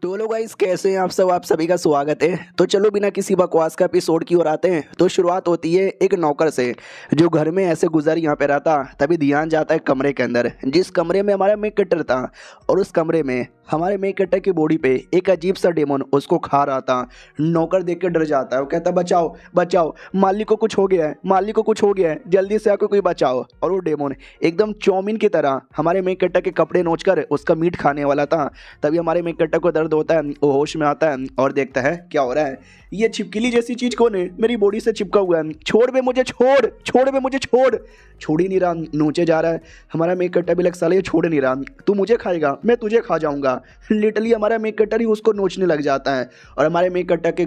तो hello guys, कैसे हैं आप सब। आप सभी का स्वागत है। तो चलो बिना किसी बकवास का एपिसोड की ओर आते हैं। तो शुरुआत होती है एक नौकर से, जो घर में ऐसे गुजर यहाँ पे रहता। तभी ध्यान जाता है कमरे के अंदर, जिस कमरे में हमारा मेक कटर था। और उस कमरे में हमारे मेक कटर की बॉडी पे एक अजीब सा डेमन उसको खा रहा था। नौकर देख के डर जाता है। वो कहता है बचाओ बचाओ, मालिक को कुछ हो गया है, मालिक को कुछ हो गया है, जल्दी से आकर कोई बचाओ। और वो डेमन एकदम चौमिन की तरह हमारे मेक कटर के कपड़े नोचकर उसका मीट खाने वाला था। तभी हमारे मेक कटर को दर्द होता है, वो होश में आता है और देखता है क्या हो रहा है। ये छिपकली जैसी चीज कौन है, मेरी बॉडी से चिपका हुआ है, छोड़ बे मुझे, छोड़ छोड़ बे मुझे, छोड़ ही नहीं रहा, नोचे जा रहा है। हमारा मेक कटर भी लग साले ये छोड़ नहीं रहा, तू मुझे खाएगा मैं तुझे खा जाऊंगा। लिटरली हमारा मेक कटर ही उसको नोचने लग जाता है। और हमारे मेक कटर के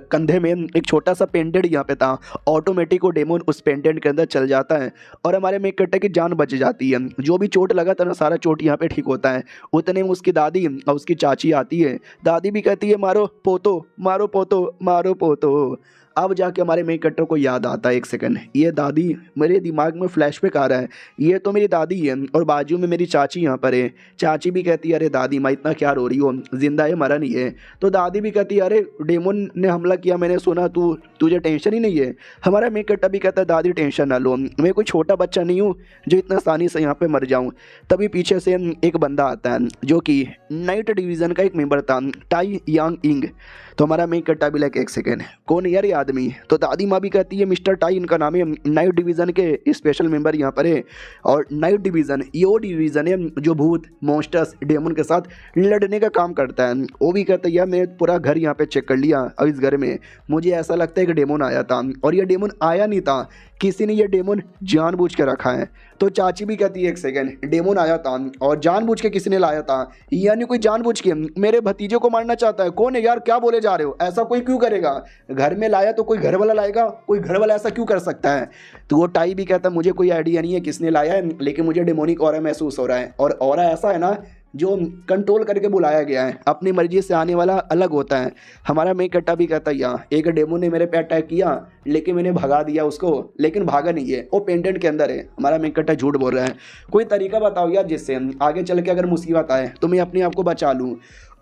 कंधे में एक छोटा सा पेंडेंट यहाँ पे था। ऑटोमेटिक वो डेमन उस पेंडेंट के अंदर चल जाता है और हमारे मेक कटर की जान बच जाती है। जो भी चोट लगा था ना, सारा चोट यहाँ पे ठीक होता है। उतने में उसकी दादी और उसकी चाची आती है। दादी भी कहती है मारो पोतो, मारो पोतो, मारो पोतो। अब जाके हमारे मेक कटर को याद आता है, एक सेकंड, ये दादी, मेरे दिमाग में फ्लैशबैक आ रहा है, ये तो मेरी दादी है। और बाजू में मेरी चाची यहाँ पर है। चाची भी कहती है अरे दादी माँ इतना क्या रो रही हो, जिंदा है मरा नहीं है। तो दादी भी कहती है अरे डेमन ने हमला किया, मैंने सुना, तुझे टेंशन ही नहीं है। हमारा मेक कटर भी कहता है दादी टेंशन ना लो, मैं कोई छोटा बच्चा नहीं हूँ जो इतना आसानी से यहाँ पे मर जाऊँ। तभी पीछे से एक बंदा आता है जो कि नाइट डिवीज़न का एक मेंबर था, टाई यांग इंग। तो हमारा मेक कट्टा भी लाइक एक सेकेंड, कौन है यार ये आदमी। तो दादी माँ भी कहती है मिस्टर टाई इनका नाम है, नाइट डिवीज़न के स्पेशल मेंबर यहाँ पर है। और नाइट डिवीज़न ये वो डिवीज़न है जो भूत मॉन्स्टर्स डेमन के साथ लड़ने का काम करता है। वो भी कहता है यार मैंने पूरा घर यहाँ पे चेक कर लिया और इस घर में मुझे ऐसा लगता है कि डेमन आया था, और ये डेमन आया नहीं था, किसी ने ये डेमन जानबूझ के रखा है। तो चाची भी कहती है एक सेकेंड, डेमन आया था और जानबूझ के किसी ने लाया था, यानी कोई जानबूझ के मेरे भतीजे को मारना चाहता है। कौन है यार, क्या बोले जा रहे हो, ऐसा कोई क्यों करेगा। घर में लाया तो कोई घर वाला लाएगा, कोई घर वाला ऐसा क्यों कर सकता है। तो वो टाई भी कहता है मुझे कोई आइडिया नहीं है किसने लाया है, लेकिन मुझे डेमोनिक ऑरा महसूस हो रहा है। और ऑरा ऐसा है ना जो कंट्रोल करके बुलाया गया है, अपनी मर्जी से आने वाला अलग होता है। हमारा मेक कट्टा भी कहता है यहाँ एक डेमो ने मेरे पे अटैक किया, लेकिन मैंने भगा दिया उसको, लेकिन भागा नहीं है, वो पेंडेंट के अंदर है। हमारा मेक कट्टा झूठ बोल रहा है। कोई तरीका बताओ यार जिससे आगे चल के अगर मुसीबत आए तो मैं अपने आप को बचा लूँ।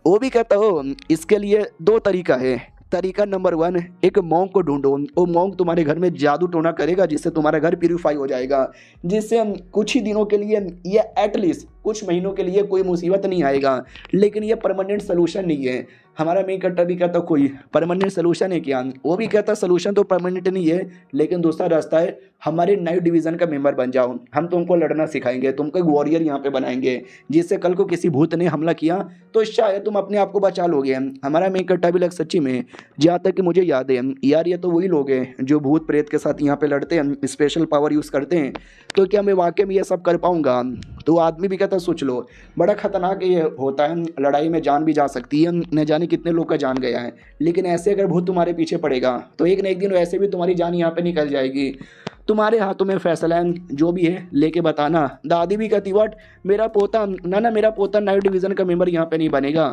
वो भी कहता हो इसके लिए दो तरीका है। तरीका नंबर 1, एक मॉन्क को ढूंढो, वो मॉन्क तुम्हारे घर में जादू टोना करेगा जिससे तुम्हारा घर प्यूरिफाई हो जाएगा, जिससे कुछ ही दिनों के लिए या एटलीस्ट कुछ महीनों के लिए कोई मुसीबत नहीं आएगा। लेकिन ये परमानेंट सोल्यूशन नहीं है। हमारा मेक कट्टा भी कहता कोई परमानेंट सोल्यूशन है क्या। वो भी कहता सोल्यूशन तो परमानेंट नहीं है, लेकिन दूसरा रास्ता है, हमारे नाइट डिवीज़न का मेंबर बन जाओ, हम तुमको लड़ना सिखाएंगे, तुमको एक वॉरियर यहाँ पे बनाएंगे, जिससे कल को किसी भूत ने हमला किया तो शायद तुम अपने आप को बचा लोगे। हमारा मेक कट्टा भी लग सच्ची में, जहाँ तक कि मुझे याद है यार ये तो वही लोग हैं जो भूत प्रेत के साथ यहाँ पे लड़ते हैं, स्पेशल पावर यूज़ करते हैं। तो क्या मैं वाकई में ये सब कर पाऊँगा। तो आदमी भी कहता सोच लो, बड़ा खतरनाक ये होता है, लड़ाई में जान भी जा सकती है, न जाने कितने लोग का जान गया है। लेकिन ऐसे अगर भूत तुम्हारे पीछे पड़ेगा तो एक न एक दिन वैसे भी तुम्हारी जान यहाँ पे निकल जाएगी। तुम्हारे हाथों में फैसला है, जो भी है लेके बताना। दादी भी कहती व्हाट, मेरा पोता ना मेरा पोता नाइट डिवीज़न का मेंबर यहाँ पे नहीं बनेगा।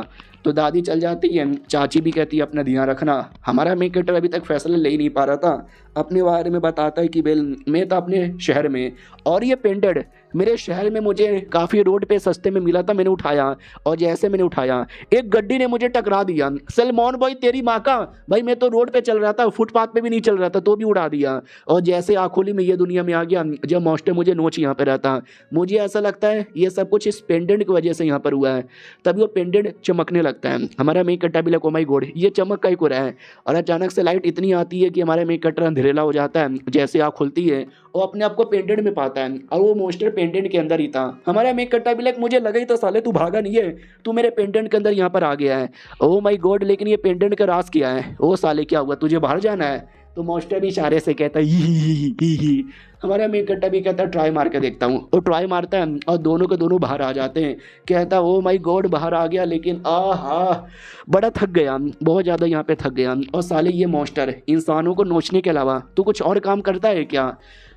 तो दादी चल जाती है। चाची भी कहती है अपना ध्यान रखना। हमारा मेक कटर अभी तक फैसला ले ही नहीं पा रहा था, अपने बारे में बताता है कि बेल मैं था अपने शहर में, और ये पेंडेड मेरे शहर में मुझे काफ़ी रोड पे सस्ते में मिला था, मैंने उठाया, और जैसे मैंने उठाया एक गड्डी ने मुझे टकरा दिया। सलमान भाई तेरी माँ का, भाई मैं तो रोड पे चल रहा था, फुटपाथ पे भी नहीं चल रहा था, तो भी उड़ा दिया। और जैसे आँखोली में ये दुनिया में आ गया, जब मॉन्स्टर मुझे नोच यहाँ पे रहता, मुझे ऐसा लगता है ये सब कुछ इस पेंडेंट की वजह से यहाँ पर हुआ है। तभी वो पेंडेंट चमकने लगता है। हमारा मेक कट्टा भी लगा ओ माय गॉड ये चमक का ही हो रहा है। और अचानक से लाइट इतनी आती है कि हमारा मेक कट्टा अंधेरेला हो जाता है। जैसे आँख खुलती है वो अपने आप को पेंडेंट में पाता है, और वो मॉन्स्टर पेंडेंट के अंदर ही था। हमारा मेक कट्टा भी लाइक मुझे लगा ही तो साले तू भागा नहीं है, तू मेरे पेंडेंट के अंदर यहाँ पर आ गया है। ओ माय गॉड, लेकिन ये पेंडेंट का राज क्या है। ओ साले क्या हुआ, तुझे बाहर जाना है। तो मॉन्स्टर भी इशारे से कहता है ही। हमारा मेक कट्टा भी कहता है ट्राई मार के देखता हूँ। वो ट्राई मारता है और दोनों के दोनों बाहर आ जाते हैं। कहता है ओ माय गॉड बाहर आ गया, लेकिन आहा बड़ा थक गया, बहुत ज़्यादा यहाँ पे थक गया। और साले ये मॉन्स्टर इंसानों को नोचने के अलावा तो कुछ और काम करता है क्या।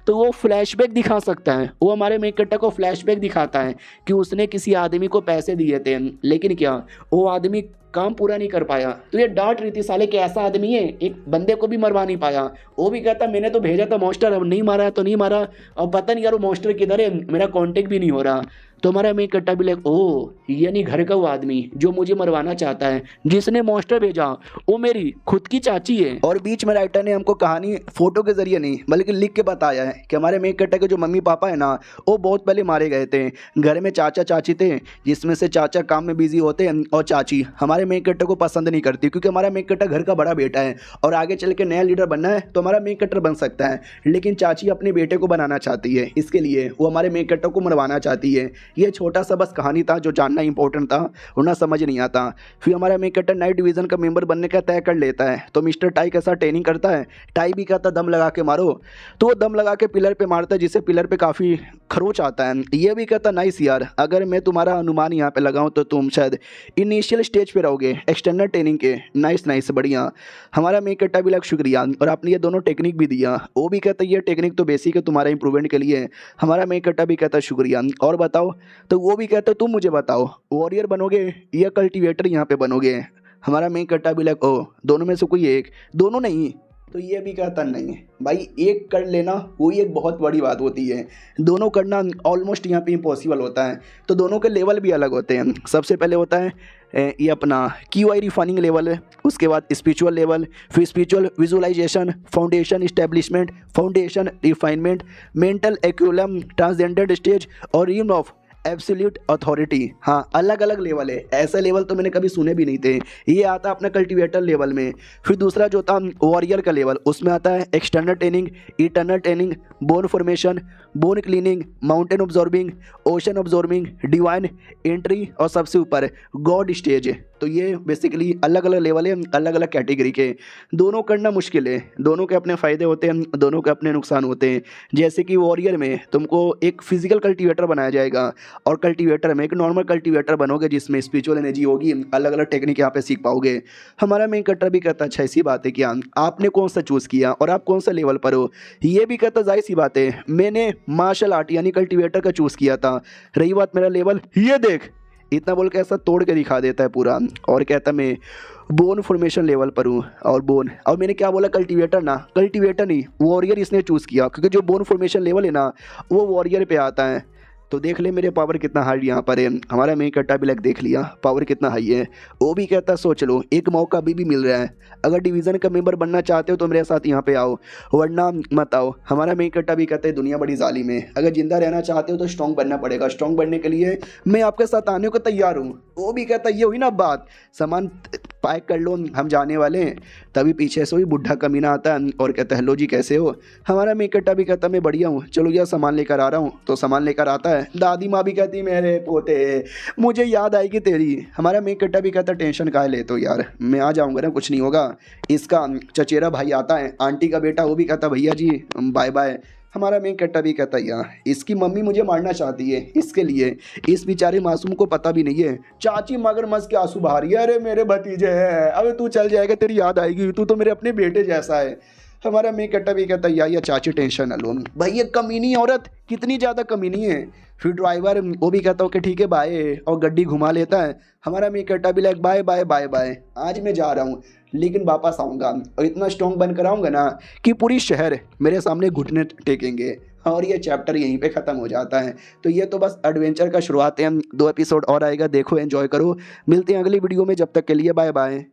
तो वो फ्लैशबैक दिखा सकता है, वो हमारे मेक कट्टा को फ्लैशबैक दिखाता है कि उसने किसी आदमी को पैसे दिए थे, लेकिन क्या वो आदमी काम पूरा नहीं कर पाया। तो ये डांट रही थी साले के ऐसा आदमी है, एक बंदे को भी मरवा नहीं पाया। वो भी कहता मैंने तो भेजा था मॉन्स्टर, अब नहीं मारा तो नहीं मारा, और पता नहीं यार वो मॉन्स्टर किधर है, मेरा कांटेक्ट भी नहीं हो रहा। तो हमारा मेन कट्टा भी लाइक ओ यानी घर का वो आदमी जो मुझे मरवाना चाहता है, जिसने मॉन्स्टर भेजा वो मेरी खुद की चाची है। और बीच में राइटर ने हमको कहानी फोटो के जरिए नहीं बल्कि लिख के बताया है कि हमारे मेन कट्टा के जो मम्मी पापा है ना वो बहुत पहले मारे गए थे। घर में चाचा चाची थे, जिसमें से चाचा काम में बिजी होते हैं और चाची हमारे मेन कट्टा को पसंद नहीं करती, क्योंकि हमारा मेन कट्टा घर का बड़ा बेटा है और आगे चल के नया लीडर बनना है तो हमारा मेन कट्टर बन सकता है, लेकिन चाची अपने बेटे को बनाना चाहती है, इसके लिए वो हमारे मेन कट्टर को मरवाना चाहती है। ये छोटा सा बस कहानी था जो जानना इंपॉर्टेंट था, वरना समझ नहीं आता। फिर हमारा मेन कट्टर नाइट डिवीजन का मेंबर बनने का तय कर लेता है, तो मिस्टर टाई कैसा ट्रेनिंग करता है। टाई भी कहता दम लगा के मारो, तो वो दम लगा के पिलर पे मारता है, जिससे पिलर पे काफ़ी खरोच आता है। ये भी कहता नाइस यार, अगर मैं तुम्हारा अनुमान यहाँ पे लगाऊँ तो तुम शायद इनिशियल स्टेज पे रहोगे एक्सटर्नल ट्रेनिंग के। नाइस नाइस बढ़िया। हमारा मेन कट्टा भी लग शुक्रिया, और आपने ये दोनों टेक्निक भी दिया। वो भी कहता है ये टेक्निक तो बेसिक है तुम्हारा इंप्रूवमेंट के लिए। हमारा मेन कट्टा भी कहता है शुक्रिया, और बताओ। तो वो भी कहता है तुम मुझे बताओ वॉरियर बनोगे या कल्टिवेटर यहाँ पे बनोगे। हमारा मेन कट्टा भी लग ओ दोनों में से कोई एक, दोनों नहीं। तो ये भी कहता नहीं भाई, एक कर लेना वही एक बहुत बड़ी बात होती है, दोनों करना ऑलमोस्ट यहाँ पे इम्पॉसिबल होता है। तो दोनों के लेवल भी अलग होते हैं। सबसे पहले होता है ये अपना QI रिफाइनिंग लेवल है, उसके बाद स्पिरिचुअल लेवल, फिर spiritual visualisation, foundation establishment, foundation refinement, mental equilibrium, transcendent stage और रिम ऑफ एब्सोल्यूट अथॉरिटी। हाँ, अलग अलग लेवल है, ऐसे लेवल तो मैंने कभी सुने भी नहीं थे। ये आता है अपना कल्टिवेटर लेवल में। फिर दूसरा जो था वॉरियर का लेवल, उसमें आता है external training, internal training, bone formation, bone cleaning, mountain absorbing, ocean absorbing, divine entry और सबसे ऊपर गॉड स्टेज। तो ये बेसिकली अलग अलग लेवल है, अलग अलग कैटेगरी के। दोनों करना मुश्किल है, दोनों के अपने फ़ायदे होते हैं, दोनों के अपने नुकसान होते हैं। जैसे कि वॉरियर में तुमको एक फिजिकल कल्टिवेटर बनाया जाएगा, और कल्टिवेटर में एक नॉर्मल कल्टिवेटर बनोगे जिसमें स्पिरिचुअल एनर्जी होगी, अलग अलग टेक्निक यहाँ पे सीख पाओगे। हमारा मेन कट्टर भी कहता अच्छा ऐसी बात है क्या, आपने कौन सा चूज़ किया और आप कौन सा लेवल पर हो। ये भी कहता जाहिर सी बात है, मैंने मार्शल आर्ट यानी कल्टिवेटर का चूज़ किया था। रही बात मेरा लेवल, ये देख, इतना बोल के ऐसा तोड़ के दिखा देता है पूरा, और कहता मैं बोन फॉर्मेशन लेवल पर हूँ। और बोन, और मैंने क्या बोला, कल्टिवेटर ना, कल्टिवेटर नहीं वॉरियर इसने चूज़ किया, क्योंकि जो बोन फॉर्मेशन लेवल है ना वो वॉरियर पे आता है। तो देख ले मेरे पावर कितना हाई यहाँ पर है। हमारा मेन कट्टा भी लग देख लिया पावर कितना हाई है। वो भी कहता सोच लो, एक मौका अभी भी मिल रहा है, अगर डिवीज़न का मेंबर बनना चाहते हो तो मेरे साथ यहाँ पे आओ, वरना मत आओ। हमारा मेन कट्टा भी कहता है दुनिया बड़ी जालिम है, अगर जिंदा रहना चाहते हो तो स्ट्रॉन्ग बनना पड़ेगा, स्ट्रॉन्ग बनने के लिए मैं आपके साथ आने को तैयार हूँ। वो भी कहता ये हुई ना बात, सामान पैक कर लो हम जाने वाले हैं। तभी पीछे से वही बुढ़ा कमीना आता है और कहता है हेलो जी कैसे हो। हमारा मेन कट्टा भी कहता मैं बढ़िया हूँ, चलो यार सामान लेकर आ रहा हूँ। तो सामान लेकर आता है, दादी माँ भी कहती मेरे पोते मुझे याद आएगी तेरी। हमारा मेन कट्टा भी कहता टेंशन काहे ले, तो यार मैं आ जाऊँगा ना, कुछ नहीं होगा। इसका चचेरा भाई आता है, आंटी का बेटा, वो भी कहता भैया जी बाय बाय। हमारा मेन कट्टा भी कहता यार इसकी मम्मी मुझे मारना चाहती है, इसके लिए इस बेचारे मासूम को पता भी नहीं है। चाची मगरमच्छ के आंसू बहा रही है, अरे मेरे भतीजे हैं, अबे तू चल जाएगा तेरी याद आएगी, तू तो मेरे अपने बेटे जैसा है। हमारा मेन कट्टा भी कहता या चाची टेंशन न लो भाई, ये कमीनी औरत कितनी ज़्यादा कमीनी है। फिर ड्राइवर वो भी कहता हूँ कि ठीक है बाय, और गड्डी घुमा लेता है। हमारा मेन कट्टा भी like bye bye bye bye, आज मैं जा रहा हूँ लेकिन वापस आऊँगा और इतना स्ट्रॉन्ग बनकर आऊँगा ना कि पूरी शहर मेरे सामने घुटने टेकेंगे। और ये चैप्टर यहीं पे ख़त्म हो जाता है। तो ये तो बस एडवेंचर का शुरुआत है, 2 एपिसोड और आएगा, देखो एंजॉय करो। मिलते हैं अगली वीडियो में, जब तक के लिए बाय बाय।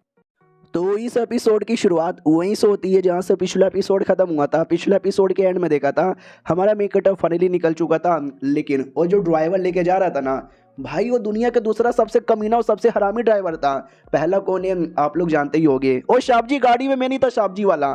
तो इस एपिसोड की शुरुआत वहीं से होती है जहाँ से पिछला एपिसोड खत्म हुआ था। पिछला एपिसोड के एंड में देखा था हमारा मेन कट्टा फाइनली निकल चुका था, लेकिन वो जो ड्राइवर लेके जा रहा था ना भाई, वो दुनिया का दूसरा सबसे कमीना और सबसे हरामी ड्राइवर था। पहला कौन है आप लोग जानते ही होंगे, ओ शाबजी गाड़ी में मैं नहीं था, शाबजी वाला।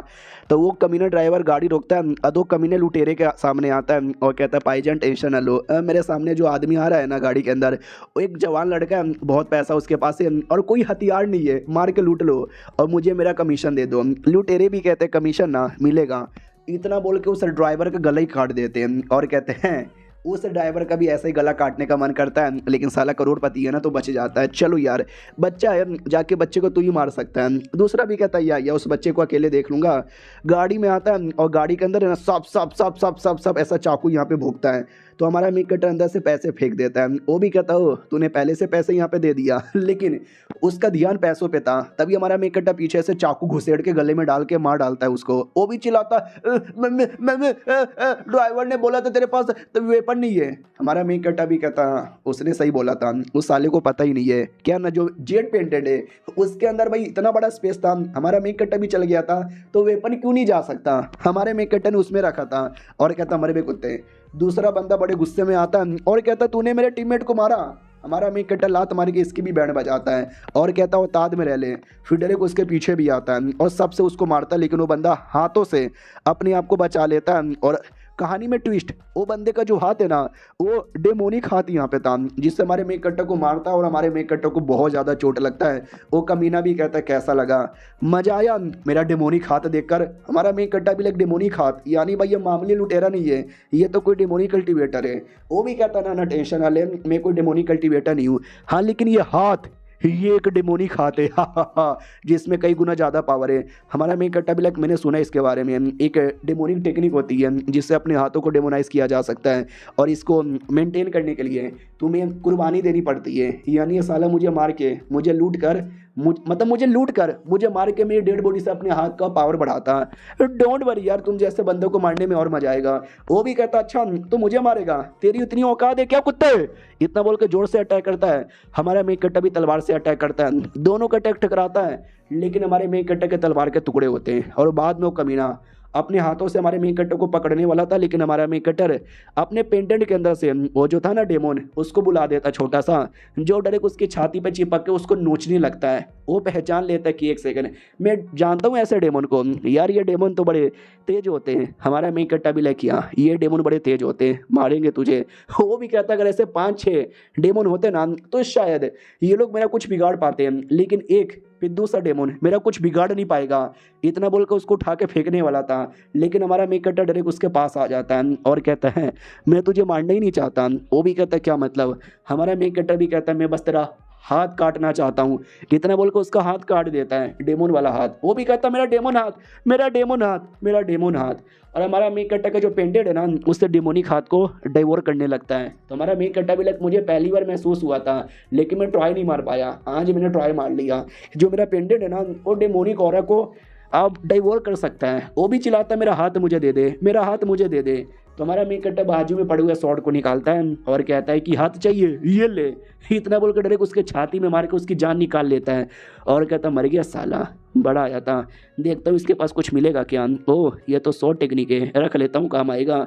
तो वो कमीना ड्राइवर गाड़ी रोकता है, अदो कमीने लुटेरे के सामने आता है और कहता है भाईजान टेंशन न लो, मेरे सामने जो आदमी आ रहा है ना गाड़ी के अंदर, वो एक जवान लड़का है, बहुत पैसा उसके पास है और कोई हथियार नहीं है, मार के लूट लो और मुझे मेरा कमीशन दे दो। लुटेरे भी कहते हैं कमीशन ना मिलेगा। इतना बोल के उस ड्राइवर का गला ही काट देते हैं और कहते हैं उस ड्राइवर का भी ऐसा ही गला काटने का मन करता है, लेकिन साला करोड़पति है ना तो बच जाता है। चलो यार बच्चा है, जाके बच्चे को तू ही मार सकता है। दूसरा भी कहता है या उस बच्चे को अकेले देख लूँगा। गाड़ी में आता है और गाड़ी के अंदर है ना सब सब सब सब सब सब ऐसा चाकू यहाँ पे भोंकता है। तो हमारा मेक कटर अंदर से पैसे फेंक देता है। वो भी कहता हो तूने पहले से पैसे यहाँ पे दे दिया, लेकिन उसका ध्यान पैसों पे था। तभी हमारा मेक कटर पीछे से चाकू घुसेड़ के गले में डाल के मार डालता है उसको। वो भी चिल्लाता ड्राइवर ने बोला था तेरे पास तो वेपन नहीं है। हमारा मेक कटर भी कहता उसने सही बोला था, उस साले को पता ही नहीं है क्या ना जो जेट पेंटेड है उसके अंदर भाई इतना बड़ा स्पेस था। हमारा मेक कटर भी चल गया था तो वेपन क्यों नहीं जा सकता। हमारे मेक कटर ने उसमें रखा था और कहता मरे बे कुत्ते। दूसरा बंदा बड़े गुस्से में आता और कहता तूने मेरे टीममेट को मारा। हमारा मेक कटर लात मार के इसकी भी बैंड बजाता है और कहता वो ताद में रह ले। फिर डायरेक्ट उसके पीछे भी आता है और सबसे उसको मारता है, लेकिन वो बंदा हाथों से अपने आप को बचा लेता है। और कहानी में ट्विस्ट, वो बंदे का जो हाथ है ना वो डेमोनिक हाथ यहाँ पे था, जिससे हमारे मेक कटर को मारता है और हमारे मेक कटर को बहुत ज़्यादा चोट लगता है। वो कमीना भी कहता है कैसा लगा, मजा आया मेरा डेमोनिक हाथ देखकर। हमारा मेक कटर भी लाइक डेमोनिक हाथ, यानी भाई ये मामूली लुटेरा नहीं है, ये तो कोई डेमोनिक कल्टिवेटर है। वो भी कहता ना टेंशन वाले, मैं कोई डेमोनिक कल्टिवेटर नहीं हूँ, हाँ लेकिन ये हाथ ये एक डेमोनिक हाथ है जिसमें कई गुना ज़्यादा पावर है। हमारा मेक कट्टा भी लाइक मैंने सुना है इसके बारे में, एक डेमोनिक टेक्निक होती है जिससे अपने हाथों को डेमोनाइज किया जा सकता है और इसको मेंटेन करने के लिए तुम्हें कुर्बानी देनी पड़ती है। यानी ये साला मुझे मार के मुझे लूट कर मुझे मार के मेरी डेड बॉडी से अपने हाथ का पावर बढ़ाता। डोंट वरी यार, तुम जैसे बंदों को मारने में और मजा आएगा। वो भी कहता अच्छा तो मुझे मारेगा, तेरी इतनी औकात है क्या कुत्ते, इतना बोल के जोर से अटैक करता है। हमारा मेक कट्टा भी तलवार से अटैक करता है, दोनों का अटैक टकराता है, लेकिन हमारे मेक कट्टा के तलवार के टुकड़े होते हैं। और बाद में वो कमीना अपने हाथों से हमारे मेक कटर को पकड़ने वाला था, लेकिन हमारा मेक कटर अपने पेंडेंट के अंदर से वो जो था ना डेमोन उसको बुला देता छोटा सा, जो डायरेक्ट उसकी छाती पे चिपक के उसको नोचने लगता है। वो पहचान लेता है कि एक सेकंड मैं जानता हूँ ऐसे डेमोन को, यार ये डेमोन तो बड़े तेज होते हैं। हमारा मेक कट्टा भी लेके आ, ये डेमोन बड़े तेज होते हैं, मारेंगे तुझे। वो भी कहता अगर ऐसे 5-6 डेमोन होते ना तो शायद ये लोग मेरा कुछ बिगाड़ पाते हैं, लेकिन एक पिद्दू सा डेमोन मेरा कुछ बिगाड़ नहीं पाएगा। इतना बोलकर उसको उठा के फेंकने वाला था, लेकिन हमारा मेक कट्टा डायरेक्ट उसके पास आ जाता है और कहता है मैं तुझे मारना ही नहीं चाहता। वो भी कहता है क्या मतलब। हमारा मेक कट्टा भी कहता है मैं बस तेरा हाथ काटना चाहता हूँ। इतना बोलकर उसका हाथ काट देता है, डेमोन वाला हाथ। वो भी कहता मेरा डेमोन हाथ, मेरा डेमोन हाथ, मेरा डेमोन हाथ। और हमारा मेक कट्टा का जो पेंटेड है ना उससे डेमोनिक हाथ को डाइवोर करने लगता है। तो हमारा मेक कट्टा भी लाइक मुझे पहली बार महसूस हुआ था, लेकिन मैं ट्राई नहीं मार पाया। आज मैंने ट्राई मार लिया। जो मेरा पेंटेड है ना वो डेमोनिक ऑरा को आप डाइवोर कर सकता है। वो भी चिल्लाता मेरा हाथ मुझे दे दे, मेरा हाथ मुझे दे दे। तो हमारा मेक कट्टा बाजू में पड़े हुए स्वॉर्ड को निकालता है और कहता है कि हाथ चाहिए ये ले। इतना बोलकर डायरेक्ट उसके छाती में मार के उसकी जान निकाल लेता है और कहता मर गया साला, बड़ा आया था, देखता हूँ इसके पास कुछ मिलेगा क्या। ओह ये तो शॉर्ट टेक्निक है, रख लेता हूँ काम आएगा।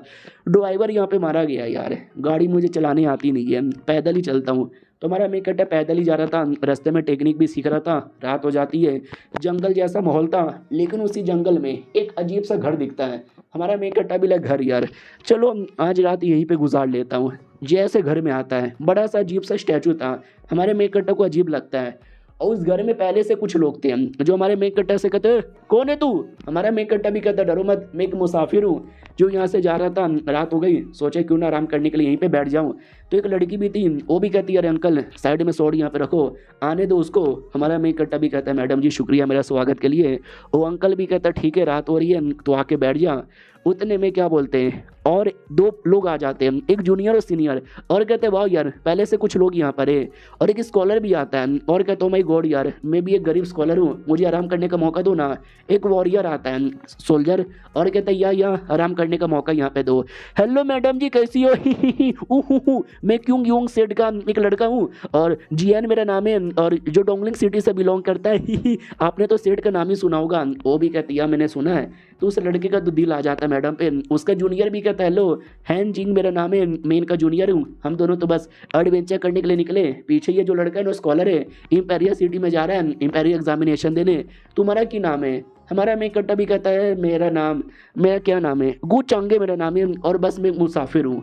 ड्राइवर यहाँ पे मारा गया यार, गाड़ी मुझे चलाने आती नहीं है, पैदल ही चलता हूँ। तो हमारा मेक कट्टा पैदल ही जा रहा था, रास्ते में टेक्निक भी सीख रहा था। रात हो जाती है, जंगल जैसा माहौल था, लेकिन उसी जंगल में एक अजीब सा घर दिखता है। हमारा मेक कट्टा भी लगा घर यार चलो आज रात यहीं पे गुजार लेता हूँ। जैसे घर में आता है बड़ा सा अजीब सा स्टैचू था, हमारे मेक कट्टा को अजीब लगता है। और उस घर में पहले से कुछ लोग थे जो हमारे मेक कट्टा से कहते कौन है तू। हमारा मेक कट्टा भी कहता डरो मत, मैं एक मुसाफिर हूँ जो यहाँ से जा रहा था, रात हो गई, सोचा क्यों ना आराम करने के लिए यहीं पे बैठ जाऊँ। तो एक लड़की भी थी, वो भी कहती है अरे अंकल साइड में सोड यहाँ पे रखो, आने दो उसको। हमारा मेक कट्टा भी कहता है मैडम जी शुक्रिया मेरा स्वागत के लिए। वो अंकल भी कहता ठीक है रात हो रही है तो आके बैठ जा। उतने में क्या बोलते हैं और 2 लोग आ जाते हैं, एक जूनियर और सीनियर, और कहते हैं वाह यार पहले से कुछ लोग यहाँ पर है। और एक स्कॉलर भी आता है और कहता हूँ माई गॉड यार मैं भी एक गरीब स्कॉलर हूँ, मुझे आराम करने का मौका दो ना। एक वॉरियर आता है सोल्जर और कहता है या आराम करने का मौका यहाँ पे दो। हेलो मैडम जी कैसी हो मैं क्यों यूंग सेठ का एक लड़का हूँ और जीएन मेरा नाम है और जो डोंगलिंग सिटी से बिलोंग करता है आपने तो सेठ का नाम ही सुना होगा। वो भी कहती है मैंने सुना है। तो उस लड़के का तो दिल आ जाता है मैडम पे। उसका जूनियर भी कहता है हेलो हैन जिंग मेरा नाम है, मैं इनका जूनियर हूँ, हम दोनों तो बस एडवेंचर करने के लिए निकले। पीछे ये जो लड़का है ना स्कॉलर है, इम्पेरियल सिटी में जा रहा है इम्पेरियल एग्जामिनेशन देने। तुम्हारा क्या नाम है। हमारा मेक कट्टा भी कहता है मेरा क्या नाम है, गु चांगे मेरा नाम है और बस मैं मुसाफिर हूँ।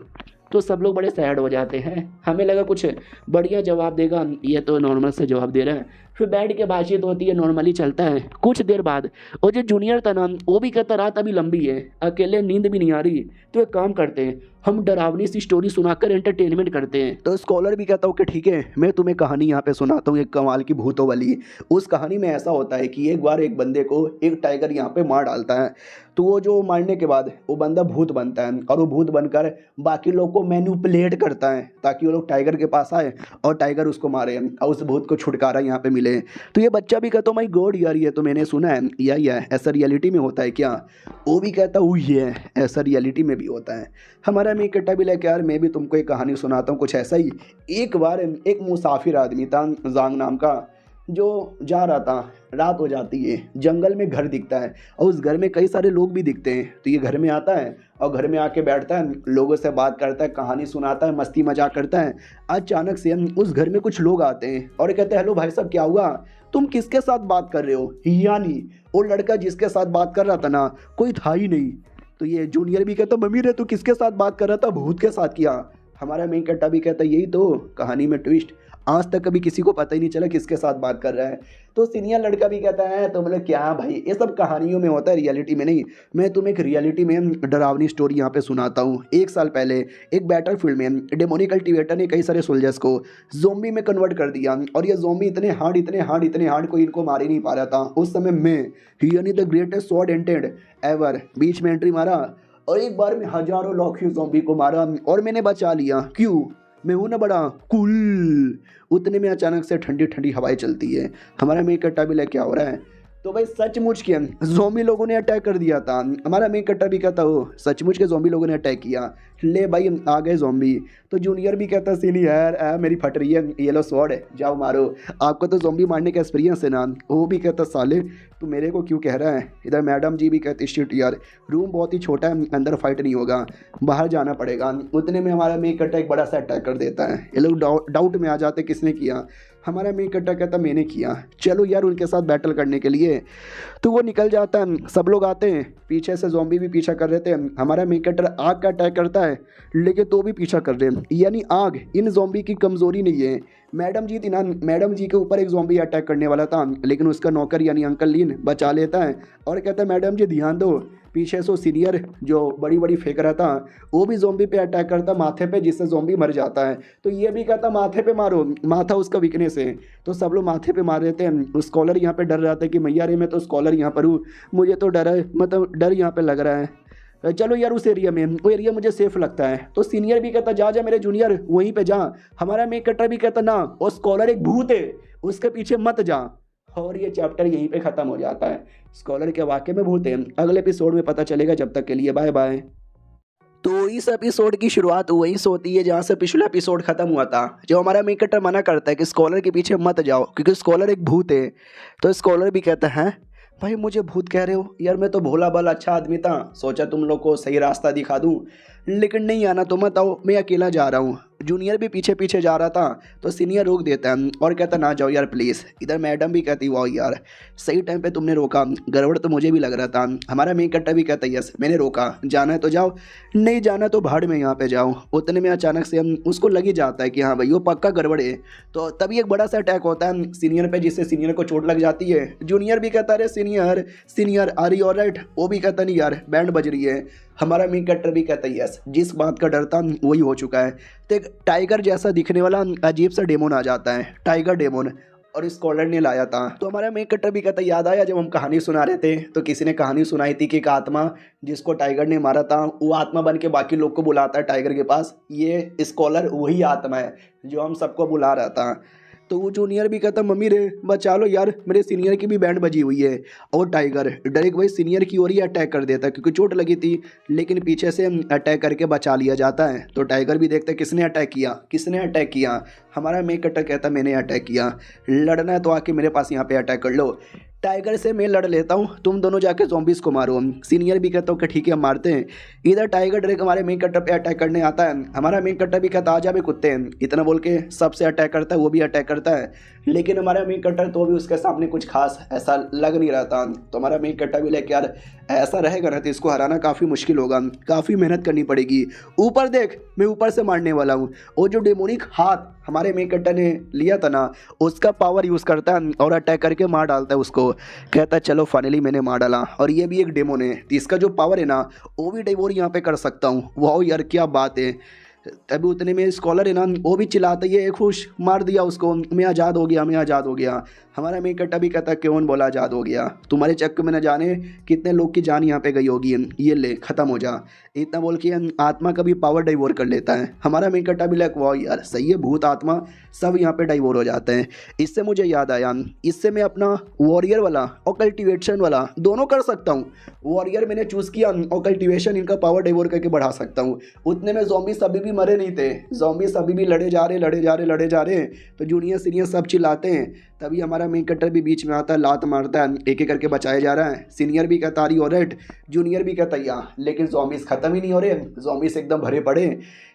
तो सब लोग बड़े सैड हो जाते हैं, हमें लगा कुछ बढ़िया जवाब देगा, ये तो नॉर्मल से जवाब दे रहा है। फिर बैठ के बातचीत होती है, नॉर्मली चलता है। कुछ देर बाद और जो जूनियर था ना, वो भी कहता रात अभी लंबी है, अकेले नींद भी नहीं आ रही, तो एक काम करते हैं, हम डरावनी सी स्टोरी सुनाकर एंटरटेनमेंट करते हैं। तो स्कॉलर भी कहता हूँ कि ठीक है, मैं तुम्हें कहानी यहाँ पे सुनाता हूँ, एक कमाल की भूतों वाली। उस कहानी में ऐसा होता है कि एक बार एक बंदे को एक टाइगर यहाँ पे मार डालता है। तो वो जो मारने के बाद वो बंदा भूत बनता है, और वो भूत बनकर बाकी लोग को मैनिपुलेट करता है ताकि वो लोग टाइगर के पास आए और टाइगर उसको मारे और उस भूत को छुटकारा यहाँ पे मिले। तो ये बच्चा भी कहता, माई गॉड यार, ये तो मैंने सुना है, या ऐसा रियलिटी में होता है क्या? वो भी कहता हूँ ये ऐसा रियलिटी में भी होता है। हमारा मैं इकट्ठा भी लेके यार, मैं भी तुमको एक कहानी सुनाता हूँ कुछ ऐसा ही। एक बार एक मुसाफिर आदमी था जांग नाम का, जो जा रहा था, रात हो जाती है, जंगल में घर दिखता है और उस घर में कई सारे लोग भी दिखते हैं। तो ये घर में आता है और घर में आके बैठता है, लोगों से बात करता है, कहानी सुनाता है, मस्ती मजाक करता है। अचानक से उस घर में कुछ लोग आते हैं और कहते हैं, हेलो भाई साहब, क्या हुआ? तुम किसके साथ बात कर रहे हो? यानी वो लड़का जिसके साथ बात कर रहा था ना, कोई था ही नहीं। तो ये जूनियर भी कहता, मम्मी रे, तू किसके साथ बात कर रहा था? भूत के साथ किया। हमारा मेन कट्टा भी कहता, यही तो कहानी में ट्विस्ट, आज तक कभी किसी को पता ही नहीं चला किसके साथ बात कर रहा है। तो सीनियर लड़का भी कहता है, तो मतलब क्या भाई, ये सब कहानियों में होता है, रियलिटी में नहीं। मैं तुम्हें एक रियलिटी में डरावनी स्टोरी यहाँ पे सुनाता हूँ। एक साल पहले एक बैटलफील्ड में डेमोनिक कल्टीवेटर ने कई सारे सोल्जर्स को ज़ोंबी में कन्वर्ट कर दिया, और ये ज़ोंबी इतने हार्ड कोई इनको मार ही नहीं पा रहा था। उस समय मैं, यानी द ग्रेटेस्ट स्वॉर्ड एंटेड एवर, बीच में एंट्री मारा और एक बार में हजारों लाखों ज़ोंबी को मारा और मैंने बचा लिया। क्यों? मैं हूँ ना बड़ा कूल। उतने में अचानक से ठंडी ठंडी हवाएं चलती है। हमारा मेन कट्टा भी लेके आ रहा है, तो भाई सचमुच के ज़ोंबी लोगों ने अटैक कर दिया था। हमारा मेन कट्टा भी कहता हो, सचमुच के ज़ोंबी लोगों ने अटैक किया, ले भाई आ गए ज़ोंबी। तो जूनियर भी कहता, सीनियर मेरी फट रही है, ये लो स्वॉर्ड है, जाओ मारो, आपको तो ज़ोंबी मारने का एक्सपीरियंस है ना। वो भी कहता, साले तू मेरे को क्यों कह रहा है? इधर मैडम जी भी कहती, शिट यार, रूम बहुत ही छोटा है, अंदर फाइट नहीं होगा, बाहर जाना पड़ेगा। उतने में हमारा मेन कट्टा एक बड़ा सा अटैक कर देता है। ये लोग डाउट में आ जाते, किसने किया? हमारा मेन कट्टा कहता, मैंने किया, चलो यार उनके साथ बैटल करने के लिए। तो वो निकल जाता है, सब लोग आते हैं, पीछे से ज़ोंबी भी पीछा कर रहे थे। हमारा मेन कट्टा आग का अटैक करता है, लेकिन तो भी पीछा कर रहे हैं। यानी आग इन ज़ोंबी की कमज़ोरी नहीं है। मैडम जी थी ना, मैडम जी के ऊपर एक ज़ोंबी अटैक करने वाला था, लेकिन उसका नौकर यानी अंकल लीन बचा लेता है और कहता है, मैडम जी ध्यान दो। पीछे से सीनियर जो बड़ी बड़ी फेंक रहा था, वो भी ज़ोंबी पे अटैक करता माथे पे, जिससे ज़ोंबी मर जाता है। तो ये भी कहता, माथे पे मारो, माथा उसका वीकनेस है। तो सब लोग माथे पे मार देते हैं। स्कॉलर यहाँ पे डर रहा था कि मैया रे, मैं तो स्कॉलर यहाँ पर हूँ, मुझे तो डर है, मतलब डर यहाँ पे लग रहा है, चलो यार उस एरिया में, वो एरिया मुझे सेफ लगता है। तो सीनियर भी कहता, जा मेरे जूनियर, वहीं पे जा। हमारा मेन कट्टा भी कहता, ना, वो स्कॉलर एक भूत है, उसके पीछे मत जा। और ये चैप्टर यहीं पे ख़त्म हो जाता है। स्कॉलर के वाकई में भूत है, अगले एपिसोड में पता चलेगा। जब तक के लिए बाय बाय। तो इस एपिसोड की शुरुआत वहीं से होती है जहाँ से पिछला एपिसोड खत्म हुआ था। जो हमारा मेन कट्टर मना करता है कि स्कॉलर के पीछे मत जाओ क्योंकि स्कॉलर एक भूत है। तो स्कॉलर भी कहता है, भाई मुझे भूत कह रहे हो? यार मैं तो भोला भाला अच्छा आदमी था, सोचा तुम लोग को सही रास्ता दिखा दूँ, लेकिन नहीं आना तो मत आओ, मैं अकेला जा रहा हूँ। जूनियर भी पीछे पीछे जा रहा था, तो सीनियर रोक देता है और कहता, ना जाओ यार प्लीज़। इधर मैडम भी कहती, वाह यार सही टाइम पे तुमने रोका, गड़बड़ तो मुझे भी लग रहा था। हमारा मेन कट्टा भी कहता, यस मैंने रोका, जाना है तो जाओ, नहीं जाना तो भाड़ में यहाँ पे जाओ। उतने में अचानक से उसको लग ही जाता है कि हाँ भाई वो पक्का गड़बड़ है। तो तभी एक बड़ा सा अटैक होता है सीनियर पे, जिससे सीनियर को चोट लग जाती है। जूनियर भी कहता, अरे सीनियर आर यू ऑलराइट? वो भी कहता, नहीं यार बैंड बज रही है। हमारा मेन कट्टर भी कहता है, यस जिस बात का डर था वही हो चुका है। तो एक टाइगर जैसा दिखने वाला अजीब सा डेमोन आ जाता है, टाइगर डेमोन, और स्कॉलर ने लाया था। तो हमारा मेन कट्टर भी कहता, याद आया जब हम कहानी सुना रहे थे तो किसी ने कहानी सुनाई थी कि एक आत्मा जिसको टाइगर ने मारा था, वो आत्मा बन के बाकी लोग को बुलाता है टाइगर के पास। ये स्कॉलर वही आत्मा है जो हम सबको बुला रहा था। तो वो जूनियर भी कहता, मम्मी रे बचा लो यार, मेरे सीनियर की भी बैंड बजी हुई है। और टाइगर डायरेक्ट भाई सीनियर की ओर ही अटैक कर देता है क्योंकि चोट लगी थी, लेकिन पीछे से अटैक करके बचा लिया जाता है। तो टाइगर भी देखता है किसने अटैक किया। हमारा मेन कट्टर कहता, मैंने अटैक किया, लड़ना है तो आके मेरे पास यहाँ पे अटैक कर लो। टाइगर से मैं लड़ लेता हूँ, तुम दोनों जाके ज़ॉम्बीज़ को मारो। सीनियर भी कहता हूँ कि ठीक है, हम मारते हैं। इधर टाइगर डायरेक्ट हमारे मेन कट्टर पे अटैक करने आता है। हमारा मेन कट्टर भी कहता आजा बे कुत्ते, इतना बोल के सबसे अटैक करता है, वो भी अटैक करता है। लेकिन हमारा मेन कट्टर तो भी उसके सामने कुछ खास ऐसा लग नहीं रहा था। तो हमारा मेन कट्टर भी लेके यार ऐसा रहेगा ना तो इसको हराना काफ़ी मुश्किल होगा, काफ़ी मेहनत करनी पड़ेगी। ऊपर देख, मैं ऊपर से मारने वाला हूँ। वो जो डेमोनिक हाथ हमारे मेन कट्टर ने लिया था ना, उसका पावर यूज़ करता है और अटैक करके मार डालता है उसको। कहता है चलो फाइनली मैंने मार डाला, और ये भी एक डेमोन है तो इसका जो पावर है ना वो भी डेवोर यहाँ पे कर सकता हूँ। वाह यार क्या बात है। तभी उतने में स्कॉलर है ना वो भी चिल्लाता है खुश, मार दिया उसको, मैं आज़ाद हो गया, मैं आज़ाद हो गया। हमारा मेन कट्टा भी कहता है क्यों बोला आज़ाद हो गया, तुम्हारे चक्कर में न जाने कितने लोग की जान यहाँ पे गई होगी, ये ले ख़त्म हो जा। इतना बोल के आत्मा का भी पावर डाइवोर कर लेता है। हमारा मेन कट्टा भी लाइक वाह यार सही है, भूत आत्मा सब यहाँ पे डाइवोर हो जाते हैं। इससे मुझे याद आया, इससे मैं अपना वॉरियर वाला और कल्टिवेशन वाला दोनों कर सकता हूँ। वॉरियर मैंने चूज़ किया और कल्टिवेशन इनका पावर डाइवोर करके बढ़ा सकता हूँ। उतने में ज़ॉम्बीज़ अभी भी मरे नहीं थे, ज़ॉम्बीज़ अभी भी लड़े जा रहे। तो जूनियर सीनियर सब चिल्लाते हैं। तभी हमारा मेन कट्टर भी बीच में आता है, लात मारता है, एक एक करके बचाया जा रहा है। सीनियर भी कहता रही ऑलराइट, जूनियर भी कहता या, लेकिन ज़ॉम्बीज़ ख़त्म ही नहीं हो रहे, ज़ॉम्बीज़ एकदम भरे पड़े,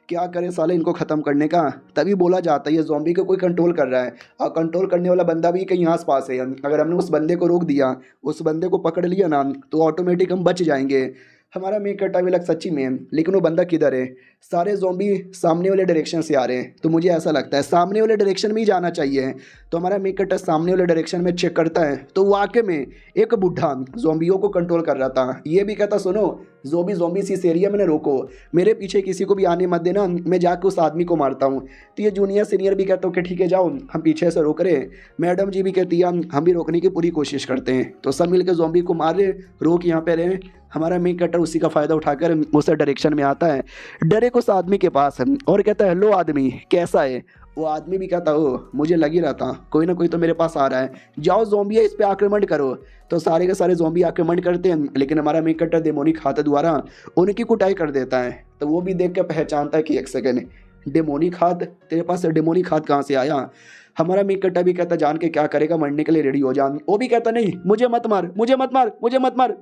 क्या करे साले इनको ख़त्म करने का। तभी बोला जाता है ये ज़ॉम्बी को कोई कंट्रोल कर रहा है, और कंट्रोल करने वाला बंदा भी कहीं आस पास है। अगर हमने उस बंदे को रोक दिया, उस बंदे को पकड़ लिया ना, तो ऑटोमेटिक हम बच जाएंगे। हमारा मेन कट्टा भी लग सच्ची में, लेकिन वो बंदा किधर है। सारे ज़ॉम्बी सामने वाले डायरेक्शन से आ रहे हैं, तो मुझे ऐसा लगता है सामने वाले डायरेक्शन में ही जाना चाहिए। तो हमारा मेन कट्टा सामने वाले डायरेक्शन में चेक करता है, तो वाकई में एक बुढ़ा ज़ॉम्बियों को कंट्रोल कर रहा था। ये भी कहता सुनो ज़ॉम्बीज़ इस एरिया में न रोको, मेरे पीछे किसी को भी आने मत देना, मैं जाकर उस आदमी को मारता हूँ। तो ये जूनियर सीनियर भी कहते हो कि ठीक है जाओ, हम पीछे से रोक रहे। मैडम जी भी कहती है हम भी रोकने की पूरी कोशिश करते हैं। तो सब मिलकर ज़ॉम्बी को मार रहे, रोक यहाँ पे रहे। हमारा मेन कट्टर उसी का फ़ायदा उठाकर उस डायरेक्शन में आता है, डायरेक्ट उस आदमी के पास और कहता है हेलो आदमी कैसा है। वो आदमी भी कहता ओ मुझे लग ही रहा था कोई ना कोई तो मेरे पास आ रहा है, जाओ ज़ॉम्बी है इस पे आक्रमण करो। तो सारे के सारे ज़ॉम्बी आक्रमण करते हैं, लेकिन हमारा मेन कट्टर डेमोनिक हाथ द्वारा उनकी कुटाई कर देता है। तो वो भी देख कर पहचानता है कि एक सेकेंड, डेमोनिक हाथ, तेरे पास डेमोनिक हाथ कहाँ से आया। हमारा मेन कट्टा भी कहता जान के क्या करेगा, मरने के लिए रेडी हो जान। वो भी कहता नहीं मुझे मत मार,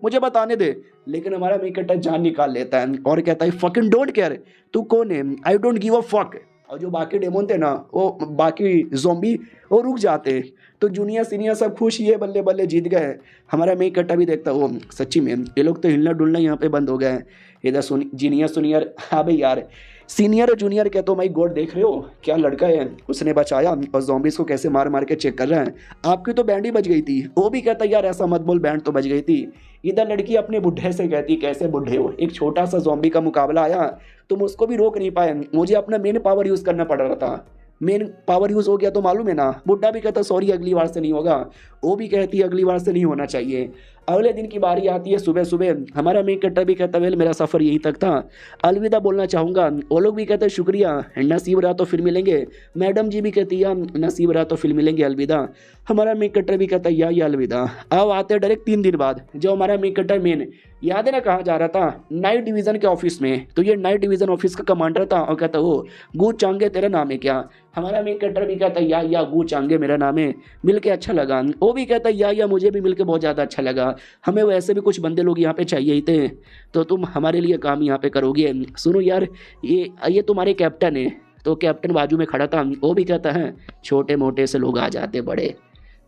मुझे बताने दे। लेकिन हमारा मेन कट्टा जान निकाल लेता है और कहता है फकिंग डोंट केयर, तू कौन है, I don't give a fuck. और जो बाकी डेमोन थे ना, वो बाकी ज़ॉम्बी वो रुक जाते। तो जूनियर सीनियर सब खुश, ये बल्ले बल्ले जीत गए। हमारा मेन कट्टा भी देखता वो सच्ची में ये लोग तो हिलना डुलना यहाँ पे बंद हो गए। इधर जूनियर हाँ भाई यार, सीनियर और जूनियर कहते हो माई गॉड देख रहे हो क्या लड़का है, उसने बचाया और ज़ॉम्बीज़ को कैसे मार मार के चेक कर रहा है। आपकी तो बैंड ही बच गई थी। वो भी कहता यार ऐसा मत बोल, बैंड तो बच गई थी। इधर लड़की अपने बुढ़े से कहती कैसे बुढ़े हो, एक छोटा सा ज़ॉम्बी का मुकाबला आया, तुम उसको भी रोक नहीं पाए, मुझे अपना मेन पावर यूज़ करना पड़ रहा था, मेन पावर यूज़ हो गया तो मालूम है ना। बुड्ढा भी कहता सॉरी अगली बार से नहीं होगा। वो भी कहती है अगली बार से नहीं होना चाहिए। अगले दिन की बारी आती है सुबह सुबह। हमारा मेन कट्टर भी कहता वेल मेरा सफ़र यहीं तक था, अलविदा बोलना चाहूँगा। वो लोग भी कहते शुक्रिया, नसीब रहा तो फिर मिलेंगे। मैडम जी भी कहती है नसीब रहा तो फिर मिलेंगे, अलविदा। हमारा मेन कट्टर भी कहता या अलविदा। अब आते हैं डायरेक्ट 3 दिन बाद, जो हमारा मेन कट्टर मेन याद है ना कहाँ जा रहा था, नाइट डिवीज़न के ऑफिस में। तो ये नाइट डिवीज़न ऑफिस का कमांडर था और कहता हो गू चांगे तेरा नाम है क्या। हमारा मेन कट्टर भी कहता या गू चांगे मेरा नाम है, मिल के अच्छा लगा। वो भी कहता या मुझे भी मिल के बहुत ज़्यादा अच्छा लगा, हमें वैसे भी कुछ बंदे लोग यहाँ पे चाहिए ही थे, तो तुम हमारे लिए काम यहाँ पे करोगे। सुनो यार ये तुम्हारे कैप्टन है। तो कैप्टन बाजू में खड़ा था, वो भी कहता है छोटे मोटे से लोग आ जाते बड़े।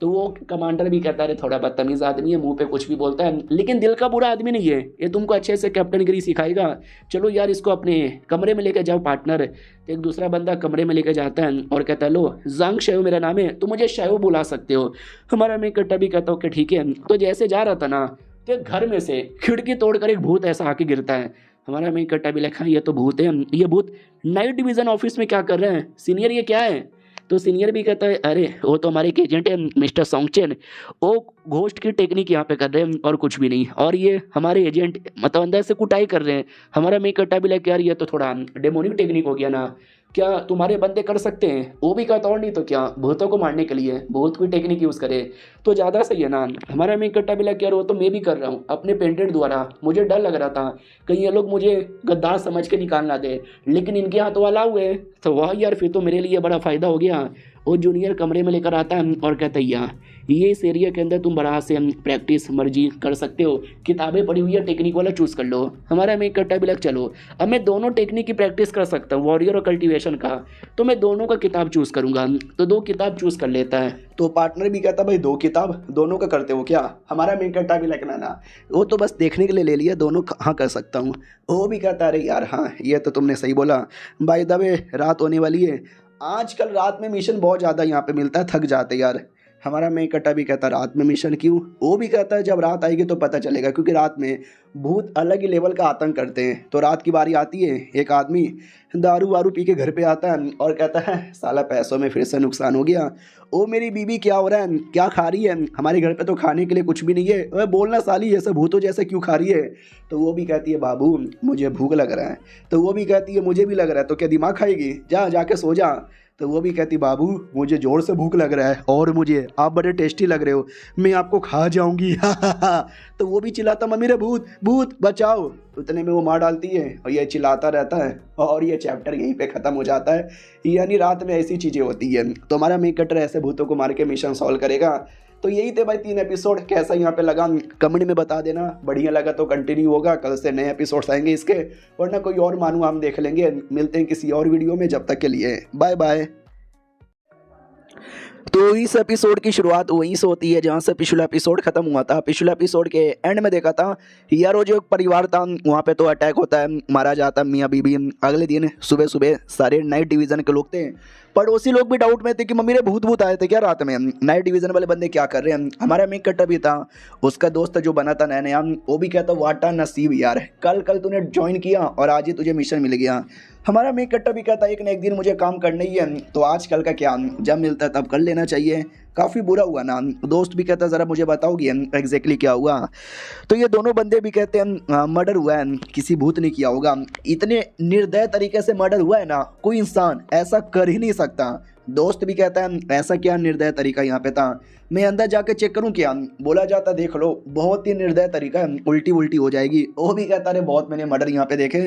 तो वो कमांडर भी कहता है थोड़ा बदतमीज़ आदमी है, मुंह पे कुछ भी बोलता है, लेकिन दिल का बुरा आदमी नहीं है, ये तुमको अच्छे से कैप्टनगिरी सिखाएगा। चलो यार इसको अपने कमरे में लेके जाओ पार्टनर। तो एक दूसरा बंदा कमरे में लेके जाता है और कहता है लो जंग शेव मेरा नाम है, तो मुझे शेव बुला सकते हो। हमारा मैं कट्टा भी कहता हूँ कि ठीक है। तो जैसे जा रहा था ना, तो घर में से खिड़की तोड़कर एक भूत ऐसा आके गिरता है। हमारा मेन कट्टा भी लिखा ये तो भूत है, ये भूत नाइट डिवीज़न ऑफिस में क्या कर रहे हैं सीनियर, ये क्या है। तो सीनियर भी कहता है अरे वो तो हमारे एक एजेंट है मिस्टर सोंगचेन, वो घोस्ट की टेक्निक यहाँ पे कर रहे हैं और कुछ भी नहीं, और ये हमारे एजेंट मतलब अंदर से कुटाई कर रहे हैं। हमारा मेन कट्टा भी लग यार ये तो थोड़ा डेमोनिक टेक्निक हो गया ना, क्या तुम्हारे बंदे कर सकते हैं। वो भी कहता और नहीं तो क्या, भूतों को मारने के लिए भूत की टेक्निक यूज़ करे तो ज़्यादा सही है ना। हमारा मेन कट्टा भी लग यार वो तो मैं भी कर रहा हूँ अपने पेंटेंट द्वारा, मुझे डर लग रहा था कहीं ये लोग मुझे गद्दार समझ के निकाल ना दे, लेकिन इनके हाथ वाला हुए तो वह यार फिर तो मेरे लिए बड़ा फ़ायदा हो गया। वो जूनियर कमरे में लेकर आता है और कहता है ये इस एरिया के अंदर तुम बड़ा से प्रैक्टिस मर्जी कर सकते हो, किताबें पढ़ी हुई है, टेक्निक वाला चूज़ कर लो। हमारा मेक कट्टा भी लग चलो अब मैं दोनों टेक्निक की प्रैक्टिस कर सकता हूँ, वॉरियर और कल्टीवेशन का, तो मैं दोनों का किताब चूज़ करूँगा। तो 2 किताब चूज़ कर लेता है। तो पार्टनर भी कहता भाई 2 किताब दोनों का करते हो क्या? हमारा मेक कट्टा भी लगना ना, वो तो बस देखने के लिए ले लिया, दोनों कहाँ कर सकता हूँ। वो भी कहता अरे यार हाँ ये तो तुमने सही बोला, बाय द वे रात होने वाली है, आजकल रात में मिशन बहुत ज़्यादा यहाँ पे मिलता है, थक जाते यार। हमारा मेक कट्टा भी कहता रात में मिशन क्यों? वो भी कहता है जब रात आएगी तो पता चलेगा, क्योंकि रात में भूत अलग ही लेवल का आतंक करते हैं। तो रात की बारी आती है, एक आदमी दारू वारू पी के घर पे आता है और कहता है साला पैसों में फिर से नुकसान हो गया। ओ मेरी बीबी क्या हो रहा है, क्या खा रही है? हमारे घर पे तो खाने के लिए कुछ भी नहीं है। ओए बोलना साली, ऐसे भूतों जैसे क्यों खा रही है? तो वो भी कहती है बाबू मुझे भूख लग रहा है। तो वो भी कहती है मुझे भी लग रहा है, तो क्या दिमाग खाएगी? जा जाके सो जा। तो वो भी कहती बाबू मुझे जोर से भूख लग रहा है और मुझे आप बड़े टेस्टी लग रहे हो, मैं आपको खा जाऊंगी। तो वो भी चिल्लाता मम्मी रे भूत भूत बचाओ। उतने में वो मार डालती है और ये चिल्लाता रहता है और ये चैप्टर यहीं पे ख़त्म हो जाता है। यानी रात में ऐसी चीज़ें होती है। तो हमारा मेक कटर ऐसे भूतों को मार के मिशन सॉल्व करेगा। तो यही थे भाई 3 एपिसोड, कैसा यहाँ पे लगा कमेंट में बता देना। बढ़िया लगा तो कंटिन्यू होगा, कल से नए एपिसोड्स आएंगे इसके, वरना कोई और मानू हम देख लेंगे। मिलते हैं किसी और वीडियो में, जब तक के लिए बाय बाय। तो इस एपिसोड की शुरुआत वहीं से होती है जहाँ से पिछला एपिसोड खत्म हुआ था। पिछले एपिसोड के एंड में देखा था यार वो जो एक परिवार था वहाँ पे तो अटैक होता है, मारा जाता है मियाँ बीबी। अगले दिन सुबह सुबह सारे नाइट डिवीज़न के लोग थे, पड़ोसी लोग भी डाउट में थे कि मम्मी रे भूत भूत आए थे क्या रात में, नाइट डिवीज़न वाले बंदे क्या कर रहे हैं। हमारा मेक कट्टा भी था, उसका दोस्त जो बना था नया नया, वो भी कहता वाटा नसीब यार, कल कल तूने ज्वाइन किया और आज ही तुझे मिशन मिल गया। हमारा मेक कट्टा भी कहता एक न एक दिन मुझे काम करना ही है, तो आजकल का क्या, जब मिलता है तब कर लेना चाहिए। काफ़ी बुरा हुआ ना। दोस्त भी कहता ज़रा मुझे बताओगी एग्जैक्टली क्या हुआ। तो ये दोनों बंदे भी कहते हैं मर्डर हुआ है, किसी भूत ने किया होगा। इतने निर्दय तरीके से मर्डर हुआ है ना, कोई इंसान ऐसा कर ही नहीं सकता। दोस्त भी कहता है ऐसा क्या निर्दय तरीका यहाँ पे था, मैं अंदर जाके चेक करूँ क्या? बोला जाता देख लो बहुत ही निर्दय तरीका है, उल्टी उल्टी हो जाएगी। वो भी कहता है बहुत मैंने मर्डर यहाँ पे देखे,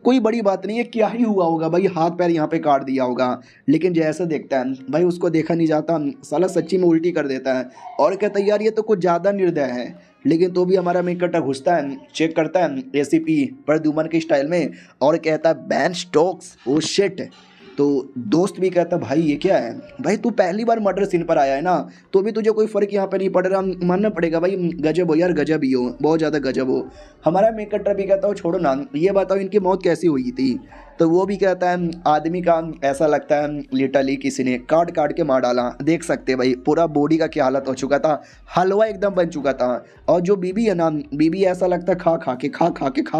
कोई बड़ी बात नहीं है, क्या ही हुआ होगा भाई, हाथ पैर यहाँ पे काट दिया होगा। लेकिन जैसे देखता है भाई उसको देखा नहीं जाता, साला सच्ची में उल्टी कर देता है और कहता है यार ये तो कुछ ज़्यादा निर्दय है। लेकिन तो भी हमारा मेक कट्टा घुसता है, चेक करता है एसीपी प्रद्युमन के स्टाइल में और कहता है बैन स्टोक्स ओ शिट। तो दोस्त भी कहता भाई ये क्या है, भाई तू पहली बार मर्डर सीन पर आया है ना, तो भी तुझे कोई फ़र्क यहाँ पे नहीं पड़ रहा, मानना पड़ेगा भाई गजब हो यार, गजब ही हो, बहुत ज़्यादा गजब हो। हमारा मेक कट्टर भी कहता हो छोड़ो ना, ये बताओ इनकी मौत कैसी हुई थी। तो वो भी कहता है आदमी का ऐसा लगता है लिटरली किसी ने काट काट के मार डाला, देख सकते हैं भाई पूरा बॉडी का क्या हालत हो चुका था, हलवा एकदम बन चुका था। और जो बीबी है ना, बीबी ऐसा लगता है खा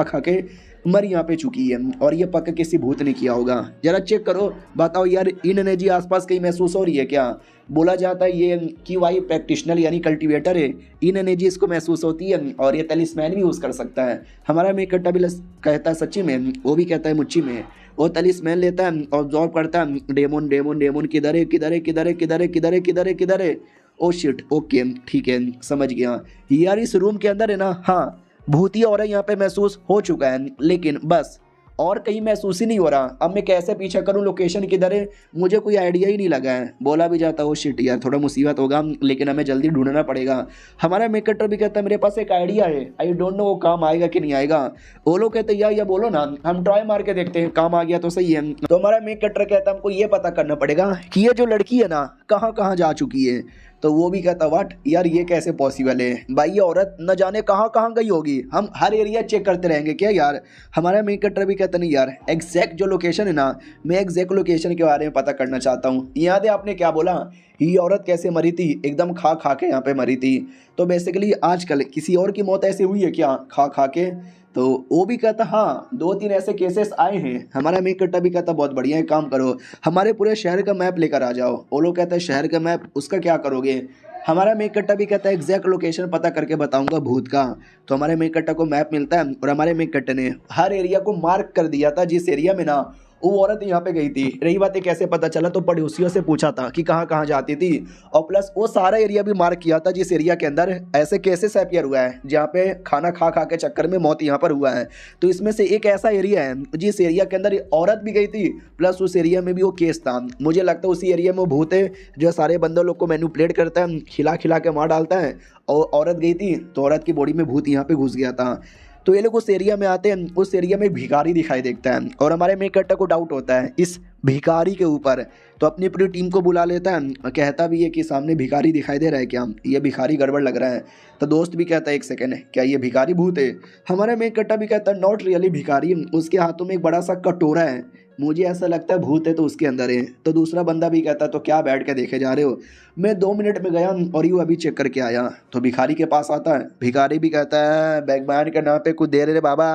खा के मर यहाँ पे चुकी है और ये पक्का किसी भूत ने किया होगा। जरा चेक करो बताओ यार इन एनर्जी आसपास कहीं महसूस हो रही है क्या? बोला जाता है ये कि वाई प्रैक्टिशनर यानी कल्टीवेटर है, इन एनर्जी इसको महसूस होती है और ये तलिस्मैन भी यूज़ कर सकता है। हमारा मेक कट्टा भी कहता है सच्ची में, वो भी कहता है मुच्ची में, वो तलिस्मैन लेता है ऑब्जॉर्व करता है, डेमोन डेमोन डेमोन किधर है किधर है किधर है किधर है किधर है किधर है किधर है। ओ शिट ओके ठीक है समझ गया यार, इस रूम के अंदर है ना, हाँ भूतिया हो रहा है यहाँ पे महसूस हो चुका है, लेकिन बस और कहीं महसूस ही नहीं हो रहा। अब मैं कैसे पीछा करूँ, लोकेशन किधर है, मुझे कोई आइडिया ही नहीं लगा है। बोला भी जाता है ओ शिट यार थोड़ा मुसीबत होगा, लेकिन हमें जल्दी ढूंढना पड़ेगा। हमारा मेक कट्टर भी कहता है मेरे पास एक आइडिया है, आई डोंट नो वो काम आएगा कि नहीं आएगा। वो लोग कहते हैं या बोलो ना, हम ट्राई मार के देखते हैं, काम आ गया तो सही है। तो हमारा मेक कट्टर कहता है हमको ये पता करना पड़ेगा कि ये जो लड़की है ना कहाँ कहाँ जा चुकी है। तो वो भी कहता व्हाट यार ये कैसे पॉसिबल है भाई, ये औरत न जाने कहाँ कहाँ गई होगी, हम हर एरिया चेक करते रहेंगे क्या यार। हमारा मेक कट्टर भी कहता नहीं यार एग्जैक्ट जो लोकेशन है ना, मैं एग्जैक्ट लोकेशन के बारे में पता करना चाहता हूँ। याद है आपने क्या बोला, ये औरत कैसे मरी थी, एकदम खा खा के यहाँ पे मरी थी। तो बेसिकली आजकल किसी और की मौत ऐसी हुई है क्या खा खा के? तो वो भी कहता हाँ 2-3 ऐसे केसेस आए हैं। हमारा मेक कट्टा भी कहता बहुत बढ़िया है, काम करो हमारे पूरे शहर का मैप लेकर आ जाओ। वो लोग कहता है शहर का मैप, उसका क्या करोगे? हमारा मेक कट्टा भी कहता है एग्जैक्ट लोकेशन पता करके बताऊंगा भूत का। तो हमारे मेक कट्टा को मैप मिलता है और हमारे मेक कट्टे ने हर एरिया को मार्क कर दिया था जिस एरिया में ना वो औरत यहाँ पे गई थी। रही बात है कैसे पता चला, तो पड़ोसियों से पूछा था कि कहाँ कहाँ जाती थी, और प्लस वो सारा एरिया भी मार्क किया था जिस एरिया के अंदर ऐसे केसेस अपियर हुआ है जहाँ पे खाना खा खा के चक्कर में मौत यहाँ पर हुआ है। तो इसमें से एक ऐसा एरिया है जिस एरिया के अंदर औरत भी गई थी, प्लस उस एरिया में भी वो केस था। मुझे लगता है उसी एरिया में वो भूत है जो सारे बंदों लोग को मैनिपुलेट करता है, खिला खिला के मार डालता है। और औरत गई थी तो औरत की बॉडी में भूत यहाँ पे घुस गया था। तो ये लोग उस एरिया में आते हैं, उस एरिया में भिखारी दिखाई देता है और हमारे मेन कैरेक्टर को डाउट होता है इस भिखारी के ऊपर। तो अपनी पूरी टीम को बुला लेता है, कहता भी है कि सामने भिखारी दिखाई दे रहा है क्या, ये भिखारी गड़बड़ लग रहा है। तो दोस्त भी कहता है एक सेकेंड, क्या ये भिखारी भूत है? हमारा मेन कैरेक्टर भी कहता है नॉट रियली भिखारी, उसके हाथों में एक बड़ा सा कटोरा है, मुझे ऐसा लगता है भूत है तो उसके अंदर है। तो दूसरा बंदा भी कहता है तो क्या बैठ के देखे जा रहे हो, मैं 2 मिनट में गया और यूँ अभी चेक करके आया। तो भिखारी के पास आता है, भिखारी भी कहता है बैगमैन के नाम पे कुछ दे रहे बाबा,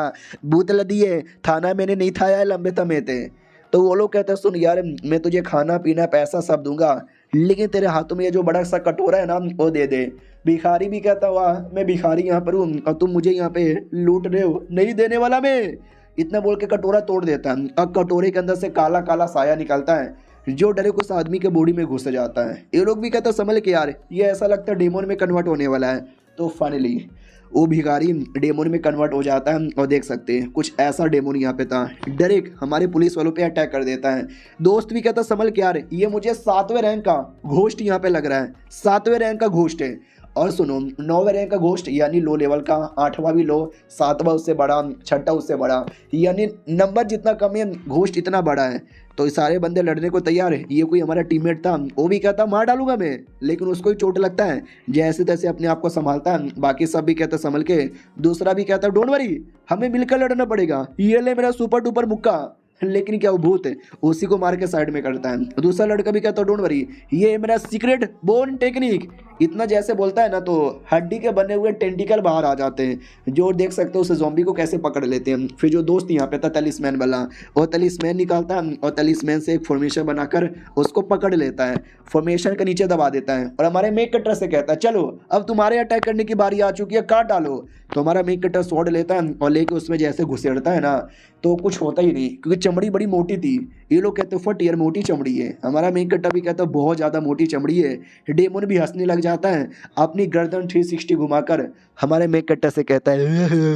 भूत लदी है, थाना मैंने नहीं थाया है लंबे समय थे। तो वो लोग कहते हैं सुन यार, मैं तुझे खाना पीना पैसा सब दूंगा, लेकिन तेरे हाथों में ये जो बड़ा सा कटोरा है ना वो दे दे। भिखारी भी कहता वाह, मैं भिखारी यहाँ पर हूँ और तुम मुझे यहाँ पे लूट रहे हो, नहीं देने वाला मैं। इतना बोल के कटोरा तोड़ देता है। अब कटोरे के अंदर से काला काला साया निकलता है जो डायरेक्ट उस आदमी के बॉडी में घुस जाता है। ये लोग भी कहते हैं समझ के यार ये ऐसा लगता है डेमोन में कन्वर्ट होने वाला है। तो फाइनली वो भिखारी डेमोन में कन्वर्ट हो जाता है और देख सकते हैं कुछ ऐसा डेमोन यहाँ पे था, डायरेक्ट हमारे पुलिस वालों पे अटैक कर देता है। दोस्त भी कहता समझ के यार ये मुझे 7वें रैंक का घोस्ट यहाँ पे लग रहा है, 7वें रैंक का घोस्ट है। और सुनो 9वें रैंक का घोस्ट यानी लो लेवल का, 8वां भी लो, 7वां उससे बड़ा, 6ठा उससे बड़ा, यानी नंबर जितना कम है घोस्ट इतना बड़ा है। तो सारे बंदे लड़ने को तैयार है। ये कोई हमारा टीममेट था, वो भी कहता मार डालूंगा मैं, लेकिन उसको ही चोट लगता है, जैसे तैसे अपने आप को संभालता है। बाकी सब भी कहता संभल के। दूसरा भी कहता डोंट वरी, हमें मिलकर लड़ना पड़ेगा, ये ले मेरा सुपर डुपर मुक्का, लेकिन क्या वो भूत है, उसी को मार के साइड में करता है। दूसरा लड़का भी कहता है डोंट वरी, ये मेरा सीक्रेट बोन टेक्निक। इतना जैसे बोलता है ना तो हड्डी के बने हुए टेंटिकल बाहर आ जाते हैं, जो देख सकते हो उस ज़ॉम्बी को कैसे पकड़ लेते हैं। फिर जो दोस्त यहाँ पे था तलिस्मैन वाला, और तलिस्मैन निकालता है और तलिस्मैन से एक फॉर्मेशन बनाकर उसको पकड़ लेता है, फॉर्मेशन के नीचे दबा देता है और हमारे मेक कटर से कहता है चलो अब तुम्हारे अटैक करने की बारी आ चुकी है, काट डालो। तो हमारा मेक कटर स्वॉर्ड लेता है और लेके उसमें जैसे घुसेड़ता है ना तो कुछ होता ही नहीं, क्योंकि चमड़ी बड़ी मोटी थी। ये लोग कहते हैं फट यार मोटी चमड़ी है, हमारा मेन कट्टा भी कहता है बहुत ज़्यादा मोटी चमड़ी है। डेमोन भी हंसने लग जाता है, अपनी गर्दन 360 घुमाकर हमारे मेन कट्टा से कहता है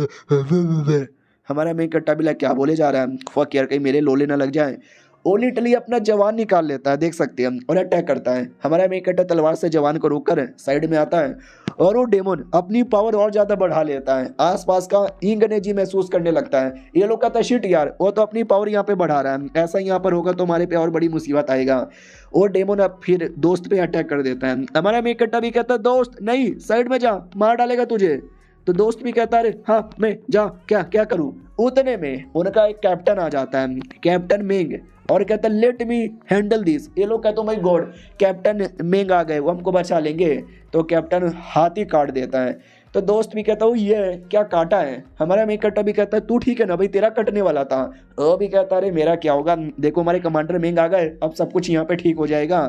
हमारा मेन कट्टा भी लग क्या बोले जा रहा है, फक यार कहीं मेरे लोले ना लग जाए। वो लिटरली अपना जवान निकाल लेता है, देख सकते हैं हम, और अटैक करता है। हमारा मेन कट्टा तलवार से जवान को रोककर साइड में आता है और वो डेमोन अपनी पावर और ज़्यादा बढ़ा लेता है, आसपास का इंग एनर्जी महसूस करने लगता है। ये लोग कहता है शिट यार वो तो अपनी पावर यहाँ पे बढ़ा रहा है, ऐसा यहाँ पर होगा तो हमारे पे और बड़ी मुसीबत आएगा। और डेमोन अब फिर दोस्त पे अटैक कर देता है। हमारा मेन कट्टा भी कहता है दोस्त नहीं, साइड में जा, मार डालेगा तुझे। तो दोस्त भी कहता है हाँ मैं जा क्या क्या करूँ। उतने में उनका एक कैप्टन आ जाता है, कैप्टन मेंग, और कहता है लेट मी हैंडल दिस। ये लोग कहते माय गॉड कैप्टन मेंग आ गए, वो हमको बचा लेंगे। तो कैप्टन हाथ ही काट देता है। तो दोस्त भी कहता हूँ ये क्या काटा है। हमारा मेंग कट्टा भी कहता है तू ठीक है ना भाई, तेरा कटने वाला था। वो भी कहता अरे मेरा क्या होगा, देखो हमारे कमांडर मेंग आ गए, अब सब कुछ यहाँ पे ठीक हो जाएगा।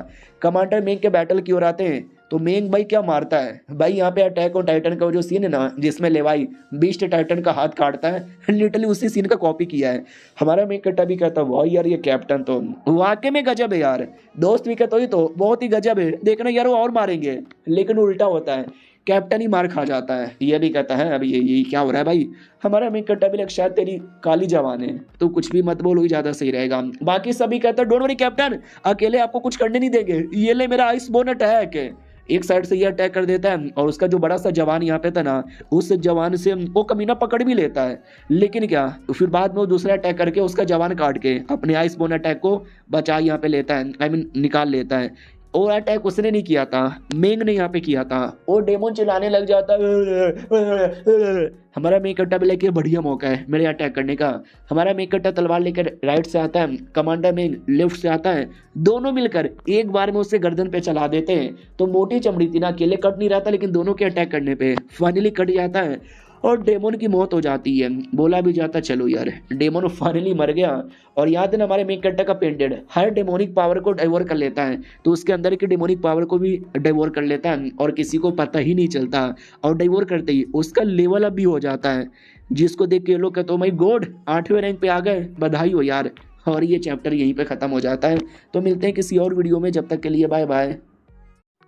कमांडर मेंग के बैटल की ओर आते हैं तो मेंग भाई क्या मारता है भाई, यहाँ पे अटैक ऑन टाइटन का जो सीन है ना जिसमें लेवाई बीस्ट टाइटन का हाथ काटता है, लिटरली उसी सीन का कॉपी किया है। हमारा मेंग कट्टा भी कहता है वाह यार ये कैप्टन तो वाकई में गजब है यार। दोस्त भी कहता ही तो बहुत ही गजब है, देखना यार वो और मारेंगे, लेकिन उल्टा होता है, कैप्टन ही मार खा जाता है। ये भी कहता है अभी ये क्या हो रहा है भाई। हमारा मेंग कट्टा भी लग शायद तेरी काली जवान है, तो कुछ भी मत बोलो ही ज़्यादा सही रहेगा। बाकी सभी कहता है डोंट वरी कैप्टन, अकेले आपको कुछ करने नहीं देंगे, ये ले मेरा आइस बोन अटैक है। एक साइड से ये अटैक कर देता है और उसका जो बड़ा सा जवान यहाँ पे था ना उस जवान से वो कमीना पकड़ भी लेता है, लेकिन क्या फिर बाद में वो दूसरा अटैक करके उसका जवान काट के अपने आइस बोन अटैक को बचा यहाँ पे लेता है, आई मीन निकाल लेता है। और अटैक उसने नहीं किया था, मेंग ने यहाँ पे किया था। और डेमोन चिल्लाने लग जाता है। हमारा मेंग कट्टा भी लेके बढ़िया मौका है मेरे अटैक करने का। हमारा मेंग कट्टा तलवार लेकर राइट से आता है, कमांडर मेंग लेफ्ट से आता है, दोनों मिलकर एक बार में उससे गर्दन पे चला देते हैं। तो मोटी चमड़ी थी ना, अकेले कट नहीं रहा था, लेकिन दोनों के अटैक करने पे फाइनली कट जाता है और डेमोन की मौत हो जाती है। बोला भी जाता चलो यार डेमोन फाइनली मर गया। और याद है ना हमारे मेंग कट्टा का पेंडेड हर डेमोनिक पावर को डाइवोर कर लेता है, तो उसके अंदर की डेमोनिक पावर को भी डाइवोर कर लेता है और किसी को पता ही नहीं चलता। और डाइवोर करते ही उसका लेवल अप भी हो जाता है, जिसको देख के लोग कहते हो माय गॉड 8वें रैंक पे आ गए, बधाई हो यार। और ये चैप्टर यहीं पे ख़त्म हो जाता है। तो मिलते हैं किसी और वीडियो में, जब तक के लिए बाय बाय।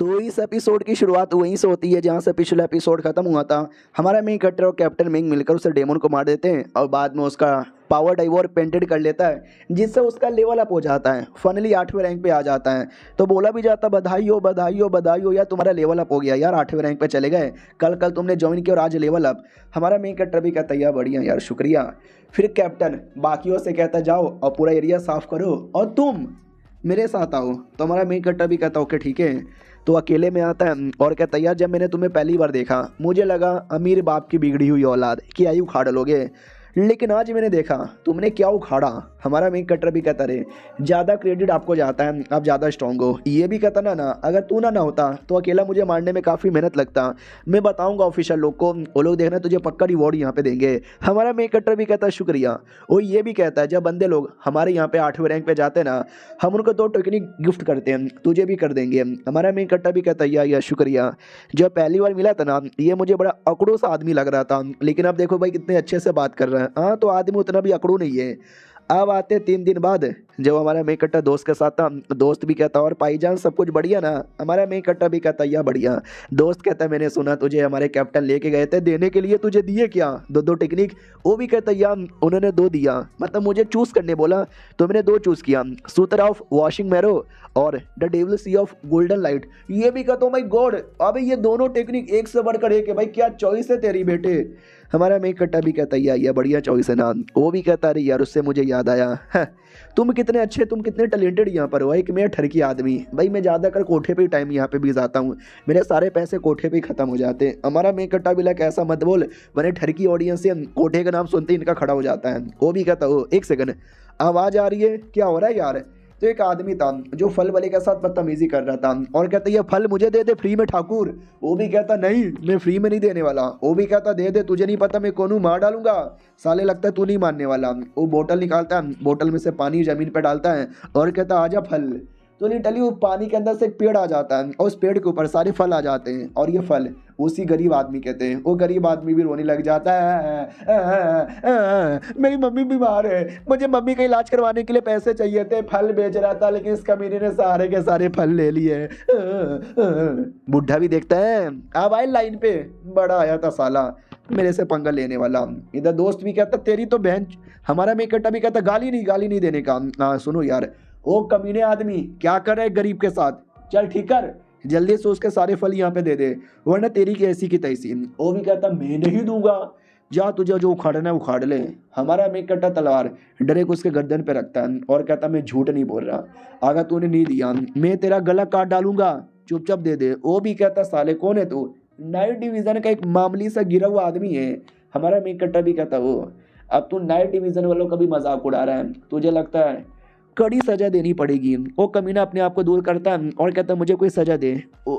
तो इस एपिसोड की शुरुआत वहीं से होती है जहां से पिछला एपिसोड खत्म हुआ था। हमारा मेन कैरेक्टर और कैप्टन मिंग मिलकर उसे डेमन को मार देते हैं और बाद में उसका पावर डाइवर पेंटेड कर लेता है, जिससे उसका लेवल अप हो जाता है। फाइनली 8वें रैंक पे आ जाता है। तो बोला भी जाता बधाई हो बधाई हो बधाई हो यार, तुम्हारा लेवल अप हो गया यार, 8वें रैंक पे चले गए, कल कल तुमने ज्वाइन किया और आज लेवल अप। हमारा मेन कैरेक्टर भी कहता है यार बढ़िया यार, शुक्रिया। फिर कैप्टन बाकियों से कहता जाओ और पूरा एरिया साफ करो और तुम मेरे साथ आओ। तो हमारा मेन कैरेक्टर भी कहता ओके ठीक है। तो अकेले में आता है और कहता यार जब मैंने तुम्हें पहली बार देखा मुझे लगा अमीर बाप की बिगड़ी हुई औलाद कि आई उखाड़ लोगे, लेकिन आज मैंने देखा तुमने क्या उखाड़ा। हमारा मेन कैरेक्टर भी कहता रहे ज़्यादा क्रेडिट आपको जाता है, आप ज़्यादा स्ट्रॉन्ग हो। ये भी कहता ना अगर तू ना होता तो अकेला मुझे मारने में काफ़ी मेहनत लगता। मैं बताऊंगा ऑफिशियल लोग को, वो लोग देखना तुझे पक्का रिवॉर्ड यहाँ पे देंगे। हमारा मेन कैरेक्टर भी कहता है शुक्रिया। वो ये भी कहता है जब बंदे लोग हमारे यहाँ पे 8वें रैंक पे जाते हैं ना, हम उनको 2 टेक्निक गिफ्ट करते हैं, तुझे भी कर देंगे। हमारा मेन कैरेक्टर भी कहता है यार शुक्रिया। जब पहली बार मिला था ना, ये मुझे बड़ा अकड़ू सा आदमी लग रहा था, लेकिन अब देखो भाई कितने अच्छे से बात कर रहे हैं। हाँ तो आदमी उतना भी अकड़ू नहीं है। अब आते 3 दिन बाद जब हमारा मेन कैरेक्टर दोस्त के साथ था, दोस्त भी कहता और भाईजान सब कुछ बढ़िया ना। हमारा मेन कैरेक्टर भी कहता या बढ़िया। दोस्त कहता मैंने सुना तुझे हमारे कैप्टन लेके गए थे, देने के लिए तुझे दिए क्या 2 टेक्निक। वो भी कहता या उन्होंने 2 दिया, मतलब मुझे चूज़ करने बोला तो मैंने 2 चूज़ किया, सूत्र ऑफ वॉशिंग मैरो और the devil sea of golden light. ये भी कहता माय गॉड, अबे ये दोनों टेक्निक एक से बढ़कर एक है भाई, क्या चॉइस है तेरी बेटे। हमारा मेन कैरेक्टर भी कहता है ये बढ़िया चॉइस है ना। वो भी कहता अरे यार उससे मुझे याद आया तुम कितने अच्छे, तुम कितने टैलेंटेड यहाँ पर हो। एक मैं ठरकी आदमी भाई, मैं ज़्यादातर कोठे पे ही टाइम यहाँ पे भी जाता हूँ, मेरे सारे पैसे कोठे पे ही खत्म हो जाते हैं। हमारा मेन कैरेक्टर भी लाइक ऐसा मत बोल, मैंने ठरकी ऑडियंस से कोठे का नाम सुनते ही इनका खड़ा हो जाता है। वो भी कहता हो एक सेकंड आवाज़ आ रही है, क्या हो रहा है यार। तो एक आदमी था जो फल वाले के साथ बदतमीजी कर रहा था और कहता ये फल मुझे दे दे फ्री में ठाकुर। वो भी कहता नहीं मैं फ्री में नहीं देने वाला। वो भी कहता दे दे, तुझे नहीं पता मैं कौन हूँ, मार डालूंगा साले, लगता है तू नहीं मानने वाला। वो बोतल निकालता है, बोतल में से पानी जमीन पर डालता है और कहता आजा फल। तो लिटरली वो पानी के अंदर से एक पेड़ आ जाता है और उस पेड़ के ऊपर सारे फल आ जाते हैं और ये फल उसी गरीब आदमी कहते हैं। वो गरीब आदमी भी रोने लग जाता है मेरी मम्मी बीमार है, मुझे मम्मी का इलाज करवाने के लिए पैसे चाहिए थे, फल बेच रहा था लेकिन इस कमीने ने सारे के सारे फल ले लिए। बुढ़ा भी देखता है अब आए लाइन पे, बड़ा आया था साला मेरे से पंगा लेने वाला। इधर दोस्त भी कहता तेरी तो बहन। हमारा मेन कैरेक्टर भी कहता गाली नहीं देने का। सुनो यार ओ कमीने आदमी क्या कर रहा है गरीब के साथ, चल ठीक कर जल्दी से उसके सारे फल यहाँ पे दे दे वरना तेरी की ऐसी की तैसी। वो भी कहता मैं नहीं दूंगा, जा तुझे जो उखाड़ना है उखाड़ ले। हमारा मेन कैरेक्टर तलवार डायरेक्ट उसके गर्दन पे रखता है और कहता मैं झूठ नहीं बोल रहा, अगर तूने नहीं दिया मैं तेरा गला काट डालूंगा, चुपचाप दे दे। वो भी कहता साले कौन है तू, नाइट डिवीजन का एक मामूली सा गिरा हुआ आदमी है। हमारा मेन कैरेक्टर भी कहता वो अब तू नाइट डिवीजन वालों का भी मजाक उड़ा रहा है, तुझे लगता है कड़ी सजा देनी पड़ेगी। वो कमीना अपने आप को दूर करता है और कहता है मुझे कोई सजा दे,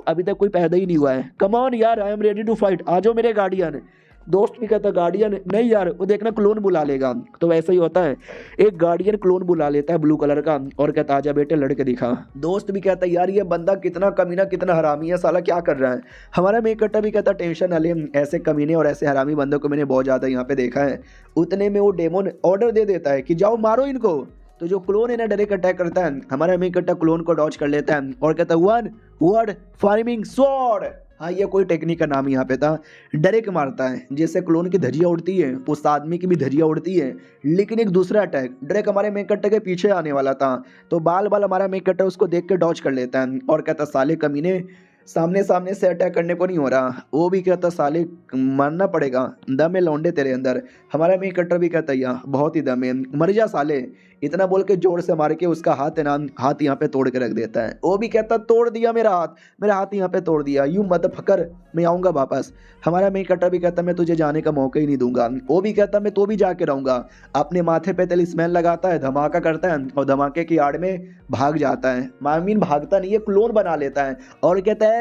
अभी तक कोई पैदा ही नहीं हुआ है, कम ऑन यार I am ready to fight, आ जाओ मेरे गार्डियन। दोस्त भी कहता गार्डियन नहीं यार, वो देखना क्लोन बुला लेगा। तो वैसा ही होता है, एक गार्डियन क्लोन बुला लेता है ब्लू कलर का और कहता आजा बेटे लड़के दिखा। दोस्त भी कहता यार ये बंदा कितना कमीना कितना हरामी है, साला क्या कर रहा है। हमारा मेन कैरेक्टर भी कहता टेंशन ना ले, ऐसे कमीने और ऐसे हरामी बंदों को मैंने बहुत ज़्यादा यहाँ पे देखा है। उतने में वो डेमोन ऑर्डर दे देता है कि जाओ मारो इनको। तो जो क्लोन है ना डायरेक्ट अटैक करता है, हमारा मेन कैरेक्टर क्लोन को डॉज कर लेता है और कहता है वन वर्ड फार्मिंग स्वॉर्ड। हाँ ये कोई टेक्निक का नाम यहाँ पे था, डायरेक्ट मारता है जैसे क्लोन की धजिया उड़ती है उस आदमी की भी धजिया उड़ती है। लेकिन एक दूसरा अटैक डायरेक्ट हमारे मेन कैरेक्टर के पीछे आने वाला था, तो बाल हमारा मेन कैरेक्टर उसको देख के डॉज कर लेता है और कहता साले कमीने सामने से अटैक करने को नहीं हो रहा। वो भी कहता साले मारना पड़ेगा, दम है लौंडे तेरे अंदर। हमारा मेन कैरेक्टर भी कहता यार बहुत ही दम है, मर जा साले। इतना बोल के जोर से मार के उसका हाथ यहाँ पे तोड़ के रख देता है। वो भी कहता तोड़ दिया मेरा हाथ यहाँ पे तोड़ दिया, यू मदरफकर मैं आऊँगा वापस। हमारा मेन कैरेक्टर भी कहता मैं तुझे जाने का मौका ही नहीं दूंगा। वो भी कहता मैं तो भी जाके रहूँगा। अपने माथे पे तेल स्मेल लगाता है, धमाका करता है और धमाके की आड़ में भाग जाता है। मामीन भागता नहीं है, क्लोन बना लेता है और कहता है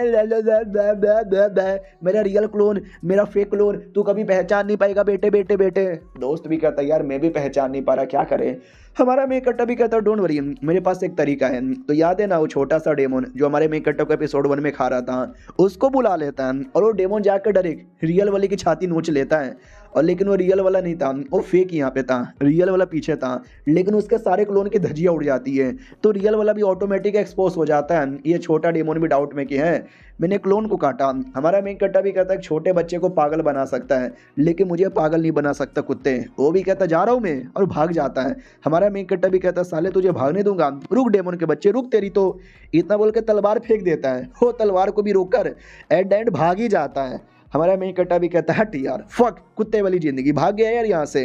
मेरा रियल क्लोन मेरा फेक क्लोन तू कभी पहचान नहीं पाएगा बेटे बेटे बेटे। दोस्त भी कहता यार मैं भी पहचान नहीं पा रहा, क्या करे। हमारा मेन कैरेक्टर भी कहता डोंट वरी मेरे पास एक तरीका है। तो याद है ना वो छोटा सा डेमोन जो हमारे मेन कैरेक्टर को एपिसोड 1 में खा रहा था, उसको बुला लेता है और वो डेमोन जाकर डायरेक्ट रियल वाले की छाती नोच लेता है और लेकिन वो रियल वाला नहीं था, वो फेक यहाँ पे था, रियल वाला पीछे था। लेकिन उसके सारे क्लोन की धज्जियाँ उड़ जाती है, तो रियल वाला भी ऑटोमेटिक एक्सपोज हो जाता है। ये छोटा डेमोन भी डाउट में कि है मैंने क्लोन को काटा। हमारा मेन कट्टा भी कहता है छोटे बच्चे को पागल बना सकता है, लेकिन मुझे पागल नहीं बना सकता कुत्ते। वो भी कहता जा रहा हूँ मैं, और भाग जाता है। हमारा मेन कट्टा भी कहता साले तुझे भागने दूंगा, रुक डेमोन के बच्चे रुक, तेरी तो। इतना बोल के तलवार फेंक देता है, वो तलवार को भी रोक कर एट द एंड भाग ही जाता है। हमारा मेन कट्टा भी कहता है हट यार, फक कुत्ते वाली जिंदगी, भाग गया यार यहाँ से।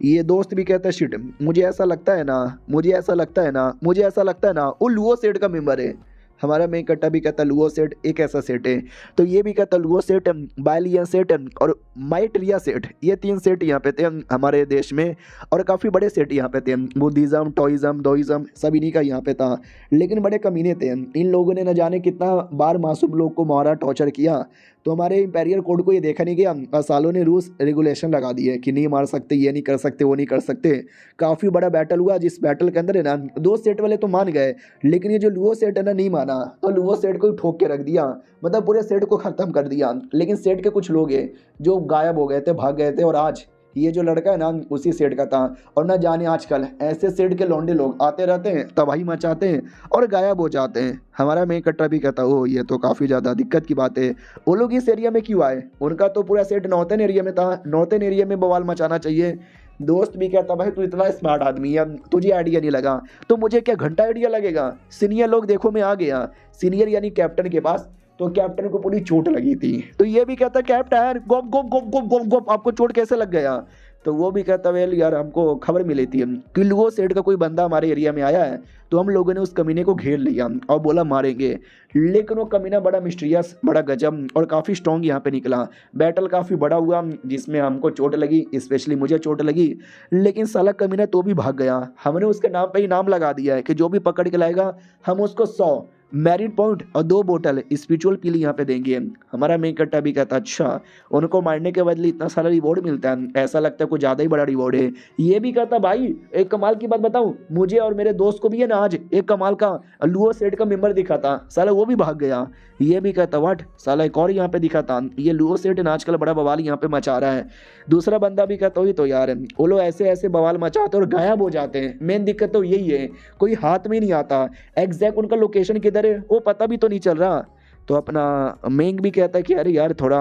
ये दोस्त भी कहता है शिट, मुझे ऐसा लगता है ना, मुझे ऐसा लगता है ना, मुझे ऐसा लगता है ना वो लुओ सेट का मेंबर है। हमारा मेन कट्टा भी कहता लुओ सेट एक ऐसा सेट है। तो ये भी कहता लुओ सेट, बायलियन सेट और माइट्रिया सेट, ये 3 सेट यहाँ पे थे हमारे देश में, और काफ़ी बड़े सेट यहाँ पे थे। बुद्धिज़्म, टोइज़्म, डोइज़्म सब इन्हीं का यहाँ पे था। लेकिन बड़े कमीने थे इन लोगों ने, न जाने कितना बार मासूम लोग को मारा, टॉर्चर किया। तो हमारे इंपेरियल कोड को ये देखा नहीं गया, और सालों ने रूल्स रेगुलेशन लगा दिए कि नहीं मार सकते, ये नहीं कर सकते, वो नहीं कर सकते। काफ़ी बड़ा बैटल हुआ, जिस बैटल के अंदर है ना 2 सेट वाले तो मान गए, लेकिन ये जो लुओ सेट है ना नहीं माना, तो लुओ सेट को ही ठोक के रख दिया, मतलब पूरे सेट को ख़त्म कर दिया। लेकिन सेट के कुछ लोग हैं जो गायब हो गए थे, भाग गए थे, और आज ये जो लड़का है ना उसी सेट का था। और ना जाने आजकल ऐसे सेट के लौंडे लोग आते रहते हैं, तबाही मचाते हैं और गायब हो जाते हैं। हमारा मेन कट्टा भी कहता ओ ये तो काफ़ी ज़्यादा दिक्कत की बात है, वो लोग इस एरिया में क्यों आए, उनका तो पूरा सेट नॉर्थन एरिया में था, नॉर्थन एरिया में बवाल मचाना चाहिए। दोस्त भी कहता भाई तू इतना स्मार्ट आदमी है, तुझे आइडिया नहीं लगा तो मुझे क्या घंटा आइडिया लगेगा। सीनियर लोग देखो मैं आ गया, सीनियर यानी कैप्टन के पास, तो कैप्टन को पूरी चोट लगी थी। तो ये भी कहता कैप्टन गोप गोप गोप गोप गोप गोप आपको चोट कैसे लग गया। तो वो भी कहता वेल यार हमको खबर मिली थी कि लुओ सेट का कोई बंदा हमारे एरिया में आया है, तो हम लोगों ने उस कमीने को घेर लिया और बोला मारेंगे। लेकिन वो कमीना बड़ा मिस्टीरियस, बड़ा गजब और काफ़ी स्ट्रॉन्ग यहाँ पे निकला। बैटल काफ़ी बड़ा हुआ जिसमें हमको चोट लगी, स्पेशली मुझे चोट लगी। लेकिन साला कमीना तो भी भाग गया। हमने उसके नाम पे ही नाम लगा दिया है कि जो भी पकड़ के लाएगा हम उसको 100 मैरिट पॉइंट और 2 बोतल स्पिरिचुअल पीली यहाँ पे देंगे। हमारा मेन कट्टा भी कहता अच्छा उनको मारने के बदले इतना सारा रिवॉर्ड मिलता है, ऐसा लगता है कुछ ज़्यादा ही बड़ा रिवॉर्ड है। ये भी कहता भाई एक कमाल की बात बताऊं, मुझे और मेरे दोस्त को भी है ना आज एक कमाल का लुओ सेट का मेंबर दिखा था, साला वो भी भाग गया। ये भी कहता व्हाट, साला एक और यहाँ पे दिखा था, ये लुओ सेट ना आजकल बड़ा बवाल यहाँ पे मचा रहा है। दूसरा बंदा भी कहता वही तो यार, वो लोग ऐसे ऐसे बवाल मचाते और गायब हो जाते हैं। मेन दिक्कत तो यही है, कोई हाथ में नहीं आता, एग्जैक्ट उनका लोकेशन किधर है वो पता भी तो नहीं चल रहा। तो अपना मेंग भी कहता है कि अरे यार थोड़ा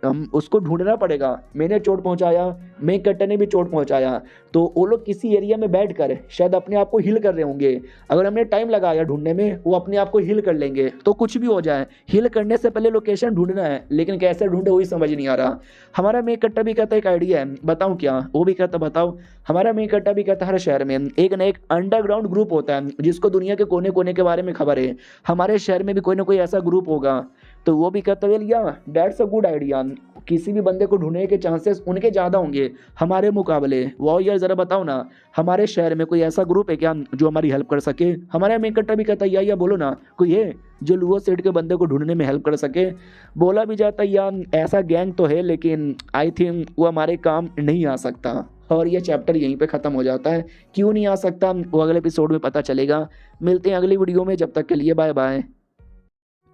हम उसको ढूंढना पड़ेगा। मैंने चोट पहुंचाया, मेंग कट्टे ने भी चोट पहुंचाया, तो वो लोग किसी एरिया में बैठकर शायद अपने आप को हील कर रहे होंगे। अगर हमने टाइम लगाया ढूंढने में वो अपने आप को हील कर लेंगे, तो कुछ भी हो जाए हील करने से पहले लोकेशन ढूंढना है, लेकिन कैसे ढूंढे वही समझ नहीं आ रहा। हमारा मेंग कट्टा भी कहता है एक आइडिया है, बताऊँ क्या। वो भी कहता बताओ। हमारा मेंग कट्टा भी कहता हर शहर में एक ना एक अंडरग्राउंड ग्रुप होता है जिसको दुनिया के कोने कोने के बारे में खबर है, हमारे शहर में भी कोई ना कोई ऐसा ग्रुप होगा। तो वो भी कहता है या दैट्स अ गुड आइडिया, किसी भी बंदे को ढूंढने के चांसेस उनके ज़्यादा होंगे हमारे मुकाबले। वो यार ज़रा बताओ ना हमारे शहर में कोई ऐसा ग्रुप है क्या जो हमारी हेल्प कर सके। हमारा मेन कट्टा भी कहता है या बोलो ना कोई है जो लुओ सेट के बंदे को ढूंढने में हेल्प कर सके। बोला भी जाता है यार ऐसा गैंग तो है, लेकिन आई थिंक वो हमारे काम नहीं आ सकता। और ये चैप्टर यहीं पे ख़त्म हो जाता है। क्यों नहीं आ सकता वो अगले एपिसोड में पता चलेगा। मिलते हैं अगली वीडियो में, जब तक के लिए बाय बाय।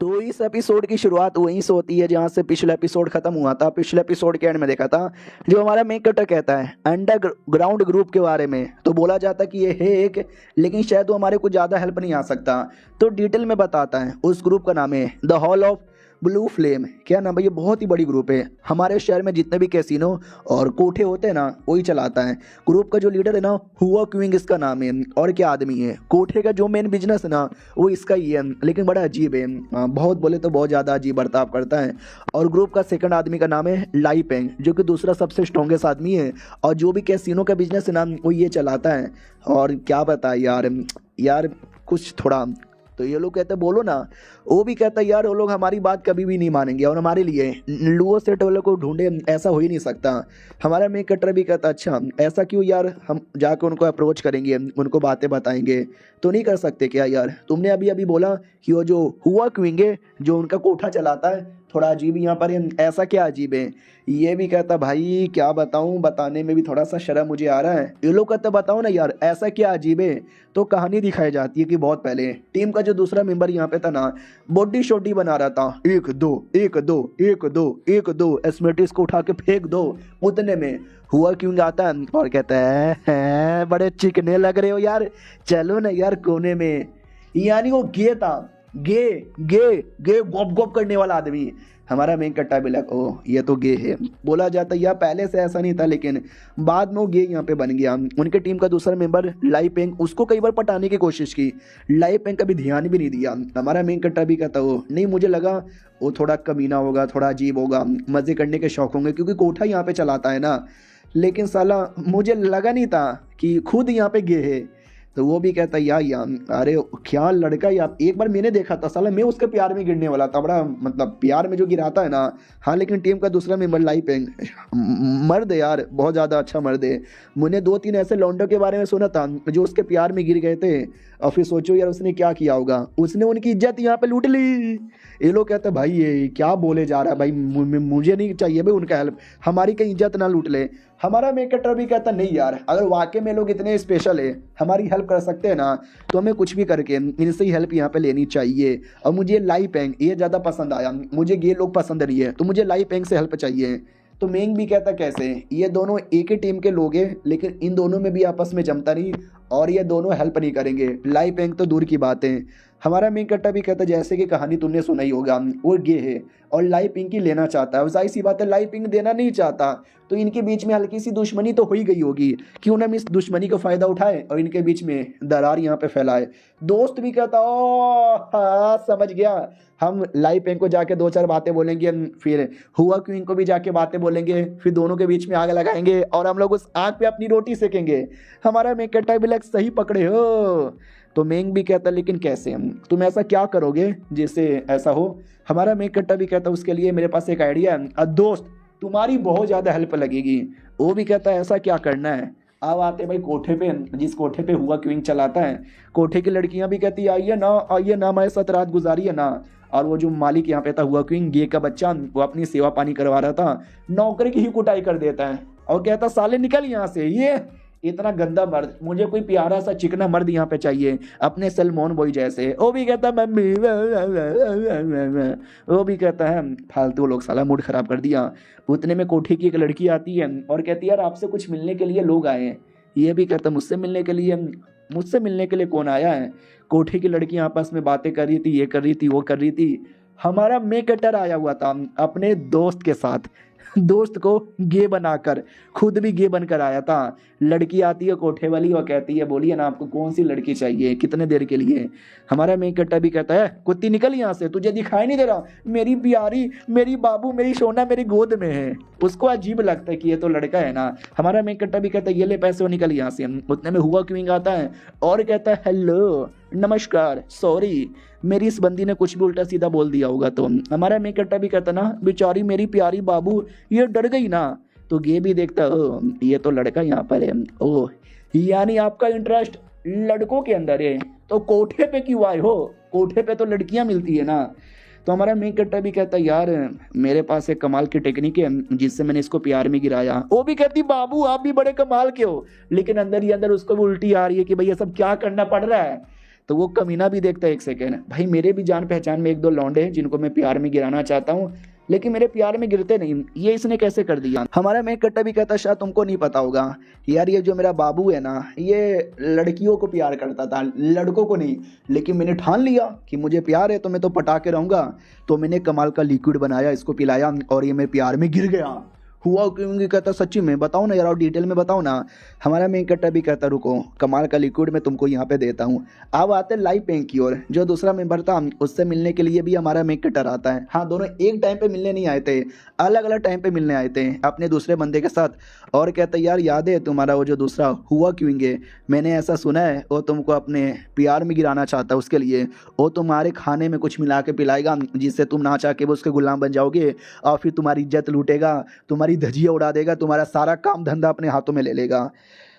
तो इस एपिसोड की शुरुआत वहीं से होती है जहाँ से पिछला एपिसोड खत्म हुआ था। पिछले एपिसोड के एंड में देखा था जो हमारा मेन कटर कहता है अंडरग्राउंड ग्रुप के बारे में, तो बोला जाता है कि ये है एक, लेकिन शायद वो हमारे को ज़्यादा हेल्प नहीं आ सकता। तो डिटेल में बताता है उस ग्रुप का नाम है the hall of blue flame. क्या नाम भाई, ये बहुत ही बड़ी ग्रुप है। हमारे शहर में जितने भी कैसीनो और कोठे होते हैं ना वही चलाता है। ग्रुप का जो लीडर है ना हुआ क्विंग इसका नाम है। और क्या आदमी है, कोठे का जो मेन बिजनेस है ना वो इसका ही है, लेकिन बड़ा अजीब है। बहुत बोले तो बहुत ज़्यादा अजीब बर्ताव करता है। और ग्रुप का सेकंड आदमी का नाम है लाई पेंग, जो कि दूसरा सबसे स्ट्रॉन्गेस्ट आदमी है। और जो भी कैसीनो का बिजनेस है ना वो ये चलाता है। और क्या बताए यार कुछ थोड़ा, तो ये लोग कहते हैं बोलो ना। वो भी कहता है यार वो लोग हमारी बात कभी भी नहीं मानेंगे और हमारे लिए लुओ सेट वालों को ढूंढे ऐसा हो ही नहीं सकता। हमारा मेन कटर भी कहता अच्छा ऐसा क्यों यार, हम जाकर उनको अप्रोच करेंगे, उनको बातें बताएंगे। तो नहीं कर सकते क्या यार, तुमने अभी अभी बोला कि वो जो हुआ क्विंग है जो उनका कोठा चलाता है थोड़ा अजीब यहाँ पर है। ऐसा क्या अजीब है? ये भी कहता भाई क्या बताऊँ, बताने में भी थोड़ा सा शर्म मुझे आ रहा है। ये लोग कहते बताओ ना यार ऐसा क्या अजीब है। तो कहानी दिखाई जाती है कि बहुत पहले टीम का जो दूसरा मेंबर यहाँ पे था ना, बॉडी शॉडी बना रहा था, 1-2 1-2 1-2 1-2 एस्मेटिस को उठा के फेंक दो। उतने में हुआ क्यों आता है और कहता है बड़े चिकने लग रहे हो यार, चलो ना यार कोने में। यानी वो गे था, गे गे गे गोप गोप करने वाला आदमी। हमारा मेन कट्टा भी लग, ओ ये तो गे है बोला जाता। या पहले से ऐसा नहीं था लेकिन बाद में वो गे यहाँ पे बन गया। उनके टीम का दूसरा मेंबर लाई पेंग, उसको कई बार पटाने की कोशिश की, लाई पेंग कभी ध्यान भी नहीं दिया। हमारा मेन कट्टा भी कहता वो नहीं, मुझे लगा वो थोड़ा कमीना होगा, थोड़ा अजीब होगा, मज़े करने के शौक होंगे क्योंकि कोठा यहाँ पे चलाता है ना। लेकिन साला मुझे लगा नहीं था कि खुद यहाँ पे गे है। तो वो भी कहता यार अरे क्या लड़का यार, एक बार मैंने देखा था साला मैं उसके प्यार में गिरने वाला था, बड़ा मतलब प्यार में जो गिराता है ना। हाँ लेकिन टीम का दूसरा मेंबर लाई पेंग मर्द है यार, बहुत ज़्यादा अच्छा मर्द है। मैंने 2-3 ऐसे लौंडों के बारे में सुना था जो उसके प्यार में गिर गए थे, और फिर सोचो यार उसने क्या किया होगा, उसने उनकी इज्जत यहाँ पे लूट ली। ये लोग कहते भाई ये क्या बोले जा रहा है भाई, मुझे नहीं चाहिए भाई उनका हेल्प, हमारी कहीं इज्जत ना लूट ले। हमारा मेकटर भी कहता नहीं यार, अगर वाकई में लोग इतने स्पेशल है हमारी हेल्प कर सकते हैं ना, तो हमें कुछ भी करके इनसे ही हेल्प यहाँ पे लेनी चाहिए। और मुझे लाई पेंग ये ज़्यादा पसंद आया, मुझे ये लोग पसंद नहीं है, तो मुझे लाई पेंग से हेल्प चाहिए। तो मेंग भी कहता कैसे, ये दोनों एक ही टीम के लोग हैं लेकिन इन दोनों में भी आपस में जमता नहीं और ये दोनों हेल्प नहीं करेंगे। लाई पेंग तो दूर की बात है। हमारा मेंग कट्टा भी कहता जैसे कि कहानी तुमने सुना ही होगा, वो गे है और लाई पिंग की लेना चाहता है। जाहिर सी बात है लाई पिंग देना नहीं चाहता, तो इनके बीच में हल्की सी दुश्मनी तो हो ही गई होगी। क्यों ना हम इस दुश्मनी का फ़ायदा उठाए और इनके बीच में दरार यहाँ पे फैलाए। दोस्त भी कहता ओ हाँ समझ गया, हम लाई पेंग को जाके 2-4 बातें बोलेंगे, फिर हुआ क्यों इनको भी जाके बातें बोलेंगे, फिर दोनों के बीच में आग लगाएंगे और हम लोग उस आग पे अपनी रोटी सेकेंगे। हमारा मेंग कट्टा भी लग सही पकड़े हो। तो मेंग भी कहता लेकिन कैसे, हम तुम ऐसा क्या करोगे जिससे ऐसा हो। हमारा मेंग कट्टा भी कहता उसके लिए मेरे पास एक आइडिया है, दोस्त तुम्हारी बहुत ज़्यादा हेल्प लगेगी। वो भी कहता है ऐसा क्या करना है। अब आते भाई कोठे पे, जिस कोठे पे हुआ क्विंग चलाता है। कोठे की लड़कियां भी कहती आइए ना हमारे साथ रात गुजारिए ना। और वो जो मालिक यहाँ पे था हुआ क्विंग गे का बच्चा, वो अपनी सेवा पानी करवा रहा था, नौकरी की ही कुटाई कर देता है और कहता साले निकल यहाँ से, ये इतना गंदा मर्द, मुझे कोई प्यारा सा चिकना मर्द यहाँ पे चाहिए अपने सलमान बॉय जैसे। वो भी कहता मम्मी, वो भी कहता है फालतू लोग, साला मूड खराब कर दिया। उतने में कोठी की एक लड़की आती है और कहती है यार आपसे कुछ मिलने के लिए लोग आए हैं। ये भी कहता मुझसे मिलने के लिए, मुझसे मिलने के लिए कौन आया है। कोठी की लड़की आपस में बातें कर रही थी, ये कर रही थी वो कर रही थी। हमारा मेकटर आया हुआ था अपने दोस्त के साथ, दोस्त को गे बनाकर, खुद भी गे बनकर आया था। लड़की आती है कोठे वाली और कहती है बोलिए ना आपको कौन सी लड़की चाहिए, कितने देर के लिए। हमारा मेकट्टा भी कहता है कुत्ती निकल यहाँ से, तुझे दिखाई नहीं दे रहा मेरी प्यारी, मेरी बाबू, मेरी सोना मेरी गोद में है। उसको अजीब लगता है कि ये तो लड़का है ना। हमारा मेकट्टा भी कहता है ये ले पैसे और निकल यहाँ से। उतने में हुआ क्विंग आता है और कहता है हेलो नमस्कार, सॉरी मेरी इस बंदी ने कुछ भी उल्टा सीधा बोल दिया होगा। तो हमारा मेकट्टा भी कहता ना बेचारी मेरी प्यारी बाबू ये डर गई ना। तो ये भी देखता ओ ये तो लड़का यहाँ पर है, ओ यानी आपका इंटरेस्ट लड़कों के अंदर है, तो कोठे पे क्यों आए हो, कोठे पे तो लड़कियां मिलती है ना। तो हमारा मेकट्टा भी कहता यार मेरे पास एक कमाल की टेक्निक है जिससे मैंने इसको प्यार में गिराया। वो भी कहती बाबू आप भी बड़े कमाल के हो, लेकिन अंदर ही अंदर उसको भी उल्टी आ रही है कि भाई ये सब क्या करना पड़ रहा है। तो वो कमीना भी देखता है एक सेकेंड, भाई मेरे भी जान पहचान में 1-2 लौंडे हैं जिनको मैं प्यार में गिराना चाहता हूँ लेकिन मेरे प्यार में गिरते नहीं, ये इसने कैसे कर दिया। हमारा मेकट्टा भी कहता शायद तुमको नहीं पता होगा यार, ये जो मेरा बाबू है ना ये लड़कियों को प्यार करता था, लड़कों को नहीं। लेकिन मैंने ठान लिया कि मुझे प्यार है तो मैं तो पटा के रहूँगा। तो मैंने कमाल का लिक्विड बनाया, इसको पिलाया और ये मेरे प्यार में गिर गया। हुआ क्योंकि कहता सच्ची में बताओ ना यार, और डिटेल में बताओ ना। हमारा मेकट्टा भी कहता रुको कमाल का लिक्विड मैं तुमको यहाँ पे देता हूँ। अब आते लाई पेंग की ओर, जो दूसरा मेंबर था उससे मिलने के लिए भी हमारा मेकट्टर आता है। हाँ दोनों एक टाइम पे मिलने नहीं आए थे, अलग अलग टाइम पे मिलने आए थे अपने दूसरे बंदे के साथ। और कहता यार याद है तुम्हारा वो जो दूसरा हुआ क्यों है, मैंने ऐसा सुना है वो तुमको अपने प्यार में गिराना चाहता है, उसके लिए वो तुम्हारे खाने में कुछ मिला के पिलाएगा जिससे तुम ना चाह के वो उसके गुलाम बन जाओगे और फिर तुम्हारी इज्जत लूटेगा, तुम्हारी धजिया उड़ा देगा, तुम्हारा सारा काम धंधा अपने हाथों में ले लेगा।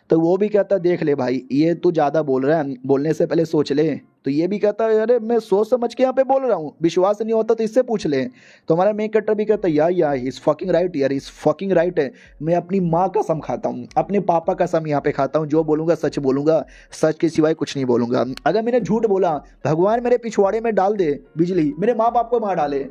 तो वो भी कहता देख ले भाई ये तू ज़्यादा बोल रहा है, बोलने से पहले सोच ले तो ये भी कहता है अरे मैं सोच समझ के यहाँ पे बोल रहा हूँ, विश्वास नहीं होता तो इससे पूछ ले। तो हमारा मेन कट्टर भी कहता है या इज फकिंग राइट यार, इज फकिंग राइट है। मैं अपनी माँ कसम खाता हूँ, अपने पापा कसम यहाँ पे खाता हूँ, जो बोलूंगा सच बोलूंगा, सच के सिवाय कुछ नहीं बोलूंगा। अगर मैंने झूठ बोला भगवान मेरे पिछवाड़े में डाल दे बिजली, मेरे माँ बाप को मार डाले।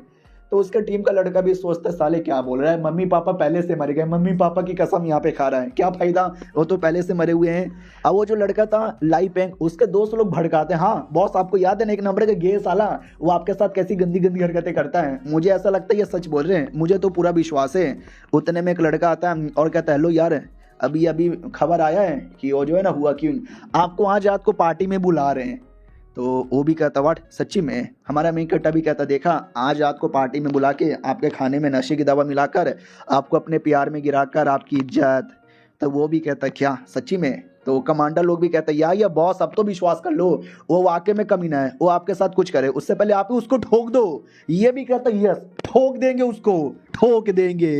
तो उसके टीम का लड़का भी सोचता है साले क्या बोल रहा है, मम्मी पापा पहले से मर गए, मम्मी पापा की कसम यहाँ पे खा रहा है, क्या फायदा, वो तो पहले से मरे हुए हैं। अब वो जो लड़का था लाई पेंग, उसके दोस्त लोग भड़काते हैं, हाँ बॉस आपको याद है ना एक नंबर का गे साला, वो आपके साथ कैसी गंदी गंदी हरकतें करता है। मुझे ऐसा लगता है ये सच बोल रहे हैं, मुझे तो पूरा विश्वास है। उतने में एक लड़का आता है और कहता है हेलो यार, अभी अभी खबर आया है कि वो जो है ना हुआ क्यों, आपको आज रात को पार्टी में बुला रहे हैं। तो वो भी कहता वाट सच्ची में। हमारा मेन कट्टा भी कहता देखा आज रात को पार्टी में बुला के आपके खाने में नशे की दवा मिलाकर, आपको अपने प्यार में गिराकर आपकी इज्जत। तो वो भी कहता क्या सच्ची में। तो कमांडर लोग भी कहते या बॉस अब तो विश्वास कर लो, वो वाकई में कमीना है, वो आपके साथ कुछ करे उससे पहले आप ही उसको ठोक दो। ये भी कहता यस ठोक देंगे उसको, ठोक देंगे।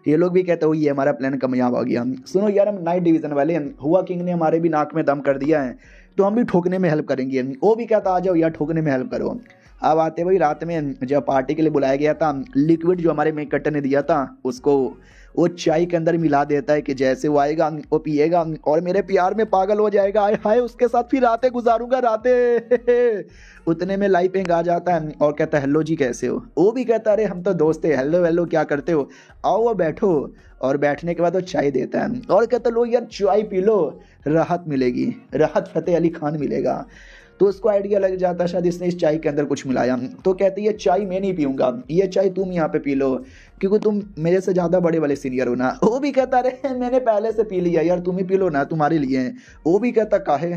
ये लोग भी कहते हो ये हमारा प्लान कामयाब हो गया। सुनो यार हम नाइट डिवीजन वाले हैं, हुआ किंग ने हमारे भी नाक में दम कर दिया है, तो हम भी ठोकने में हेल्प करेंगे। वो भी कहता आ जाओ यार ठोकने में हेल्प करो। अब आते भाई रात में जब पार्टी के लिए बुलाया गया था, लिक्विड जो हमारे मेन कट्टर ने दिया था उसको वो चाय के अंदर मिला देता है कि जैसे वो आएगा वो पिएगा और मेरे प्यार में पागल हो जाएगा, आए हाय उसके साथ फिर रातें गुजारूंगा रातें। उतने में लाई पेंग आ जाता है और कहता है हेलो जी कैसे हो। वो भी कहता है अरे हम तो दोस्त है, हेलो हेलो क्या करते हो, आओ वो बैठो। और बैठने के बाद वो चाय देता है और कहता लो यार चाय पी लो, राहत मिलेगी, राहत फतेह अली खान मिलेगा। तो उसको आइडिया लग जाता है शायद इसने इस चाय के अंदर कुछ मिलाया। तो कहती है चाय मैं नहीं पीऊंगा, ये चाय तुम यहाँ पे पी लो क्योंकि तुम मेरे से ज़्यादा बड़े वाले सीनियर हो ना। वो भी कहता रहे मैंने पहले से पी लिया यार, तुम ही पी लो ना, तुम्हारे लिए है। वो भी कहता काहे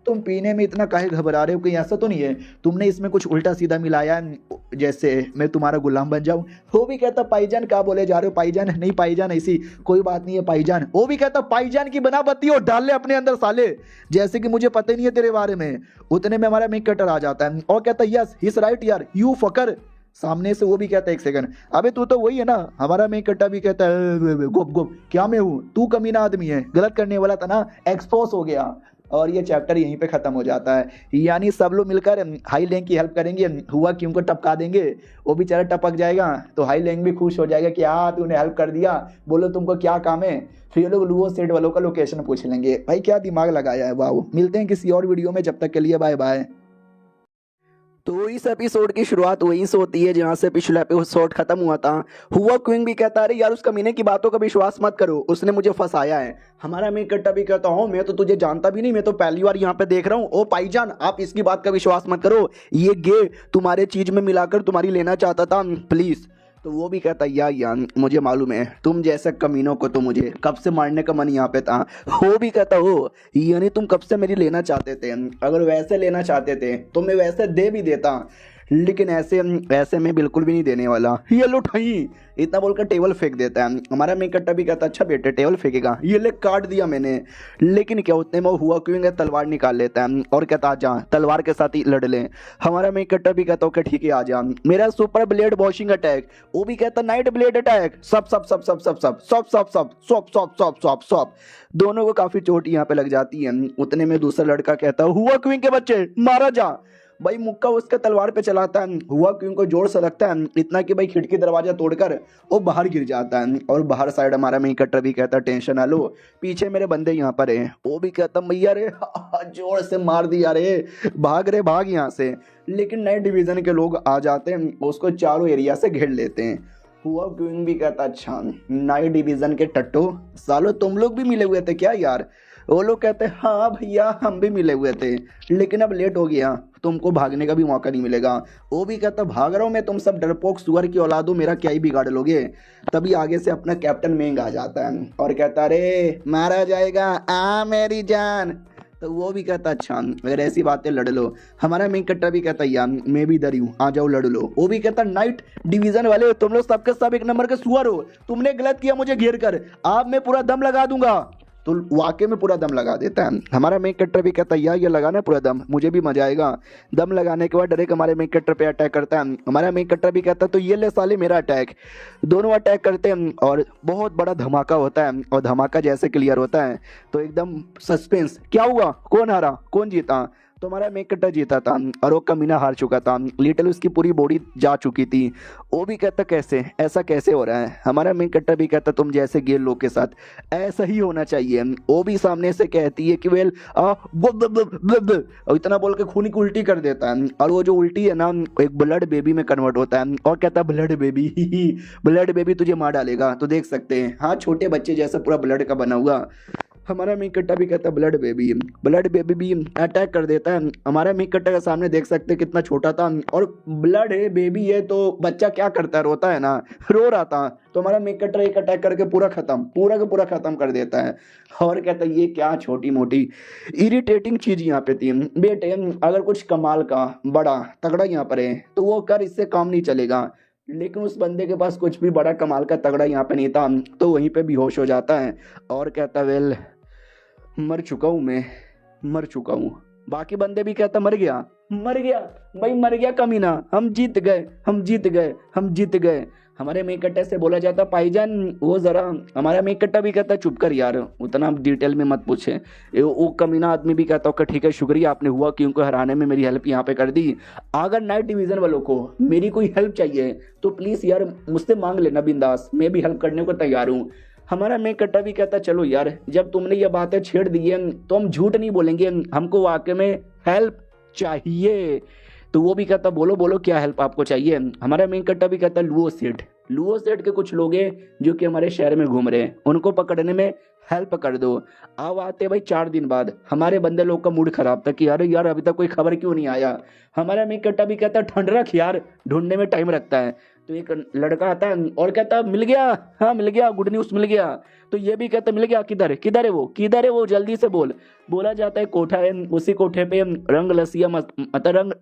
तुम पीने में इतना काहे घबरा रहे हो, कहीं ऐसा तो नहीं है तुमने इसमें कुछ उल्टा सीधा मिलाया जैसे मैं तुम्हारा गुलाम बन जाऊं। वो भी कहता पाईजान क्या बोले जा रहे हो, पाईजान नहीं पाईजान ऐसी कोई बात नहीं है पाईजान। वो भी कहता पाईजान की बना बत्ती और डाल ले अपने अंदर साले, जैसे कि मुझे पता ही नहीं है तेरे बारे में। उतने में हमारा मेक कटर आ जाता है और कहता यस हिज राइट यार यू फकर। सामने से वो भी कहता है एक सेकंड अबे तू तो वही है ना। हमारा मेक कट्टा भी कहता है गुप गुप क्या मैं हूँ, तू कमीना आदमी है, गलत करने वाला था ना, एक्सपोज हो गया। और ये चैप्टर यहीं पे खत्म हो जाता है। यानी सब लोग मिलकर हाई लैंग की हेल्प करेंगे, हुआ कि उनको टपका देंगे, वो बेचारा टपक जाएगा तो हाई लैंग भी खुश हो जाएगा कि हाँ तूने हेल्प कर दिया, बोलो तुमको क्या काम है। फिर ये लोग लूओ सेट वालों का लोकेशन पूछ लेंगे। भाई क्या दिमाग लगाया है वाह। मिलते हैं किसी और वीडियो में, जब तक के लिए बाय बाय। तो इस एपिसोड की शुरुआत वहीं से होती है जहां से पिछला एपिसोड खत्म हुआ था। हुआ क्विंग भी कहता है यार उस कमीने की बातों का विश्वास मत करो, उसने मुझे फंसाया है। हमारा मेक कट्टा भी कहता हूँ मैं तो तुझे जानता भी नहीं, मैं तो पहली बार यहाँ पे देख रहा हूँ। ओ पाईजान आप इसकी बात का विश्वास मत करो, ये गे तुम्हारे चीज में मिलाकर तुम्हारी लेना चाहता था प्लीज। तो वो भी कहता यार मुझे मालूम है तुम जैसे कमीनों को तो मुझे कब से मारने का मन यहाँ पे था। वो भी कहता हो यानी तुम कब से मेरी लेना चाहते थे, अगर वैसे लेना चाहते थे तो मैं वैसे दे भी देता, लेकिन ऐसे में बिल्कुल भी नहीं देने वाला। ये लो ठाई इतना बोलकर टेबल फेंक देता है। हमारा मेक कट्टा भी कहता अच्छा बेटे टेबल फेंकेगा, ये ले काट दिया मैंने। लेकिन क्या उतने में हुआ क्यों तलवार निकाल लेता है और कहता आ जा तलवार के साथ ही लड़ ले। हमारा मेक कट्टा भी कहता ओके ठीक है आ जा, मेरा सुपर ब्लेड वॉशिंग अटैक। वो भी कहता नाइट ब्लेड अटैक, सब सब सब सब सब सब सब सब सब सब सब सब सब सब। दोनों को काफी चोट यहाँ पे लग जाती है। उतने में दूसरा लड़का कहता हुआ क्यों के बच्चे मारा जा। भाई मुक्का उसके तलवार पे चलाता है, हुआ क्यों को जोर से लगता है इतना कि भाई खिड़की दरवाजा तोड़कर वो बाहर गिर जाता है। और बाहर साइड हमारा मेन कट्टर भी कहता टेंशन ना लो पीछे मेरे बंदे यहाँ पर हैं। वो भी कहता मैया रे जोर से मार दिया रे, भाग रे भाग यहाँ से। लेकिन नए डिवीजन के लोग आ जाते हैं, उसको चारों एरिया से घेर लेते हैं। हुआ क्वीन भी कहता अच्छा नए डिवीजन के टट्टो सालो तुम लोग भी मिले हुए थे क्या यार। वो लोग कहते हैं हाँ भैया हम भी मिले हुए थे, लेकिन अब लेट हो गया, तुमको भागने का भी मौका नहीं मिलेगा। वो भी कहता भाग रहा हूँ मैं, तुम सब डरपोक सुअर की औलाद हो, मेरा क्या ही बिगाड़ लोगे। तभी आगे से अपना कैप्टन मेंग आ जाता है और कहता अरे मारा जाएगा आ मेरी जान। तो वो भी कहता अच्छा अगर ऐसी बातें लड़ लो। हमारा मेन कट्टा भी कहता यार मैं भी इधर ही हूँ आ जाओ लड़ लो। वो भी कहता नाइट डिवीजन वाले तुम लोग सबके सब एक नंबर के सुअर हो, तुमने गलत किया मुझे घेर कर, अब मैं पूरा दम लगा दूंगा। तो वाकई में पूरा दम लगा देता है। हमारा मेक कट्टर भी कहता है यार ये लगाना पूरा दम, मुझे भी मजा आएगा। दम लगाने के बाद डायरेक्ट हमारे मेक कट्टर पे अटैक करता है। हमारा मेक कट्टर भी कहता है तो ये ले साले मेरा अटैक। दोनों अटैक करते हैं और बहुत बड़ा धमाका होता है। और धमाका जैसे क्लियर होता है तो एकदम सस्पेंस क्या हुआ, कौन हारा कौन जीता। तो हमारा मेक कट्टा जीता था और वो कमीना हार चुका था। लिटिल उसकी पूरी बॉडी जा चुकी थी। वो भी कहता कैसे, ऐसा कैसे हो रहा है। हमारा मेक कट्टा भी कहता तुम जैसे गेल लोग के साथ ऐसा ही होना चाहिए। वो भी सामने से कहती है कि वेल और इतना बोल के खून की उल्टी कर देता है। और वो जो उल्टी है ना एक ब्लड बेबी में कन्वर्ट होता है और कहता है ब्लड बेबी ब्लड बेबी तुझे मार डालेगा। तो देख सकते हैं हाँ छोटे बच्चे जैसा पूरा ब्लड का बना हुआ। हमारा मिक कट्टा भी कहता है ब्लड बेबी भी अटैक कर देता है। हमारा मिक कट्टा के सामने देख सकते हैं कितना छोटा था और ब्लड है बेबी है तो बच्चा क्या करता है, रोता है ना, रो रहा था। तो हमारा मिक कट्टा एक अटैक करके पूरा का पूरा खत्म कर देता है और कहता है ये क्या छोटी मोटी इरिटेटिंग चीज यहाँ पे थी बेटे, अगर कुछ कमाल का बड़ा तगड़ा यहाँ पर है तो वो कर, इससे काम नहीं चलेगा। लेकिन उस बंदे के पास कुछ भी बड़ा कमाल का तगड़ा यहाँ पे नहीं था तो वहीं पे बेहोश हो जाता है और कहता वेल मर चुका हूँ, मैं मर चुका हूँ। बाकी बंदे भी कहता मर गया भाई मर गया कमीना, हम जीत गए। हमारे मेक कट्टे से बोला जाता भाईजान वो जरा, हमारा मेक कट्टा भी कहता चुप कर यार उतना डिटेल में मत पूछे। वो कमीना आदमी भी कहता ओके ठीक है शुक्रिया आपने हुआ क्योंकि हराने में मेरी हेल्प यहाँ पे कर दी। अगर नाइट डिवीजन वालों को मेरी कोई हेल्प चाहिए तो प्लीज यार मुझसे मांग लेना बिंदास, मैं भी हेल्प करने को तैयार हूँ। हमारा मेक कट्टा भी कहता चलो यार जब तुमने ये बातें छेड़ दी है तो हम झूठ नहीं बोलेंगे, हमको वाकई में हेल्प चाहिए। तो वो भी कहता बोलो बोलो क्या हेल्प आपको चाहिए। हमारा मेन कट्टा भी कहता लुओ सेठ के कुछ लोग हैं जो कि हमारे शहर में घूम रहे हैं, उनको पकड़ने में हेल्प कर दो। अब आते भाई 4 दिन बाद, हमारे बंदे लोग का मूड खराब था कि अरे यार अभी तक कोई खबर क्यों नहीं आया। हमारा मेन कट्टा भी कहता ठंड रख यार, ढूंढने में टाइम लगता है। तो एक लड़का आता है और कहता मिल गया, हाँ मिल गया, गुड न्यूज मिल गया। तो ये भी कहता मिल गया, किधर है वो जल्दी से बोल। बोला जाता है कोठा है, उसी कोठे पे रंग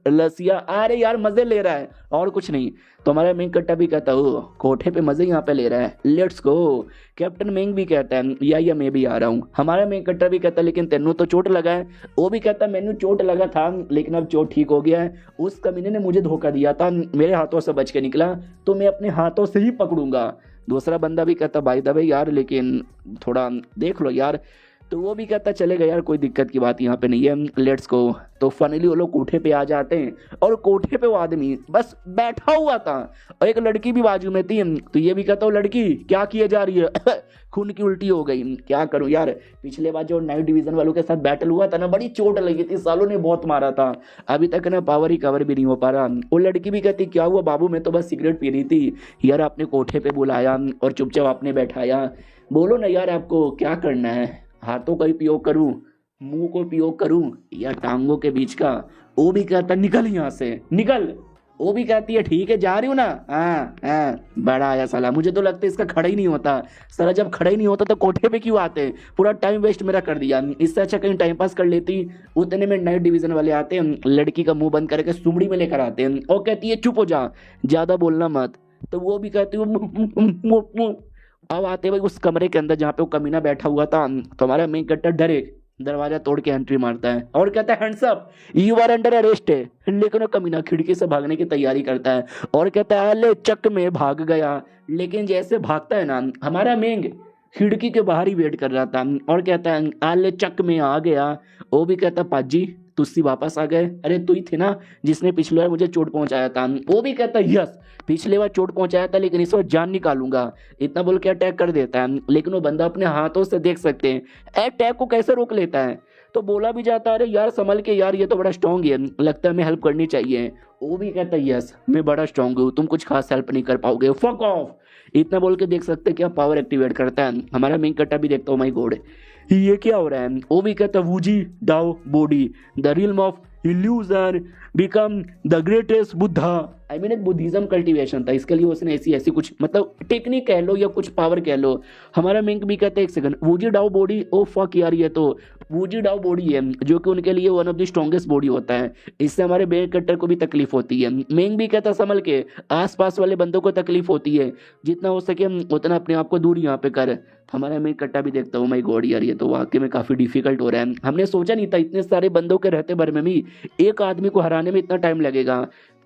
लसिया अरे यार मजे ले रहा है और कुछ नहीं। तो हमारा मेंग कट्टा भी कहता ओ कोठे पे मजे यहाँ पे ले रहा है, लेट्स गो। कैप्टन मेंग भी कहता है या मैं भी आ रहा हूँ। हमारा मेंग कट्टा भी कहता लेकिन तेनू तो चोट लगा है। वो भी कहता मैनू चोट लगा था लेकिन अब चोट ठीक हो गया है, उस कमीने ने मुझे धोखा दिया था, मेरे हाथों से बच के निकला तो मैं अपने हाथों से ही पकड़ूंगा। दूसरा बंदा भी कहता भाई दबे यार लेकिन थोड़ा देख लो यार। तो वो भी कहता चलेगा यार कोई दिक्कत की बात यहाँ पे नहीं है, लेट्स गो। तो फाइनली वो लोग कोठे पे आ जाते हैं और कोठे पे वो आदमी बस बैठा हुआ था और एक लड़की भी बाजू में थी। तो ये भी कहता हूँ लड़की क्या किए जा रही है खून की उल्टी हो गई, क्या करूं यार। पिछले बार जो नाइट डिवीजन वालों के साथ बैटल हुआ था ना बड़ी चोट लगी थी, सालों ने बहुत मारा था, अभी तक ना पावर रिकवर भी नहीं हो पा रहा। वो लड़की भी कहती क्या हुआ बाबू मैं तो बस सिगरेट पी रही थी यार, आपने कोठे पे बुलाया और चुपचाप आपने बैठाया, बोलो ना यार आपको क्या करना है, हाथों का उपयोग करूं, मुंह को उपयोग करूं या टांगों के बीच का। वो भी कहता निकल यहाँ से निकल। वो भी कहती है ठीक है जा रही हूँ ना। हाँ बड़ा आया साला, मुझे तो लगता है इसका खड़ा ही नहीं होता। साला जब खड़ा ही नहीं होता तो कोठे पे क्यों आते, पूरा टाइम वेस्ट मेरा कर दिया, इससे अच्छा कहीं टाइम पास कर लेती। उतने में नाइट डिवीजन वाले आते हैं, लड़की का मुंह बंद करके सुमड़ी में लेकर आते हैं और कहती है चुप हो जा ज्यादा बोलना मत। तो वो भी कहती है अब आते भाई उस कमरे के अंदर जहाँ पे वो कमीना बैठा हुआ था। तो हमारा मेन कट्टर डरे दरवाजा तोड़ के एंट्री मारता है और कहता है hands up you are under arrest है। लेकिन वो कमीना खिड़की से भागने की तैयारी करता है और कहता है ले चक में भाग गया। लेकिन जैसे भागता है ना हमारा मेंग खिड़की के बाहर ही वेट कर रहा था और कहता है आले चक में आ गया। वो भी कहता पाजी तुस्सी वापस आ गए, अरे तू ही थे ना जिसने पिछले बार मुझे चोट पहुंचाया था। वो भी कहता यस पिछले बार चोट पहुंचाया था लेकिन इस बार जान निकालूंगा, इतना बोल के अटैक कर देता है। लेकिन वो बंदा अपने हाथों से देख सकते हैं अटैक को कैसे रोक लेता है। तो बोला भी जाता है अरे यार संभल के यार ये तो बड़ा स्ट्रांग है, लगता है हमें हेल्प करनी चाहिए। वो भी कहता है यस मैं बड़ा स्ट्रांग हूँ, तुम कुछ खास हेल्प नहीं कर पाओगे, फक ऑफ। इतना बोल के देख सकते क्या पावर एक्टिवेट करता है। हमारा मेन कट्टा भी देखता हूँ माय गॉड ये क्या हो रहा है। वो भी कहता है Wuji Dao body the realm of illusion become the greatest Buddha. I mean एक बुद्धिज्म कल्टीवेशन था, इसके लिए उसने ऐसी कुछ मतलब टेक्निक कह लो या कुछ पावर कह लो। हमारा मिंक भी कहता है एक second Wuji Dao body oh fuck यार ये तो वूजी डाओ बॉडी है जो कि उनके लिए one of the strongest body होता है, इससे हमारे मेन कट्टर को भी तकलीफ होती है। मिंक भी कहता संभल के आसपास वाले बंदों को तकलीफ होती है, जितना हो सके उतना अपने आप को दूर यहाँ पे कर। हमारा मैं कट्टा भी देखता हूँ माय गॉड यार ये तो वाकई में काफी डिफिकल्ट हो रहा है। हमने सोचा नहीं था इतने सारे बंदों के रहते भर में भी एक आदमी को हराने में इतना टाइम लगेगा,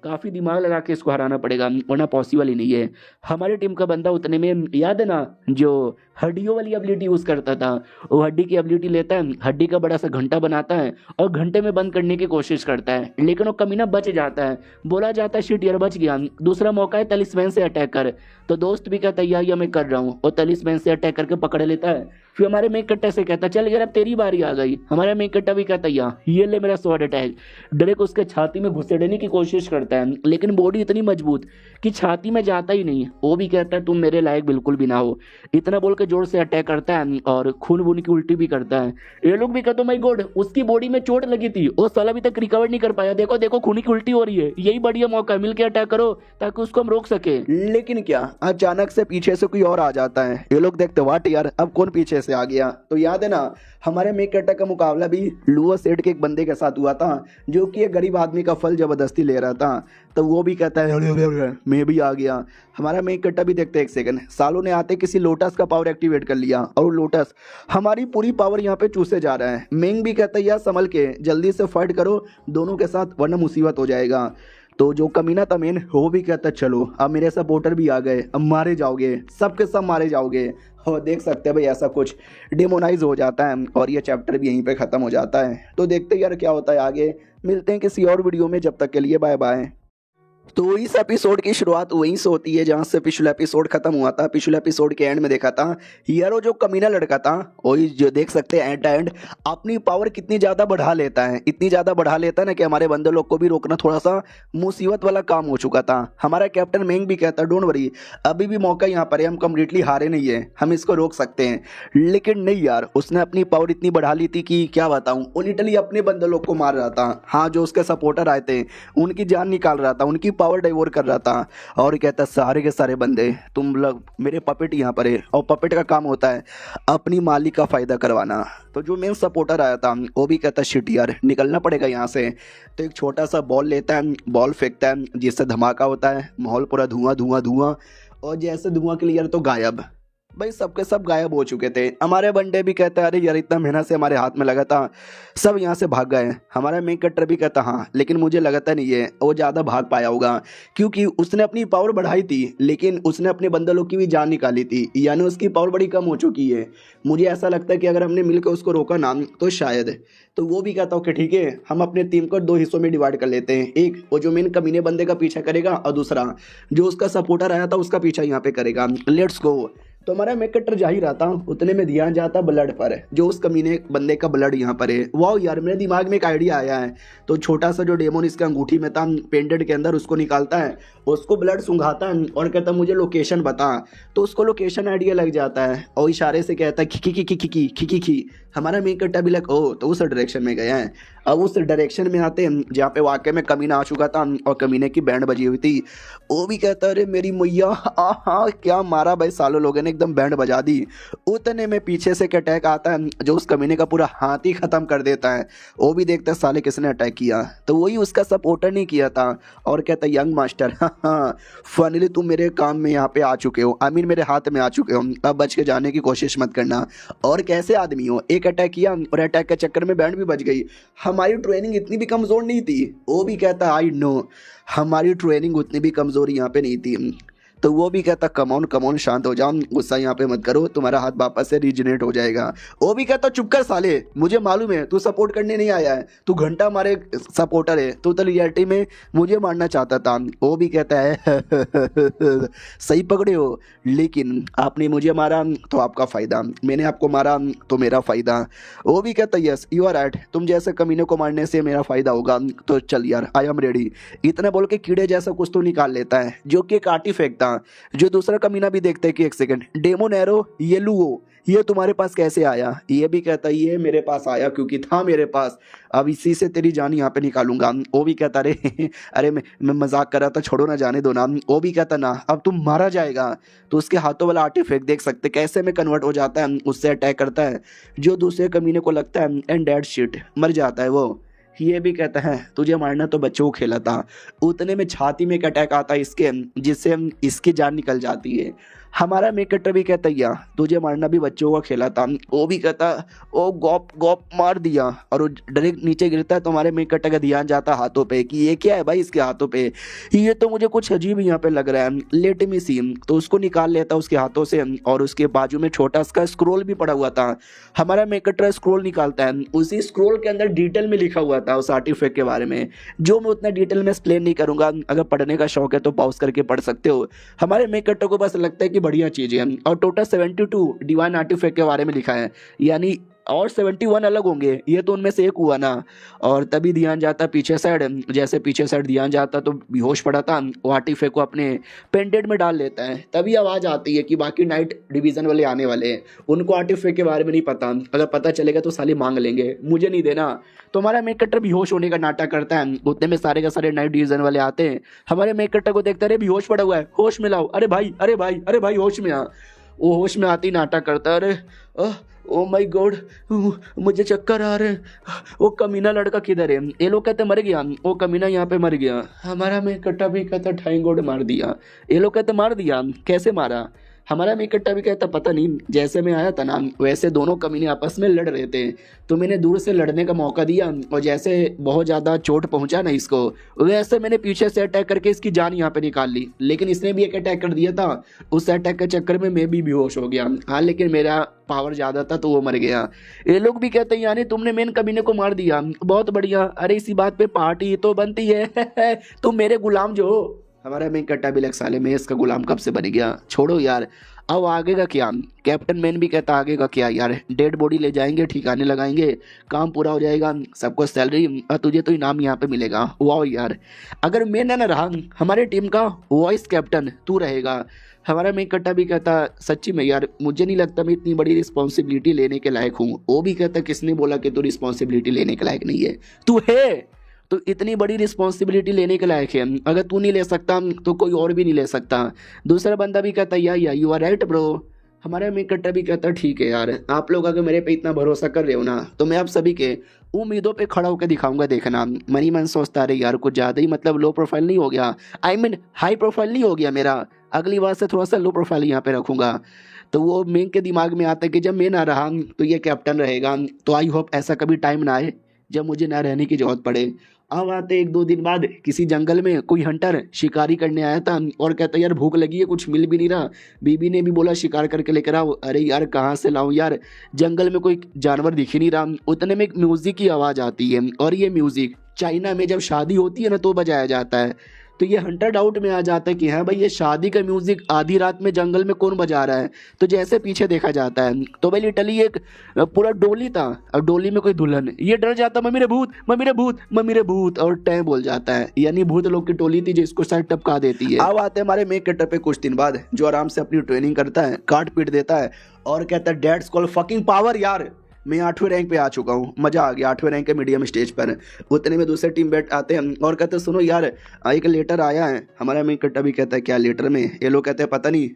काफी दिमाग लगा के इसको हराना पड़ेगा वरना पॉसिबल ही नहीं है। हमारी टीम का बंदा उतने में याद है ना जो हड्डियों वाली एबिलिटी यूज़ करता था। वो हड्डी की एबिलिटी लेता है, हड्डी का बड़ा सा घंटा बनाता है और घंटे में बंद करने की कोशिश करता है, लेकिन वो कमीना बच जाता है। बोला जाता है शिट यार बच गया। दूसरा मौका है तलिस्मैन से अटैक कर, तो दोस्त भी कहता है यार मैं कर रहा हूँ, और तलिस्मैन से अटैक करके पकड़ लेता है। फिर हमारे मेन कट्टा से कहता चल यार अब तेरी बारी आ गई। हमारा मेन कट्टा भी कहता यार ये ले मेरा स्वॉर्ड अटैक। डायरेक्ट उसके छाती में घुसेड़ने की कोशिश करता है, लेकिन बॉडी इतनी मजबूत कि छाती में जाता ही नहीं। वो भी कहता है तुम मेरे लायक बिल्कुल भी ना हो। इतना बोल के जोर से अटैक करता है और खून वून की उल्टी भी करता है। ये लोग भी कहते माय गॉड उसकी बॉडी में चोट लगी थी, वो साला अभी तक रिकवर नहीं कर पाया। देखो देखो खून की उल्टी हो रही है, यही बढ़िया मौका है, मिलकर अटैक करो ताकि उसको हम रोक सके। लेकिन क्या अचानक से पीछे से कोई और आ जाता है। ये लोग देखते वाट यार अब कौन पीछे से आ गया। तो याद है ना हमारे मेक कट्टा का मुकाबला भी लुआ सेठ के एक बंदे के साथ हुआ था, जो कि एक गरीब आदमी का फल जबरदस्ती ले रहा था। तो वो भी कहता है मैं भी आ गया। हमारा मेक कट्टा भी देखते एक सेकंड, सालों ने आते किसी लोटस का पावर एक्टिवेट कर लिया और वो लोटस हमारी पूरी पावर यहाँ पे चूसे जा रहा है। मेंग भी कहता है यार संभल के जल्दी से फाइट करो दोनों के साथ वरना मुसीबत हो जाएगा। तो जो कमीना था मेन वो भी कहता चलो अब मेरे सपोर्टर भी आ गए, अब मारे जाओगे, सबके सब मारे जाओगे। और देख सकते हैं भाई ऐसा कुछ डिमोनाइज हो जाता है और ये चैप्टर भी यहीं पे ख़त्म हो जाता है। तो देखते यार क्या होता है आगे, मिलते हैं किसी और वीडियो में, जब तक के लिए बाय बाय। तो इस एपिसोड की शुरुआत वहीं से होती है जहाँ से पिछला एपिसोड खत्म हुआ था। पिछले एपिसोड के एंड में देखा था यार वो जो कमीना लड़का था वही जो देख सकते हैं एंड अपनी पावर कितनी ज़्यादा बढ़ा लेता है, इतनी ज़्यादा बढ़ा लेता है ना कि हमारे बंदे लोग को भी रोकना थोड़ा सा मुसीबत वाला काम हो चुका था। हमारा कैप्टन मेंग भी कहता डोंट वरी अभी भी मौका यहाँ पर है, हम कम्प्लीटली हारे नहीं है, हम इसको रोक सकते हैं। लेकिन नहीं यार उसने अपनी पावर इतनी बढ़ा ली थी कि क्या बताऊँ, वो लिटरली अपने बंदे लोग को मार रहा था। हाँ जो उसके सपोर्टर आए थे उनकी जान निकाल रहा था, उनकी पावर डाइवोर कर रहा था। और कहता सारे के सारे बंदे तुम लोग मेरे पपेट यहाँ पर है, और पपेट का काम होता है अपनी मालिक का फायदा करवाना। तो जो मेन सपोर्टर आया था वो भी कहता शिट यार निकलना पड़ेगा यहाँ से। तो एक छोटा सा बॉल लेता है, बॉल फेंकता है जिससे धमाका होता है, माहौल पूरा धुआं धुआं धुआं, और जैसे धुआं क्लियर तो गायब। भाई सबके सब गायब हो चुके थे। हमारे बंदे भी कहते हैं अरे यार इतना मेहनत से हमारे हाथ में लगा था, सब यहाँ से भाग गए। हमारा मेन कट्टर भी कहता हाँ लेकिन मुझे लगता नहीं है वो ज़्यादा भाग पाया होगा, क्योंकि उसने अपनी पावर बढ़ाई थी लेकिन उसने अपने बंदे लोग की भी जान निकाली थी, यानी उसकी पावर बड़ी कम हो चुकी है। मुझे ऐसा लगता है कि अगर हमने मिलकर उसको रोका ना तो शायद। तो वो भी कहता हूँ कि ठीक है हम अपने टीम को 2 हिस्सों में डिवाइड कर लेते हैं, एक वो जो मेन कमीने बंदे का पीछा करेगा और दूसरा जो उसका सपोर्टर आया था उसका पीछा यहाँ पे करेगा। Let's go. तो हमारा मेक कट्टर जा ही रहा था, उतने में ध्यान जाता ब्लड पर, जो उस कमीने बंदे का ब्लड यहाँ पर है। वाह यार मेरे दिमाग में एक आइडिया आया है। तो छोटा सा जो डेमोन इसके अंगूठी में था पेंडेंट के अंदर उसको निकालता है, उसको ब्लड सूंघाता है और कहता मुझे लोकेशन बता। तो उसको लोकेशन आइडिया लग जाता है और इशारे से कहता है खी खी खी खी खी खी खी खी। हमारा मेक कट्टा भी लग ओ तो उस डायरेक्शन में गया है। अब उस डायरेक्शन में आते हैं जहाँ पे वाकई में कमीना आ चुका था और कमीने की बैंड बजी हुई थी। वो भी कहता अरे मेरी मैया हाँ क्या मारा भाई, सालों लोगों ने एकदम बैंड बजा दी। उतने में पीछे से एक अटैक आता है जो उस कमीने का पूरा हाथ ही ख़त्म कर देता है। वो भी देखता है साले किसने अटैक किया, तो वही उसका सपोर्टर नहीं किया था और कहता यंग मास्टर हाँ फाइनली तुम मेरे काम में यहाँ पे आ चुके हो, आई मीन मेरे हाथ में आ चुके हो, अब बच के जाने की कोशिश मत करना। और कैसे आदमी हो, एक अटैक किया और अटैक के चक्कर में बैंड भी बच गई। हमारी ट्रेनिंग इतनी भी कमज़ोर नहीं थी। वो भी कहता आई नो हमारी ट्रेनिंग उतनी भी कमज़ोर यहाँ पे नहीं थी। तो वो भी कहता कमॉन शांत हो जाओ, गुस्सा यहाँ पे मत करो, तुम्हारा हाथ वापस से रीजनरेट हो जाएगा। वो भी कहता चुप कर साले, मुझे मालूम है तू सपोर्ट करने नहीं आया है, तू घंटा मारे सपोर्टर है, तू तो रियलिटी में मुझे मारना चाहता था। वो भी कहता है सही पकड़े हो, लेकिन आपने मुझे मारा तो आपका फ़ायदा, मैंने आपको मारा तो मेरा फ़ायदा। वो भी कहता यस यू आर राइट, तुम जैसे कमीने को मारने से मेरा फ़ायदा होगा, तो चल यार आई एम रेडी। इतना बोल के कीड़े जैसा कुछ तो निकाल लेता है जो कि एक आर्टिफैक्ट था। जो दूसरा कमीना भी देखता है कि एक सेकंड डेमोन एरो ये लुओ ये तुम्हारे पास कैसे आया। ये भी कहता है ये मेरे पास आया क्योंकि था मेरे पास, अब इसी से तेरी जान यहाँ पे निकालूंगा। वो भी कहता अरे मैं मजाक कर रहा था, छोड़ो ना, जाने दो ना। वो भी कहता ना अब तुम मारा जाएगा। तो उसके हाथों वाला आर्टिफैक्ट देख सकते कैसे में कन्वर्ट हो जाता है, उससे अटैक करता है जो दूसरे कमीने को लगता है एंड डेड शिट मर जाता है वो। ये भी कहता है तुझे मारना तो बच्चों को खेला था। उतने में छाती में एक अटैक आता है इसके, जिससे इसकी जान निकल जाती है। हमारा मेन कट्टर भी कहता या तुझे मारना भी बच्चों का खेला था। वो भी कहता ओ गॉप गॉप मार दिया और वो डायरेक्ट नीचे गिरता है। तो हमारे मेन कट्टर का ध्यान जाता हाथों पे कि ये क्या है भाई इसके हाथों पे, ये तो मुझे कुछ अजीब यहाँ पे लग रहा है, लेट मी सी। तो उसको निकाल लेता उसके हाथों से और उसके बाजू में छोटा सा स्क्रोल भी पड़ा हुआ था। हमारा मेन कट्टर स्क्रोल निकालता है, उसी स्क्रोल के अंदर डिटेल में लिखा हुआ था उस आर्टिफैक्ट के बारे में, जो मैं उतना डिटेल में एक्सप्लेन नहीं करूंगा। अगर पढ़ने का शौक है तो पॉज करके पढ़ सकते हो। हमारे मेन कट्टर को बस लगता है कि बढ़िया चीज़ है और टोटल 72 डिवाइन आर्टिफैक्ट के बारे में लिखा है, यानी और 71 अलग होंगे, ये तो उनमें से एक हुआ ना। और तभी ध्यान जाता पीछे साइड, जैसे पीछे साइड ध्यान जाता तो बेहोश पड़ा था, वो आर्टिफैक्ट को अपने पेंडेंट में डाल लेता है। तभी आवाज़ आती है कि बाकी नाइट डिवीज़न वाले आने वाले हैं, उनको आर्टिफैक्ट के बारे में नहीं पता, अगर पता चलेगा तो साले मांग लेंगे, मुझे नहीं देना। तो हमारा मेन कट्टर बेहोश होने का नाटक करता है। उतने में सारे के सारे नाइट डिवीज़न वाले आते हैं। हमारे मेन कट्टर को देखते अरे बेहोश पड़ा हुआ है, होश में लाओ, अरे भाई अरे भाई अरे भाई होश में आ। वो होश में आती नाटक करता, अरे ओ माय गॉड मुझे चक्कर आ रहे हैं, वो कमीना लड़का किधर है। ये लोग कहते मर गया, वो कमीना यहाँ पे मर गया। हमारा मेन कट्टा भी कहता थैंक गॉड मार दिया। ये लोग कहते मार दिया, कैसे मारा। हमारा मेन कट्टा भी कहता पता नहीं, जैसे मैं आया था ना वैसे दोनों कमीने आपस में लड़ रहे थे, तो मैंने दूर से लड़ने का मौका दिया और जैसे बहुत ज़्यादा चोट पहुंचा ना इसको, वैसे मैंने पीछे से अटैक करके इसकी जान यहाँ पे निकाल ली। लेकिन इसने भी एक अटैक कर दिया था, उस अटैक के चक्कर में मैं भी बेहोश हो गया। हाँ लेकिन मेरा पावर ज़्यादा था तो वो मर गया। ये लोग भी कहते हैं यानी तुमने मेन कमीने को मार दिया, बहुत बढ़िया, अरे इसी बात पे पार्टी तो बनती है तुम मेरे गुलाम जो हो। हमारा मेन कट्टा भी लग साले मैं इसका गुलाम कब से बन गया, छोड़ो यार अब आगे का क्या। कैप्टन मैन भी कहता आगे का क्या यार, डेड बॉडी ले जाएंगे, ठिकाने लगाएंगे, काम पूरा हो जाएगा, सबको सैलरी और तुझे तो इनाम यहाँ पे मिलेगा। वाह यार, अगर मैं ना रहा हमारी टीम का वॉइस कैप्टन तू रहेगा। हमारा मेन कट्टा भी कहता सच्ची में यार मुझे नहीं लगता मैं इतनी बड़ी रिस्पॉन्सिबिलिटी लेने के लायक हूँ। वो भी कहता किसने बोला कि तू रिस्पॉन्सिबिलिटी लेने के लायक नहीं है, तू है तो इतनी बड़ी रिस्पॉन्सिबिलिटी लेने के लायक है, अगर तू नहीं ले सकता तो कोई और भी नहीं ले सकता। दूसरा बंदा भी कहता या यू आर राइट ब्रो। हमारा मेन कट्टा भी कहता ठीक है यार, आप लोग अगर मेरे पे इतना भरोसा कर रहे हो ना तो मैं आप सभी के उम्मीदों पे खड़ा होकर दिखाऊंगा। देखना मनी मन सोचता रहे यार कुछ ज़्यादा ही मतलब लो प्रोफाइल नहीं हो गया, आई मीन हाई प्रोफाइल नहीं हो गया मेरा, अगली बार से थोड़ा सा लो प्रोफाइल यहाँ पे रखूँगा। तो वो मेन के दिमाग में आता है कि जब मैं ना रहा तो ये कैप्टन रहेगा, तो आई होप ऐसा कभी टाइम ना आए जब मुझे ना रहने की जरूरत पड़े। अब आते 1-2 दिन बाद किसी जंगल में कोई हंटर शिकारी करने आया था और कहता यार भूख लगी है, कुछ मिल भी नहीं रहा। बीबी ने भी बोला शिकार करके लेकर आओ। अरे यार कहाँ से लाऊं यार, जंगल में कोई जानवर दिख ही नहीं रहा। उतने में एक म्यूजिक की आवाज़ आती है और ये म्यूजिक चाइना में जब शादी होती है ना तो बजाया जाता है। तो ये हंटर डाउट में आ जाता है कि हाँ भाई ये शादी का म्यूजिक आधी रात में जंगल में कौन बजा रहा है। तो जैसे पीछे देखा जाता है तो भाई लिटरली एक पूरा डोली था और डोली में कोई दुल्हन, ये डर जाता मम्मी रे भूत मम्मी रे भूत मम्मी रे भूत और टै बोल जाता है, यानी भूत लोग की टोली थी जिसको शायद टपका देती है। अब आते हैं हमारे मेक कटर पे कुछ दिन बाद, जो आराम से अपनी ट्रेनिंग करता है, काट पीट देता है और कहता है डेट्स कॉल फकिंग पावर। यार मैं 8वें रैंक पे आ चुका हूँ, मज़ा आ गया 8वें रैंक के मीडियम स्टेज पर। उतने में दूसरे टीम बैठ आते हैं और कहते हैं सुनो यार एक लेटर आया है। हमारा मेन कट्टा भी कहता है क्या लेटर में, ये लोग कहते हैं पता नहीं।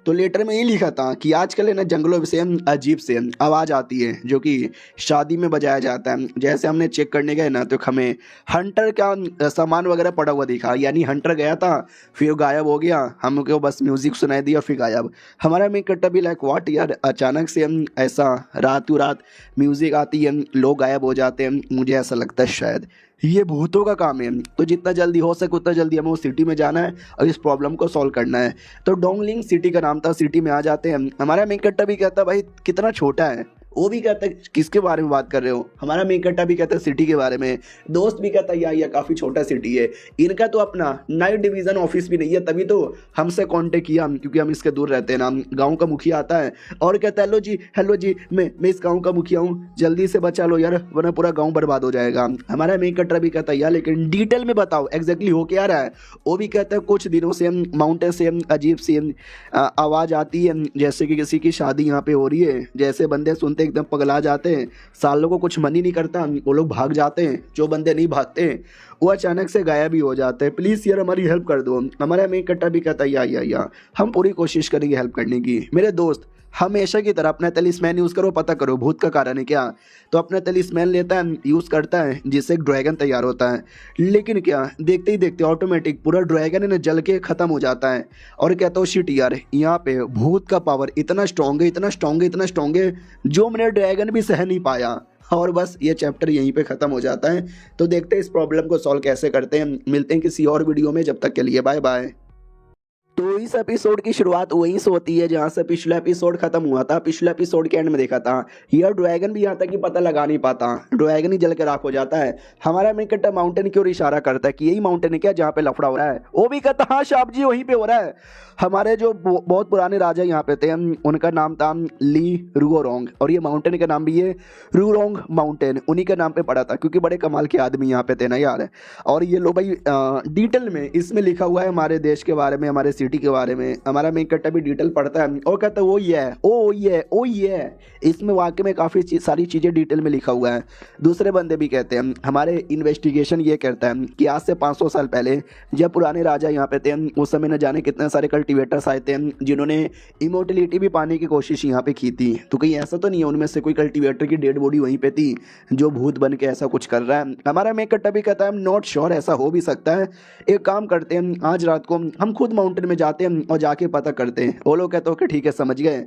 तो लेटर में ये लिखा था कि आजकल है ना जंगलों से अजीब से आवाज़ आती है जो कि शादी में बजाया जाता है। जैसे हमने चेक करने गए ना तो हमें हंटर का सामान वगैरह पड़ा हुआ दिखा, यानी हंटर गया था फिर गायब हो गया, हमको बस म्यूज़िक सुनाई दिया फिर गायब। हमारा मेन कट्टा भी लाइक व्हाट यार, अचानक से ऐसा रातों रात म्यूज़िक आती है, लोग गायब हो जाते हैं। मुझे ऐसा लगता है शायद ये भूतों का काम है, तो जितना जल्दी हो सके उतना जल्दी हमें उस सिटी में जाना है और इस प्रॉब्लम को सॉल्व करना है। तो डोंगलिंग सिटी का नाम था, सिटी में आ जाते हैं। हमारा मेन कट्टा भी कहता भाई कितना छोटा है, वो भी कहता है किसके बारे में बात कर रहे हो। हमारा मेन कट्टा भी कहता है सिटी के बारे में। दोस्त भी कहता है यार काफ़ी छोटा सिटी है, इनका तो अपना नाइट डिवीज़न ऑफिस भी नहीं है, तभी तो हमसे कांटेक्ट किया क्योंकि हम इसके दूर रहते हैं ना। गांव का मुखिया आता है और कहता है हेलो जी मैं इस गांव का मुखिया हूँ, जल्दी से बचा लो यार वरना पूरा गाँव बर्बाद हो जाएगा। हमारा मेन कट्टा भी कहता है यार लेकिन डिटेल में बताओ एग्जैक्टली हो क्या रहा है। वो भी कहता है कुछ दिनों से माउंटेन से अजीब सी आवाज़ आती है जैसे कि किसी की शादी यहाँ पे हो रही है। जैसे बंदे सुनते एकदम पगला जाते हैं, सालों को कुछ मन ही नहीं करता, वो लोग भाग जाते हैं। जो बंदे नहीं भागते वो अचानक से गायब भी हो जाते हैं। प्लीज़ यार हमारी हेल्प कर दो। हमारा मेन कट्टा भी कहता है या हम पूरी कोशिश करेंगे हेल्प करने की। मेरे दोस्त हमेशा की तरह अपना तलिस्मैन यूज़ करो, पता करो भूत का कारण है क्या। तो अपना तलिस्मैन लेता है, यूज़ करता है, जिससे एक ड्रैगन तैयार होता है। लेकिन क्या देखते ही देखते ऑटोमेटिक पूरा ड्रैगन है ना जल के ख़त्म हो जाता है। और कहता हूँ शिट यार, यहाँ पे भूत का पावर इतना स्ट्रॉन्ग है, इतना स्ट्रॉन्ग है, इतना स्ट्रॉन्ग है, जो मैंने ड्रैगन भी सह नहीं पाया। और बस ये चैप्टर यहीं पे ख़त्म हो जाता है। तो देखते हैं इस प्रॉब्लम को सॉल्व कैसे करते हैं। मिलते हैं किसी और वीडियो में, जब तक के लिए बाय बाय। तो इस एपिसोड की शुरुआत वहीं से होती है जहाँ से पिछला एपिसोड खत्म हुआ था। पिछले एपिसोड के एंड में देखा था यह ड्रैगन भी यहाँ तक कि पता लगा नहीं पाता, ड्रैगन ही जल के राख हो जाता है। हमारा मेन कैरेक्टर माउंटेन की ओर इशारा करता है कि यही माउंटेन है क्या जहाँ पे लफड़ा हो रहा है। वो भी कहता हाँ शाप जी वहीं पे हो रहा है। हमारे जो बहुत पुराने राजा यहाँ पे थे, उनका नाम था ली रुओरोंग, और ये माउंटेन का नाम भी ये रुओरोंग माउंटेन उन्हीं के नाम पे पड़ा था, क्योंकि बड़े कमाल के आदमी यहाँ पे थे ना यार। और ये लो भाई डिटेल में इसमें लिखा हुआ है हमारे देश के बारे में, हमारे सिटी के बारे में। हमारा मेन कैरेक्टर भी डिटेल पढ़ता है और कहता है वो ये है, ओ ये, ओ ये। इसमें वाकई में काफ़ी सारी चीज़ें डिटेल में लिखा हुआ है। दूसरे बंदे भी कहते हैं, हमारे इन्वेस्टिगेशन ये कहता है कि आज से 500 साल पहले जब पुराने राजा यहाँ पे थे, उस समय न जाने कितने सारे कल्टीवेटर्स आए थे जिन्होंने इमोर्टलिटी भी पाने की कोशिश यहाँ पे की थी। तो कहीं ऐसा तो नहीं है उनमें से कोई कल्टीवेटर की डेड बॉडी वहीं पे थी जो भूत बन के ऐसा कुछ कर रहा है। हमारा मेन कैरेक्टर भी कहता है नॉट श्योर, ऐसा हो भी सकता है। एक काम करते हैं, आज रात को हम खुद माउंटेन में जाते हैं और जाके पता करते हैं। वो लोग कहते हो कि ठीक है समझ गए।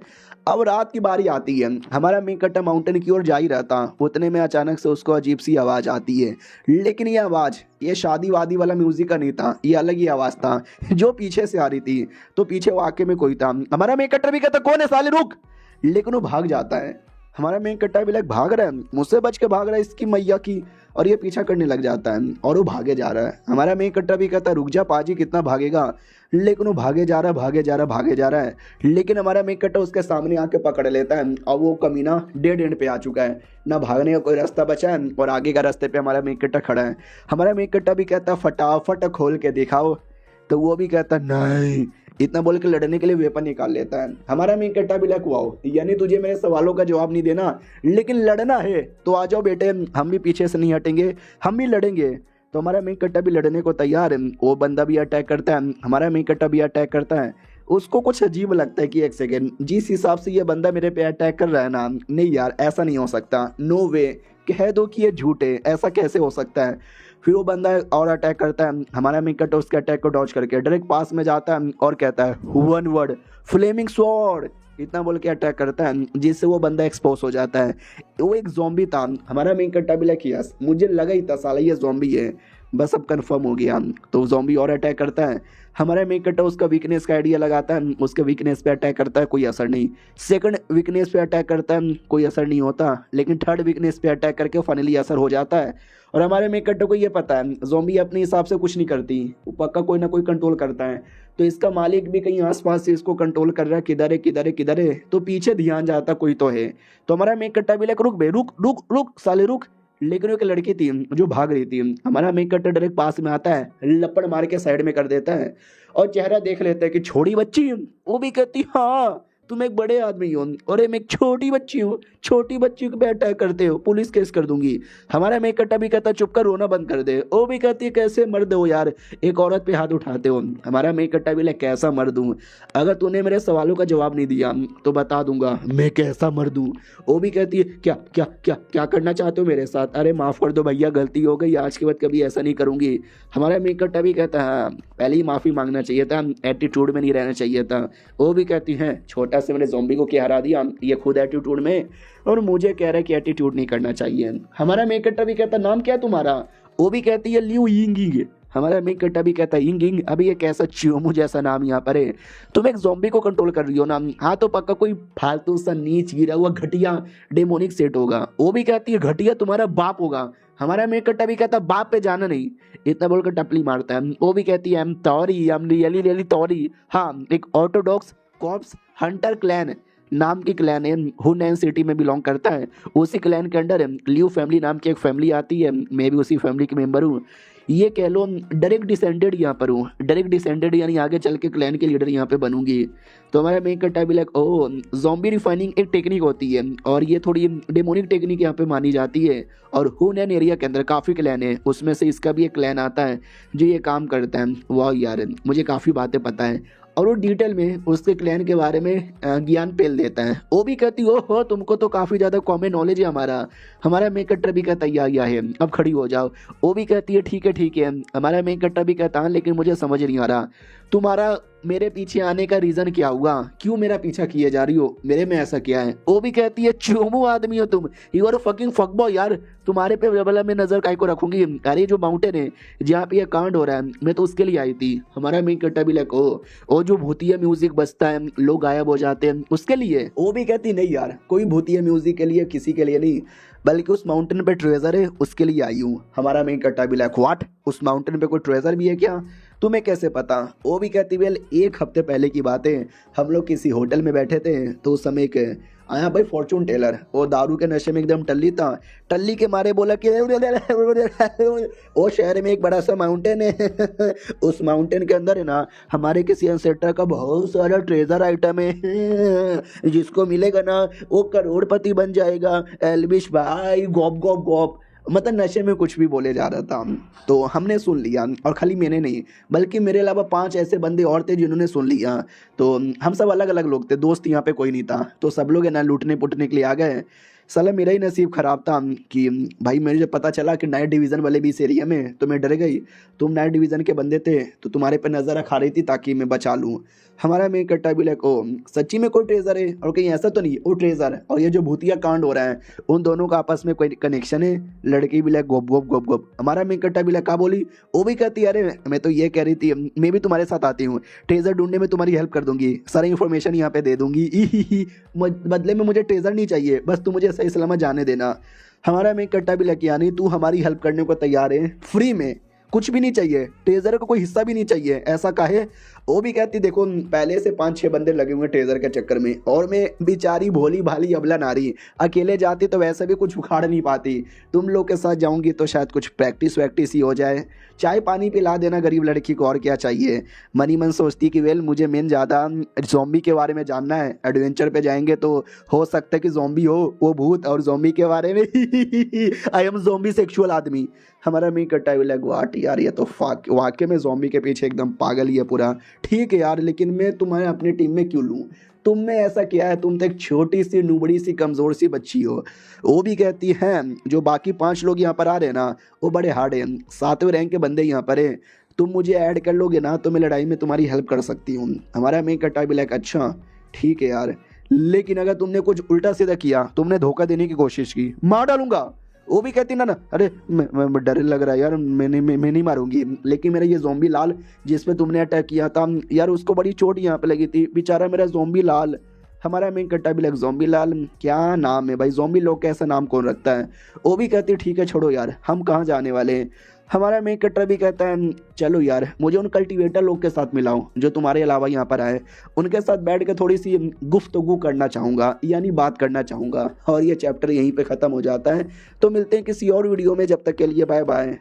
अब रात की बारी आती है, हमारा मेन कैरेक्टर माउंटेन की ओर जा ही रहता, उतने में अचानक से उसको अजीब सी आवाज़ आती है। लेकिन ये आवाज़ ये शादी वादी वाला म्यूजिक का नहीं था, ये अलग ही आवाज़ था जो पीछे से आ रही थी। तो पीछे वाकई में कोई था। हमारा मेन कैरेक्टर भी कहता कौन है साले रुक, लेकिन वो भाग जाता है। हमारा मेन कैरेक्टर भी लाइक भाग रहा है, मुझसे बच के भाग रहा है इसकी मैया की, और ये पीछा करने लग जाता है और वो भागे जा रहा है। हमारा मेन कैरेक्टर भी कहता है रुक जा पाजी कितना भागेगा, लेकिन वो भागे जा रहा है, भागे जा रहा है, भागे जा रहा है। लेकिन हमारा मेन कैरेक्टर उसके सामने आके पकड़ लेता है और वो कमीना डेड एंड पे आ चुका है, ना भागने का कोई रास्ता बचा है और आगे का रास्ते पे हमारा मेन कैरेक्टर खड़ा है। हमारा मेन कैरेक्टर भी कहता है फटाफट खोल के दिखाओ, तो वो भी कहता है नहीं, इतना बोल के लड़ने के लिए वेपन निकाल लेता है। हमारा मेन कैरेक्टर भी लाइक वाओ, यानी तुझे मेरे सवालों का जवाब नहीं देना लेकिन लड़ना है तो आ जाओ बेटे, हम भी पीछे से नहीं हटेंगे, हम भी लड़ेंगे। तो हमारा मेन कैरेक्टर भी लड़ने को तैयार है। वो बंदा भी अटैक करता है, हमारा मेन कैरेक्टर भी अटैक करता है। उसको कुछ अजीब लगता है कि एक सेकेंड, जिस हिसाब से ये बंदा मेरे पे अटैक कर रहा है ना, नहीं यार ऐसा नहीं हो सकता, नो वे, कह दो कि ये झूठ है, ऐसा कैसे हो सकता है। फिर वो बंदा और अटैक करता है। हमारा मेन कैरेक्टर उसके अटैक को डॉज करके डायरेक्ट पास में जाता है और कहता है वन वर्ड फ्लेमिंग स्वॉर्ड, इतना बोल के अटैक करता है जिससे वो बंदा एक्सपोज हो जाता है। वो एक ज़ॉम्बी था। हमारा मेन कैरेक्टर भी लाइक यस, मुझे लगा ही था साला ये ज़ॉम्बी है, बस अब कंफर्म हो गया। तो ज़ॉम्बी और अटैक करता है। हमारा मेन कैरेक्टर उसका वीकनेस का आइडिया लगाता है, उसके वीकनेस पे अटैक करता है, कोई असर नहीं। सेकंड वीकनेस पे अटैक करता है, कोई असर नहीं होता। लेकिन थर्ड वीकनेस पे अटैक करके फाइनली असर हो जाता है। और हमारे मेन कैरेक्टर को ये पता है ज़ॉम्बी अपने हिसाब से कुछ नहीं करती, वो पक्का कोई ना कोई कंट्रोल करता है। तो इसका मालिक भी कहीं आसपास से इसको कंट्रोल कर रहा है, किधर है किधर है किधर है। तो पीछे ध्यान जाता कोई तो है। तो हमारा मेन कैरेक्टर भी लाइक रुक बे, रुक रुक रुक साले रुक। लेकिन एक लड़की थी जो भाग रही थी। हमारा मेन कैरेक्टर डायरेक्ट पास में आता है, लपड़ मार के साइड में कर देता है और चेहरा देख लेता है कि छोटी बच्ची। वो भी कहती हाँ तुम एक बड़े आदमी हो और मैं एक छोटी बच्ची हूँ, छोटी बच्ची को पे अटैक करते हो, पुलिस केस कर दूंगी। हमारा मेन कैरेक्टर भी कहता चुप कर, रोना बंद कर दे। वो भी कहती है कैसे मर्द हो यार, एक औरत पे हाथ उठाते हो। हमारा मेन कैरेक्टर भी कैसा मर्द हूँ, अगर तूने मेरे सवालों का जवाब नहीं दिया तो बता दूंगा मैं कैसा मर्द हूँ। वो भी कहती है क्या क्या क्या क्या करना चाहते हो मेरे साथ, अरे माफ़ कर दो भैया गलती हो गई, आज के बाद कभी ऐसा नहीं करूँगी। हमारा मेन कैरेक्टर भी कहता है पहले ही माफ़ी मांगना चाहिए था, एटीट्यूड में नहीं रहना चाहिए था। वो भी कहती हैं छोटा से मैंने ज़ॉम्बी को क्या हरा दिया, ये खुद एटीट्यूड में और मुझे कह रहा है कि एटीट्यूड नहीं करना चाहिए। हमारा मेन कैरेक्टर भी कहता नाम क्या है तुम्हारा। वो भी कहती है लियू यिंग। हमारा मेन कैरेक्टर भी कहता है यिंग, अभी ये कैसा चियोमू जैसा नाम यहाँ पर है, तुम एक ज़ॉम्बी को कंट्रोल कर रही हो ना, हाँ तो पक्का कोई फालतू सा नीच गिरा हुआ घटिया डेमोनिक सेट होगा। वो भी कहती है घटिया तुम्हारा बाप होगा। हमारा मेन कैरेक्टर भी कहता बाप पे जाना नहीं, इतना बोलकर टपली मारता है। वो भी कहती है एम तौरी, एम रियली रियली तौरी। हाँ एक ऑर्थोडॉक्स कॉर्प्स हंटर क्लैन नाम की क्लैन है, हुनैन सिटी में बिलोंग करता है। उसी क्लैन के अंडर लियू फैमिली नाम की एक फैमिली आती है, मैं भी उसी फैमिली के मेंबर हूँ। ये कह लो डायरेक्ट डिसेंडेड यहाँ पर हूँ, डायरेक्ट डिसेंडेड यानी आगे चल के क्लैन के लीडर यहाँ पे बनूंगी। तो हमारा मेन कैरेक्टर भी लाइक ओ ज़ॉम्बी रिफाइनिंग एक टेक्निक होती है और ये थोड़ी डेमोनिक टेक्निक यहाँ पे मानी जाती है। और हुनैन एरिया के अंदर काफ़ी क्लैन है, उसमें से इसका भी एक क्लैन आता है जो ये काम करता है। वाह यार मुझे काफ़ी बातें पता है। और वो डिटेल में उसके क्लैन के बारे में ज्ञान पेल देता है। वो भी कहती हो तुमको तो काफ़ी ज़्यादा कॉमन नॉलेज है हमारा मेन कट्टर भी कहता है है अब खड़ी हो जाओ। वो भी कहती है ठीक है। हमारा मेन कट्टर भी कहता है लेकिन मुझे समझ नहीं आ रहा तुम्हारा मेरे पीछे आने का रीज़न क्या हुआ, क्यों मेरा पीछा किए जा रही हो, मेरे में ऐसा क्या है। वो भी कहती है चोमू आदमी हो तुम, यू आर फकिंग फकबॉय यार, तुम्हारे पे जबला में नजर काय को रखूंगी। अरे जो माउंटेन है जहाँ पे ये कांड हो रहा है मैं तो उसके लिए आई थी। हमारा मेन कट्टा भी लाइक ओ जो भूतिया म्यूजिक बजता है लोग गायब हो जाते हैं उसके लिए। वो भी कहती नहीं यार कोई भूतिया म्यूजिक के लिए किसी के लिए नहीं, बल्कि उस माउंटेन पे ट्रेजर है उसके लिए आई हूँ। हमारा मेन कट्टा भी लाइक व्हाट, उस माउंटेन पे कोई ट्रेजर भी है क्या, तुम्हें कैसे पता। वो भी कहती वेल एक हफ्ते पहले की बात है, हम लोग किसी होटल में बैठे थे तो उस समय एक आया भाई फॉर्चून टेलर, वो दारू के नशे में एकदम टल्ली था। टल्ली के मारे बोला कि वो शहर में एक बड़ा सा माउंटेन है उस माउंटेन के अंदर है ना हमारे किसी एंसेस्टर का बहुत सारा ट्रेजर आइटम है, जिसको मिलेगा ना वो करोड़पति बन जाएगा। एल्विश भाई गॉप गॉप गॉप, मतलब नशे में कुछ भी बोले जा रहा था। तो हमने सुन लिया, और खाली मैंने नहीं बल्कि मेरे अलावा 5 ऐसे बंदे और थे जिन्होंने सुन लिया। तो हम सब अलग अलग लोग थे, दोस्त यहाँ पे कोई नहीं था। तो सब लोग है ना लूटने पुटने के लिए आ गए। साला मेरा ही नसीब ख़राब था कि भाई मुझे जब पता चला कि नाइट डिवीज़न वाले भी इस एरिया में, तो मैं डर गई। तुम नाइट डिवीज़न के बंदे थे तो तुम्हारे पे नज़र रखा रही थी ताकि मैं बचा लूँ। हमारा मेन कट्टा भी लाइक ओ सच्ची में कोई ट्रेजर है और कहीं ऐसा तो नहीं वो ट्रेजर और ये जो भूतिया कांड हो रहा है उन दोनों का आपस में कोई कनेक्शन है। लड़की भी लाइक गोप गोप गोप गोप। हमारा मेन कट्टा भी लाइक क्या बोली, वो भी कहती अरे मैं तो ये कह रही थी मैं भी तुम्हारे साथ आती हूँ, ट्रेजर ढूंढने में तुम्हारी हेल्प कर दूंगी, सारी इन्फॉर्मेशन यहाँ पे दे दूंगी बदले में मुझे ट्रेजर नहीं चाहिए, बस तू मुझे सही सलामत जाने देना। हमारा मेन कट्टा भी लाइक यानी तू हमारी हेल्प करने को तैयार है, फ्री में कुछ भी नहीं चाहिए, ट्रेजर का कोई हिस्सा भी नहीं चाहिए, ऐसा काहे। वो भी कहती देखो पहले से 5-6 बंदे लगे हुए ट्रेजर के चक्कर में, और मैं बेचारी भोली भाली अबला नारी अकेले जाती तो वैसे भी कुछ उखाड़ नहीं पाती, तुम लोग के साथ जाऊंगी तो शायद कुछ प्रैक्टिस वैक्टिस ही हो जाए, चाय पानी पिला देना गरीब लड़की को, और क्या चाहिए। मनी मन सोचती कि वेल मुझे मेन ज़्यादा ज़ॉम्बी के बारे में जानना है, एडवेंचर पे जाएंगे तो हो सकता है कि ज़ॉम्बी हो वो भूत, और ज़ॉम्बी के बारे में आई एम ज़ॉम्बी सेक्सुअल आदमी। हमारा मी कट्टा भी लग वाट यार ये तो वाकई में ज़ॉम्बी के पीछे एकदम पागल ही है पूरा। ठीक है यार लेकिन मैं तुम्हें अपनी टीम में क्यों लूँ, तुम में ऐसा क्या है, तुम तो एक छोटी सी नुबड़ी सी कमज़ोर सी बच्ची हो। वो भी कहती है जो बाकी 5 लोग यहाँ पर आ रहे हैं ना वो बड़े हार्ड हैं, 7वें रैंक के बंदे यहाँ पर हैं, तुम मुझे ऐड कर लोगे ना तो मैं लड़ाई में तुम्हारी हेल्प कर सकती हूँ। हमारा मेन कट्टा भी लाइक अच्छा ठीक है यार, लेकिन अगर तुमने कुछ उल्टा सीधा किया, तुमने धोखा देने की कोशिश की, मार डालूंगा। वो भी कहती ना अरे मैं डर लग रहा है यार, मैं नहीं मारूंगी, लेकिन मेरा ये ज़ॉम्बी लाल जिस पे तुमने अटैक किया था यार उसको बड़ी चोट यहाँ पे लगी थी, बेचारा मेरा ज़ॉम्बी लाल। हमारा मेन कट्टा भी लग ज़ॉम्बी लाल क्या नाम है भाई, ज़ॉम्बी लोग का ऐसा नाम कौन रखता है। वो भी कहती ठीक है छोड़ो यार हम कहाँ जाने वाले हैं। हमारा मेन कट्टा भी कहता है चलो यार मुझे उन कल्टीवेटर लोग के साथ मिलाओ जो तुम्हारे अलावा यहाँ पर आए, उनके साथ बैठ के थोड़ी सी गुफ्तगू करना चाहूँगा, यानी बात करना चाहूँगा। और ये चैप्टर यहीं पे ख़त्म हो जाता है। तो मिलते हैं किसी और वीडियो में, जब तक के लिए बाय बाय।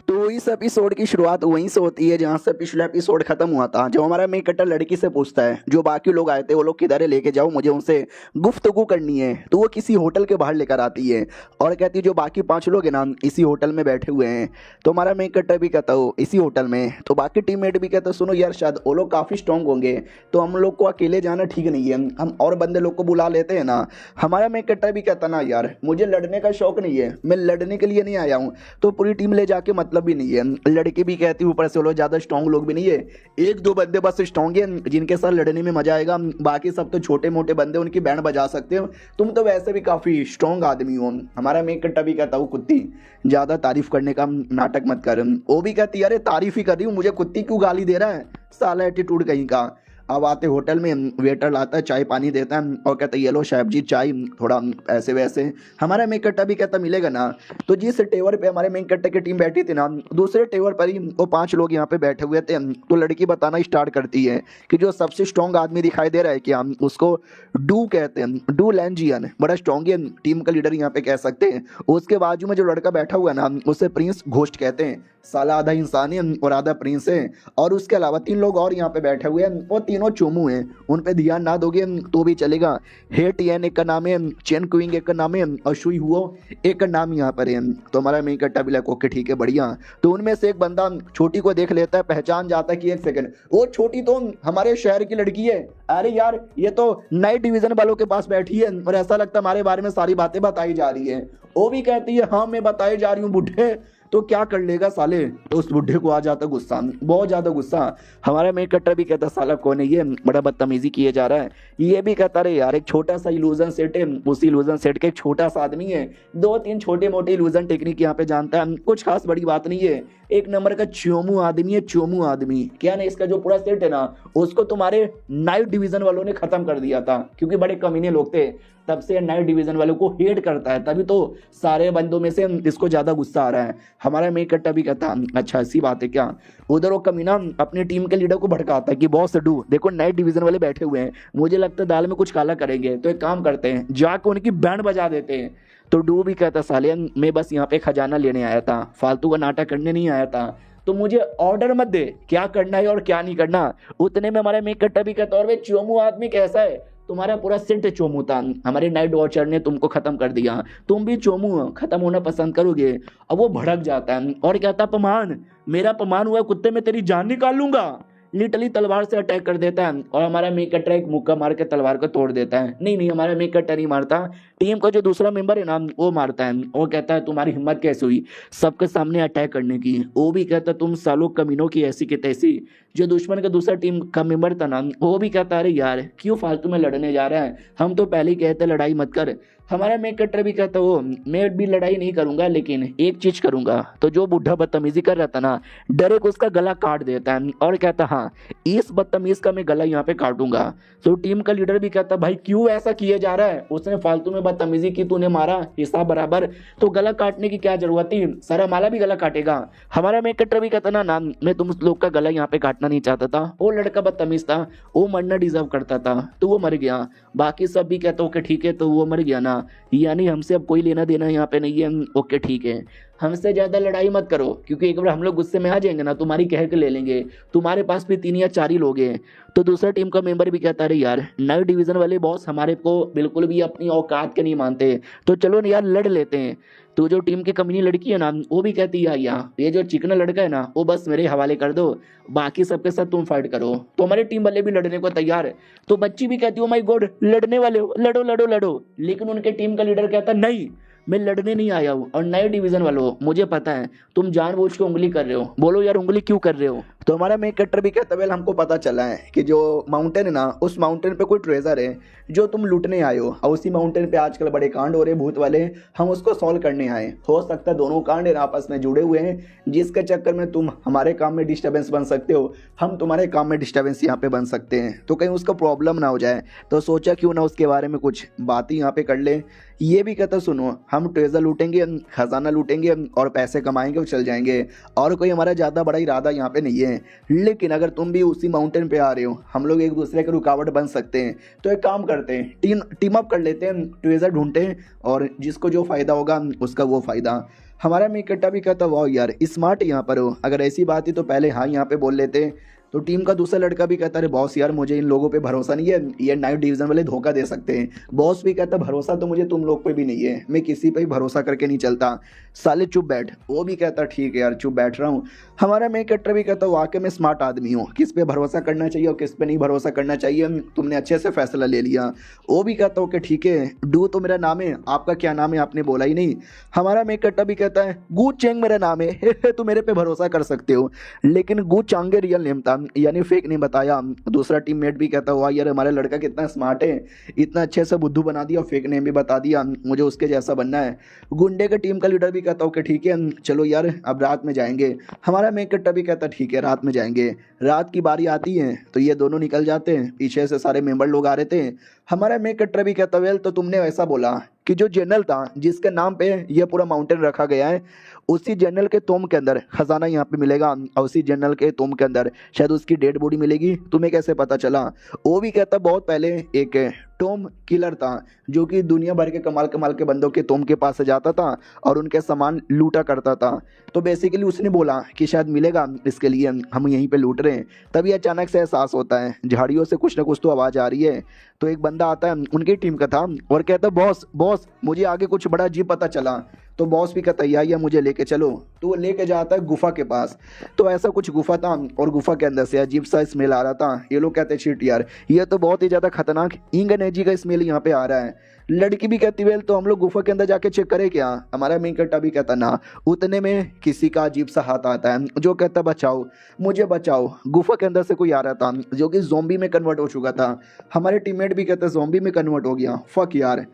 तो इस एपिसोड की शुरुआत वहीं से होती है जहाँ से पिछला एपिसोड खत्म हुआ था। जो हमारा मेन कट्टर लड़की से पूछता है जो बाकी लोग आए थे वो लोग किधर है, लेके जाओ मुझे उनसे गुफ्तगू करनी है। तो वो किसी होटल के बाहर लेकर आती है और कहती है जो बाकी 5 लोग हैं ना इसी होटल में बैठे हुए हैं। तो हमारा मेन कट्टर भी कहता हो इसी होटल में। तो बाकी टीममेट भी कहता सुनो यार शायद वो लोग काफ़ी स्ट्रॉन्ग होंगे तो हम लोग को अकेले जाना ठीक नहीं है, हम और बंदे लोग को बुला लेते हैं ना। हमारा मेन कट्टर भी कहता ना यार मुझे लड़ने का शौक नहीं है, मैं लड़ने के लिए नहीं आया हूँ, तो पूरी टीम ले जाके मतलब भी नहीं है। लड़की भी कहती ऊपर से वो लोग ज़्यादा स्ट्रॉन्ग लोग भी नहीं है, 1-2 बंदे बस स्ट्रॉन्ग हैं जिनके साथ लड़ने में मजा आएगा, बाकी सब तो छोटे मोटे बंदे उनकी बैंड बजा सकते हो, तुम तो वैसे भी काफ़ी स्ट्रॉन्ग आदमी हो। हमारा मेन कट्टा भी कहता हूँ कुत्ती ज़्यादा तारीफ करने का नाटक मत कर। वो भी कहती अरे तारीफ ही कर रही हूँ, मुझे कुत्ती क्यों गाली दे रहा है, साला एटीट्यूड कहीं का। अब आते होटल में वेटर लाता है चाय पानी देता है और कहता है ये लो साहब जी चाय, थोड़ा ऐसे वैसे। हमारा मेन कट्टा भी कहता मिलेगा ना। तो जिस टेबल पे हमारे मेन कट्टे की टीम बैठी थी ना दूसरे टेबल पर ही वो 5 लोग यहाँ पे बैठे हुए थे। तो लड़की बताना स्टार्ट करती है कि जो सबसे स्ट्रॉन्ग आदमी दिखाई दे रहा है कि हम उसको डू कहते हैं, डू लैंजियन, बड़ा स्ट्रॉन्ग है, टीम का लीडर यहाँ पे कह सकते हैं। उसके बाजू में जो लड़का बैठा हुआ है ना उसे प्रिंस घोस्ट कहते हैं, साला आधा इंसान है और आधा प्रिंस है। और उसके अलावा 3 लोग और यहाँ पे बैठे हुए हैं, वो तीनों लेकिन वो चोमू हैं, उन पे ध्यान ना दोगे तो भी चलेगा। हे टियन एक का नाम है, चेन क्विंग एक का नाम है और शुई हुओ एक का नाम यहाँ पर है। तो हमारा मेन कट्टा भी ओके ठीक है बढ़िया। तो उनमें से एक बंदा छोटी को देख लेता है, पहचान जाता है कि एक सेकंड वो छोटी तो हमारे शहर की लड़की है। अरे यार ये तो नाइट डिवीजन वालों के पास बैठी है और ऐसा लगता है हमारे बारे में सारी बातें बताई जा रही है। वो भी कहती है हाँ मैं बताई जा रही हूँ बुढ़े, तो क्या कर लेगा साले। तो उस बुढ़े को आ जाता गुस्सा, बहुत ज्यादा गुस्सा। हमारा मेन कट्टर भी कहता साला कौन है ये, बड़ा बदतमीजी किए जा रहा है। ये भी कहता रहे यार एक छोटा सा इल्यूजन सेट है, उस इल्यूजन सेट के एक छोटा सा आदमी है, 2-3 छोटे मोटे इल्यूजन टेक्निक यहाँ पे जानता है, कुछ खास बड़ी बात नहीं है। एक नंबर का चोमू आदमी है, चोमू आदमी। क्या ना इसका जो पूरा सेट है ना उसको तुम्हारे नाइट डिवीजन वालों ने खत्म कर दिया था, क्योंकि बड़े कमीने लोग थे, तब से नाइट डिवीजन वालों को हेट करता है, तभी तो सारे बंदों में से इसको ज्यादा गुस्सा आ रहा है। हमारा मेन कट्टा भी कहता अच्छा ऐसी बात है क्या। उधर वो कमीना अपनी टीम के लीडर को भड़काता है कि बॉस डू देखो नाइट डिवीजन वाले बैठे हुए हैं, मुझे लगता है दाल में कुछ काला करेंगे, तो एक काम करते हैं जाकर उनकी बैंड बजा देते हैं। तो डू भी कहता साले मैं बस यहाँ पे खजाना लेने आया था, फालतू का नाटक करने नहीं आया था, तो मुझे ऑर्डर मत दे क्या करना है और क्या नहीं करना। उतने में हमारे मेक कट्टा भी कहता और वे चोमू आदमी कैसा है, तुम्हारा पूरा सेट चोमू था, हमारे नाइट वॉचर ने तुमको खत्म कर दिया, तुम भी चोमू हो, खत्म होना पसंद करोगे। अब वो भड़क जाता है और कहता अपमान, मेरा अपमान हुआ कुत्ते में तेरी जान निकाल लूंगा। लिटरली तलवार से अटैक कर देता है और हमारा मेक कट्टर एक मुक्का मार के तलवार को तोड़ देता है। नहीं हमारा मेक कट्टर नहीं मारता, टीम का जो दूसरा मेंबर है ना वो मारता है। वो कहता है तुम्हारी हिम्मत कैसे हुई सबके सामने अटैक करने की। वो भी कहता तुम सालों कमीनों की ऐसी की तैसी। जो दुश्मन का दूसरा टीम का मेंबर था ना वो भी कहता अरे यार क्यों फालतू में लड़ने जा रहा है, हम तो पहले ही कहते लड़ाई मत कर। हमारा मेक कट्टर भी कहता वो मैं भी लड़ाई नहीं करूंगा लेकिन एक चीज करूंगा। तो जो बुढ़ा बदतमीजी कर रहा था ना डायरेक्ट उसका गला काट देता है और कहता हाँ इस बदतमीज का मैं गला यहाँ पे काटूंगा। तो टीम का लीडर भी कहता भाई क्यों ऐसा किया जा रहा है, उसने फालतू में बदतमीजी की, तूने मारा हिसाब बराबर, तो गला काटने की क्या जरूरत थी, सारा माला भी गला काटेगा। हमारा मेक कट्टर भी कहता ना मैं तुम लोग का गला यहाँ पे काटना नहीं चाहता था, वो लड़का बदतमीज था, वो मरना डिजर्व करता था तो वो मर गया। बाकी सब भी कहता ओके ठीक है तो वो मर गया ना, यानी हमसे अब कोई लेना देना यहाँ पे नहीं है। ओके ठीक है हमसे ज्यादा लड़ाई मत करो, क्योंकि एक बार हम लोग गुस्से में आ जाएंगे ना तुम्हारी कह के ले लेंगे, तुम्हारे पास भी 3 या 4 ही लोग हैं। तो दूसरा टीम का मेंबर भी कहता है यार नाइट डिवीजन वाले बॉस हमारे को बिल्कुल भी अपनी औकात के नहीं मानते, तो चलो ना यार लड़ लेते हैं। तो जो टीम की कमीनी लड़की है ना वो भी कहती है यार ये जो चिकना लड़का है ना वो बस मेरे हवाले कर दो, बाकी सबके साथ तुम फाइट करो। तो हमारे टीम वाले भी लड़ने को तैयार है। तो बच्ची भी कहती है माय गॉड लड़ने वाले हो, लड़ो लड़ो लड़ो। लेकिन उनके टीम का लीडर कहता नहीं मैं लड़ने नहीं आया हूँ, और नए डिवीजन वालों मुझे पता है तुम जानबूझ के उंगली कर रहे हो, बोलो यार उंगली क्यों कर रहे हो। तो हमारा मेक कट्टर भी कहता वेल हमको पता चला है कि जो माउंटेन है ना उस माउंटेन पे कोई ट्रेजर है जो तुम लूटने आए हो, और उसी माउंटेन पे आजकल बड़े कांड हो रहे भूत वाले, हम उसको सॉल्व करने आए। हो सकता है दोनों कांड आपस में जुड़े हुए हैं जिसके चक्कर में तुम हमारे काम में डिस्टर्बेंस बन सकते हो, हम तुम्हारे काम में डिस्टर्बेंस यहाँ पे बन सकते हैं, तो कहीं उसका प्रॉब्लम ना हो जाए। तो सोचा क्यों ना उसके बारे में कुछ बात ही यहाँ पे कर ले। ये भी कहता सुनो हम ट्रेजर लूटेंगे, खजाना लूटेंगे और पैसे कमाएंगे और चल जाएंगे, और कोई हमारा ज़्यादा बड़ा इरादा यहाँ पे नहीं है। लेकिन अगर तुम भी उसी माउंटेन पे आ रहे हो, हम लोग एक दूसरे के रुकावट बन सकते हैं, तो एक काम करते हैं टीम अप कर लेते हैं, ट्रेजर ढूंढते हैं और जिसको जो फायदा होगा उसका वो फायदा। हमारा मेक कट्टा भी कहता वाह यार स्मार्ट यहाँ पर हो, अगर ऐसी बात ही तो पहले हाँ यहाँ पे बोल लेते। तो टीम का दूसरा लड़का भी कहता है बॉस यार मुझे इन लोगों पे भरोसा नहीं है, ये नाइट डिवीजन वाले धोखा दे सकते हैं। बॉस भी कहता भरोसा तो मुझे तुम लोग पे भी नहीं है, मैं किसी पे भी भरोसा करके नहीं चलता, साले चुप बैठ। वो भी कहता ठीक है यार चुप बैठ रहा हूँ। हमारा मेक कट्टर भी कहता वाकई में स्मार्ट आदमी हूँ, किस पे भरोसा करना चाहिए और किस पे नहीं भरोसा करना चाहिए, तुमने अच्छे से फैसला ले लिया। वो भी कहता ओके ठीक है डू तो मेरा नाम है, आपका क्या नाम है आपने बोला ही नहीं। हमारा मेक कट्टा भी कहता है गू चेंग मेरा नाम है तो मेरे पे भरोसा कर सकते हो, लेकिन गू चांगे रियल नेम था यानी फेक नहीं बताया। दूसरा टीममेट भी कहता हुआ यार हमारा लड़का कितना स्मार्ट है, इतना अच्छे से बुद्धू बना दिया, फेक नेम भी बता दिया, मुझे उसके जैसा बनना है। गुंडे के टीम का लीडर भी कहता ओके ठीक है चलो यार अब रात में जाएंगे। हमारा मेक कट्टा भी कहता ठीक है रात में जाएंगे। रात की बारी आती है तो ये दोनों निकल जाते हैं, पीछे से सारे मेंबर लोग आ रहे थे। हमारा मेक कट्टा भी कहता वेल तो तुमने ऐसा बोला कि जो जनरल था जिसके नाम पे ये पूरा माउंटेन रखा गया है उसी जनरल के तोम के अंदर खजाना यहाँ पे मिलेगा, और उसी जनरल के तोम के अंदर शायद उसकी डेड बॉडी मिलेगी, तुम्हें कैसे पता चला। वो भी कहता बहुत पहले एक टॉम किलर था, जो कि दुनिया भर के कमाल कमाल के बंदों के टॉम के पास से जाता था और उनके सामान लूटा करता था। तो बेसिकली उसने बोला कि शायद मिलेगा, इसके लिए हम यहीं पे लूट रहे हैं। तभी अचानक से एहसास होता है झाड़ियों से कुछ ना कुछ तो आवाज़ आ रही है। तो एक बंदा आता है, उनकी टीम का था, और कहता है बॉस बॉस मुझे आगे कुछ बड़ा अजीब पता चला। तो बॉस भी कहता है या मुझे लेके चलो। तो वो लेके जाता है गुफा के पास। तो ऐसा कुछ गुफा था और गुफा के अंदर से अजीब सा स्मेल आ रहा था। ये लोग कहते हैं शिट यार, ये तो बहुत ही ज़्यादा खतरनाक इंग एनर्जी का स्मेल यहाँ पे आ रहा है। लड़की भी कहती वेल तो हम लोग गुफा के अंदर जाके चेक करें क्या। हमारा मेन कट्टा भी कहता ना। उतने में किसी का अजीब सा हाथ आता है जो कहता बचाओ मुझे बचाओ। गुफा के अंदर से कोई आ रहा था जो कि ज़ॉम्बी में कन्वर्ट हो चुका था। हमारे टीममेट भी कहते ज़ॉम्बी में कन्वर्ट हो गया। फक यार।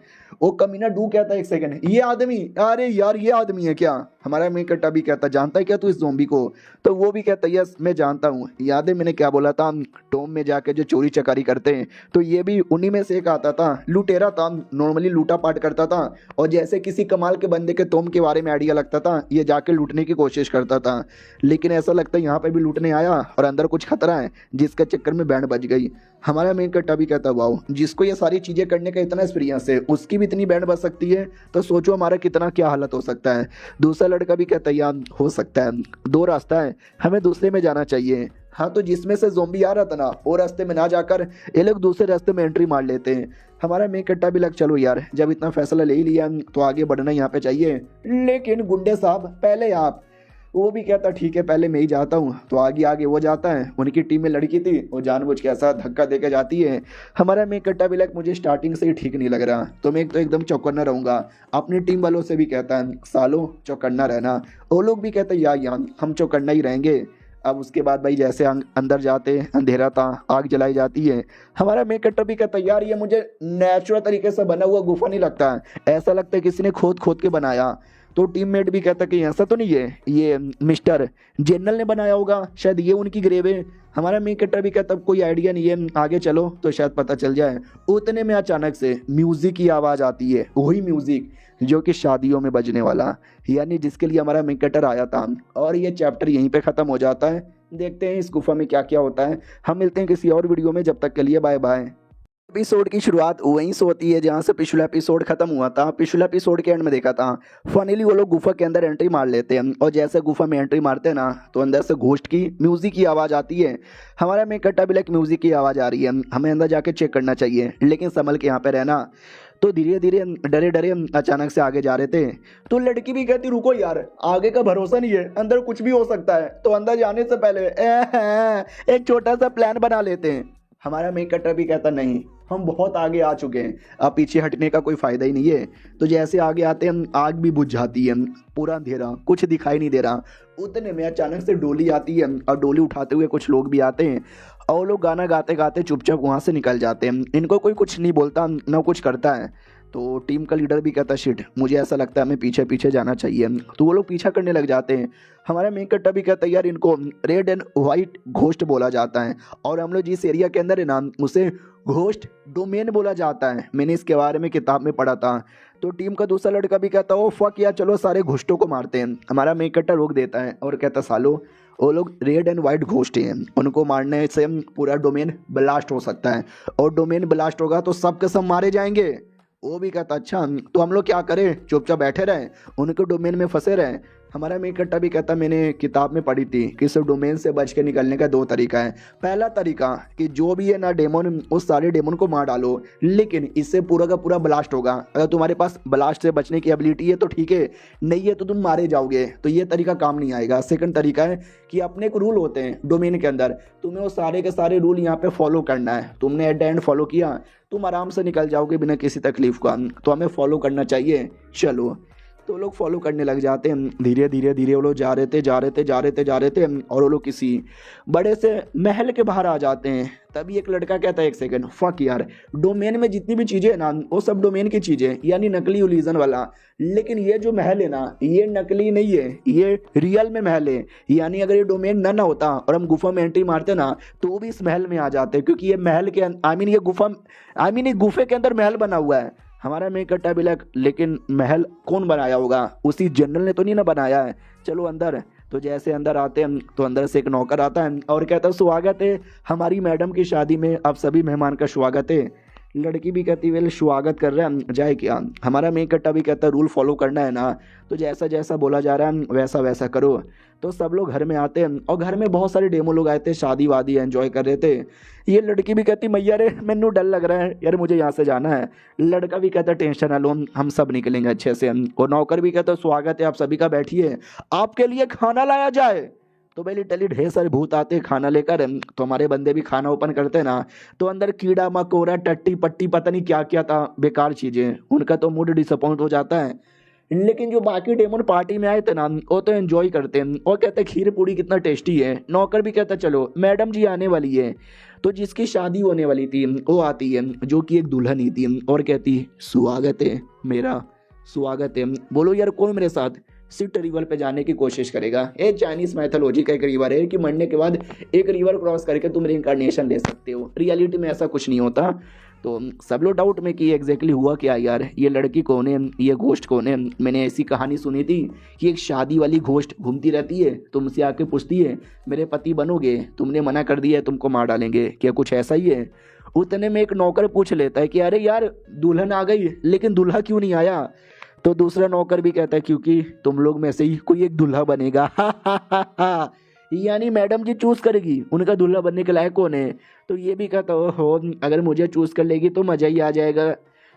वो कमीना डू कहता है एक सेकंड, ये आदमी, अरे यार ये आदमी है क्या। हमारा मेन कट्टा भी कहता जानता है क्या तू इस ज़ॉम्बी को। तो वो भी कहता यस मैं जानता हूँ। याद है मैंने क्या बोला था, टॉम में जाके जो चोरी चकारी करते हैं तो ये भी उन्हीं में से एक आता था। लुटेरा था, नॉर्मली लूटा पाट करता था, और जैसे किसी कमाल के बंदे के टॉम के बारे में आइडिया लगता था ये जाके लूटने की कोशिश करता था। लेकिन ऐसा लगता है यहाँ पे भी लूटने आया और अंदर कुछ खतरा है, जिसके चक्कर में बैंड बज गई। हमारा मेन कट्टा भी कहता वाओ, जिसको ये सारी चीज़ें करने का इतना एक्सपीरियंस है उसकी भी इतनी बैंड बज सकती है, तो सोचो हमारा कितना क्या हालत हो सकता है। दूसरा लड़का भी कहता है यार हो सकता है, दो रास्ता है, हमें दूसरे में जाना चाहिए। हाँ तो जिसमें से ज़ॉम्बी आ रहा था ना वो रास्ते में ना जाकर ये लोग दूसरे रास्ते में एंट्री मार लेते हैं। हमारा मेन कट्टा भी लग चलो यार जब इतना फैसला ले ही लिया तो आगे बढ़ना यहाँ पे चाहिए। लेकिन गुंडे साहब पहले आप। वो भी कहता ठीक है पहले मैं ही जाता हूँ। तो आगे आगे वो जाता है। उनकी टीम में लड़की थी, वो जानबूझ के ऐसा धक्का देके जाती है। हमारा मेन कट्टा भी लग मुझे स्टार्टिंग से ही ठीक नहीं लग रहा, तो मैं तो एकदम चौकन्ना रहूँगा। अपनी टीम वालों से भी कहता है सालों चौकन्ना रहना। वो लोग भी कहते हैं यार हम चौकन्ना ही रहेंगे। अब उसके बाद भाई जैसे अंदर जाते अंधेरा था, आग जलाई जाती है। हमारा मेन कट्टा भी कहता है यार ये मुझे नेचुरल तरीके से बना हुआ गुफा नहीं लगता है, ऐसा लगता है किसी ने खोद खोद के बनाया। तो टीममेट भी कहता कि ऐसा तो नहीं है ये मिस्टर जनरल ने बनाया होगा, शायद ये उनकी ग्रेव है। हमारा मेन कट्टा भी कहता कोई आइडिया नहीं है, आगे चलो तो शायद पता चल जाए। उतने में अचानक से म्यूजिक की आवाज़ आती है, वही म्यूजिक जो कि शादियों में बजने वाला, यानी जिसके लिए हमारा मेन कट्टर आया था। और ये चैप्टर यहीं पे ख़त्म हो जाता है। देखते हैं इस गुफा में क्या क्या होता है। हम मिलते हैं किसी और वीडियो में, जब तक के लिए बाय बाय। एपिसोड की शुरुआत वहीं से होती है जहाँ से पिछला एपिसोड खत्म हुआ था। पिछला एपिसोड के एंड में देखा था फाइनली वो लोग गुफा के अंदर एंट्री मार लेते हैं, और जैसे गुफा में एंट्री मारते हैं ना तो अंदर से घोस्ट की म्यूजिक की आवाज़ आती है। हमारा में कट्टा भी लाइक म्यूजिक की आवाज़ आ रही है, हमें अंदर जाके चेक करना चाहिए, लेकिन संभल के यहाँ पे रहना। तो धीरे धीरे डरे डरे अचानक से आगे जा रहे थे। तो लड़की भी कहती रुको यार आगे का भरोसा नहीं है, अंदर कुछ भी हो सकता है, तो अंदर जाने से पहले एक छोटा सा प्लान बना लेते हैं। हमारा मेन कट्टर भी कहता नहीं हम बहुत आगे आ चुके हैं, अब पीछे हटने का कोई फ़ायदा ही नहीं है। तो जैसे आगे आते हैं आग भी बुझ जाती है, पूरा अंधेरा, कुछ दिखाई नहीं दे रहा। उतने में अचानक से डोली आती है और डोली उठाते हुए कुछ लोग भी आते हैं, और लोग गाना गाते गाते चुपचाप वहाँ से निकल जाते हैं। इनको कोई कुछ नहीं बोलता ना कुछ करता है। तो टीम का लीडर भी कहता शिट मुझे ऐसा लगता है हमें पीछे पीछे जाना चाहिए। तो वो लोग पीछा करने लग जाते हैं। हमारा मेन कट्टा भी कहता है यार इनको रेड एंड वाइट घोस्ट बोला जाता है, और हम लोग जिस एरिया के अंदर है ना उसे घोस्ट डोमेन बोला जाता है। मैंने इसके बारे में किताब में पढ़ा था। तो टीम का दूसरा लड़का भी कहता ओ फक यार चलो सारे घोस्टों को मारते हैं। हमारा मेन कट्टा रोक देता है और कहता सालो वो लोग रेड एंड वाइट घोस्ट हैं, उनको मारने से पूरा डोमेन ब्लास्ट हो सकता है, और डोमेन ब्लास्ट होगा तो सब के सब मारे जाएंगे। वो भी कहता अच्छा तो हम लोग क्या करें, चुपचाप बैठे रहें, उनके डोमेन में फंसे रहें। हमारा मेन कट्टा भी कहता मैंने किताब में पढ़ी थी कि इस डोमेन से बच के निकलने का दो तरीका है। पहला तरीका कि जो भी है ना डेमोन, उस सारे डेमोन को मार डालो, लेकिन इससे पूरा का पूरा ब्लास्ट होगा। अगर तुम्हारे पास ब्लास्ट से बचने की एबिलिटी है तो ठीक है, नहीं है तो तुम मारे जाओगे, तो ये तरीका काम नहीं आएगा। सेकंड तरीका है कि अपने एक रूल होते हैं डोमेन के अंदर, तुम्हें वो सारे के सारे रूल यहाँ पे फॉलो करना है। तुमने एट द एंड फॉलो किया तुम आराम से निकल जाओगे बिना किसी तकलीफ का, तो हमें फॉलो करना चाहिए। चलो तो लोग फॉलो करने लग जाते हैं। धीरे धीरे धीरे वो लोग जा रहे थे और वो लोग किसी बड़े से महल के बाहर आ जाते हैं। तभी एक लड़का कहता है एक सेकंड फक यार डोमेन में जितनी भी चीज़ें है ना वो सब डोमेन की चीज़ें, यानी नकली इल्यूजन वाला, लेकिन ये जो महल है ना ये नकली नहीं है, ये रियल में महल है। यानी अगर ये डोमेन ना होता और हम गुफा में एंट्री मारते ना तो वो भी इस महल में आ जाते, क्योंकि ये महल के ये गुफे के अंदर महल बना हुआ है। हमारा मेन कट्टा भी लेकिन महल कौन बनाया होगा, उसी जनरल ने तो नहीं ना बनाया है, चलो अंदर। तो जैसे अंदर आते हैं तो अंदर से एक नौकर आता है और कहता है स्वागत है हमारी मैडम की शादी में, आप सभी मेहमान का स्वागत है। लड़की भी कहती वेल स्वागत कर रहे हैं जाए क्या। हमारा मेन कट्टा भी कहता है रूल फॉलो करना है ना, तो जैसा जैसा बोला जा रहा है वैसा वैसा करो। तो सब लोग घर में आते हैं और घर में बहुत सारे डेमो लोग आए थे, शादी वादी एंजॉय कर रहे थे। ये लड़की भी कहती मैया रे मैनू डर लग रहा है यार, मुझे यहाँ से जाना है। लड़का भी कहता टेंशन ना लो हम सब निकलेंगे अच्छे से। और नौकर भी कहता स्वागत है आप सभी का, बैठिए आपके लिए खाना लाया जाए। तो भाई लिटरली ढेर सारे भूत आते हैं खाना लेकर, तो हमारे बंदे भी खाना ओपन करते हैं ना, तो अंदर कीड़ा मकोड़ा टट्टी पट्टी पता नहीं क्या क्या था बेकार चीजें, उनका तो मूड डिसअपॉइंट हो जाता है। लेकिन जो बाकी डेमन पार्टी में आए थे ना वो तो एंजॉय करते हैं और कहते हैं खीर पूड़ी कितना टेस्टी है। नौकर भी कहता चलो मैडम जी आने वाली है। तो जिसकी शादी होने वाली थी वो आती है जो कि एक दुल्हन ही थी और कहती स्वागत है मेरा, स्वागत है। बोलो यार कौन मेरे साथ सिट रिवर पे जाने की कोशिश करेगा। ये चाइनीज मैथोलॉजी का एक रिवर है कि मरने के बाद एक रिवर क्रॉस करके तुम रिइंकार्नेशन ले सकते हो। रियलिटी में ऐसा कुछ नहीं होता। तो सब लोग डाउट में कि एग्जैक्टली हुआ क्या यार, ये लड़की कौन है, ये घोस्ट कौन है। मैंने ऐसी कहानी सुनी थी कि एक शादी वाली घोस्ट घूमती रहती है, तुमसे आके पूछती है मेरे पति बनोगे, तुमने मना कर दिया है तुमको मार डालेंगे, क्या कुछ ऐसा ही है। उतने में एक नौकर पूछ लेता है कि अरे यार दुल्हन आ गई लेकिन दूल्हा क्यों नहीं आया। तो दूसरा नौकर भी कहता है क्योंकि तुम लोग में से ही कोई एक दूल्हा बनेगा। यानी मैडम जी चूज करेगी उनका दूल्हा बनने के लायक कौन है। तो ये भी कहता हो अगर मुझे चूज कर लेगी तो मजा ही आ जाएगा।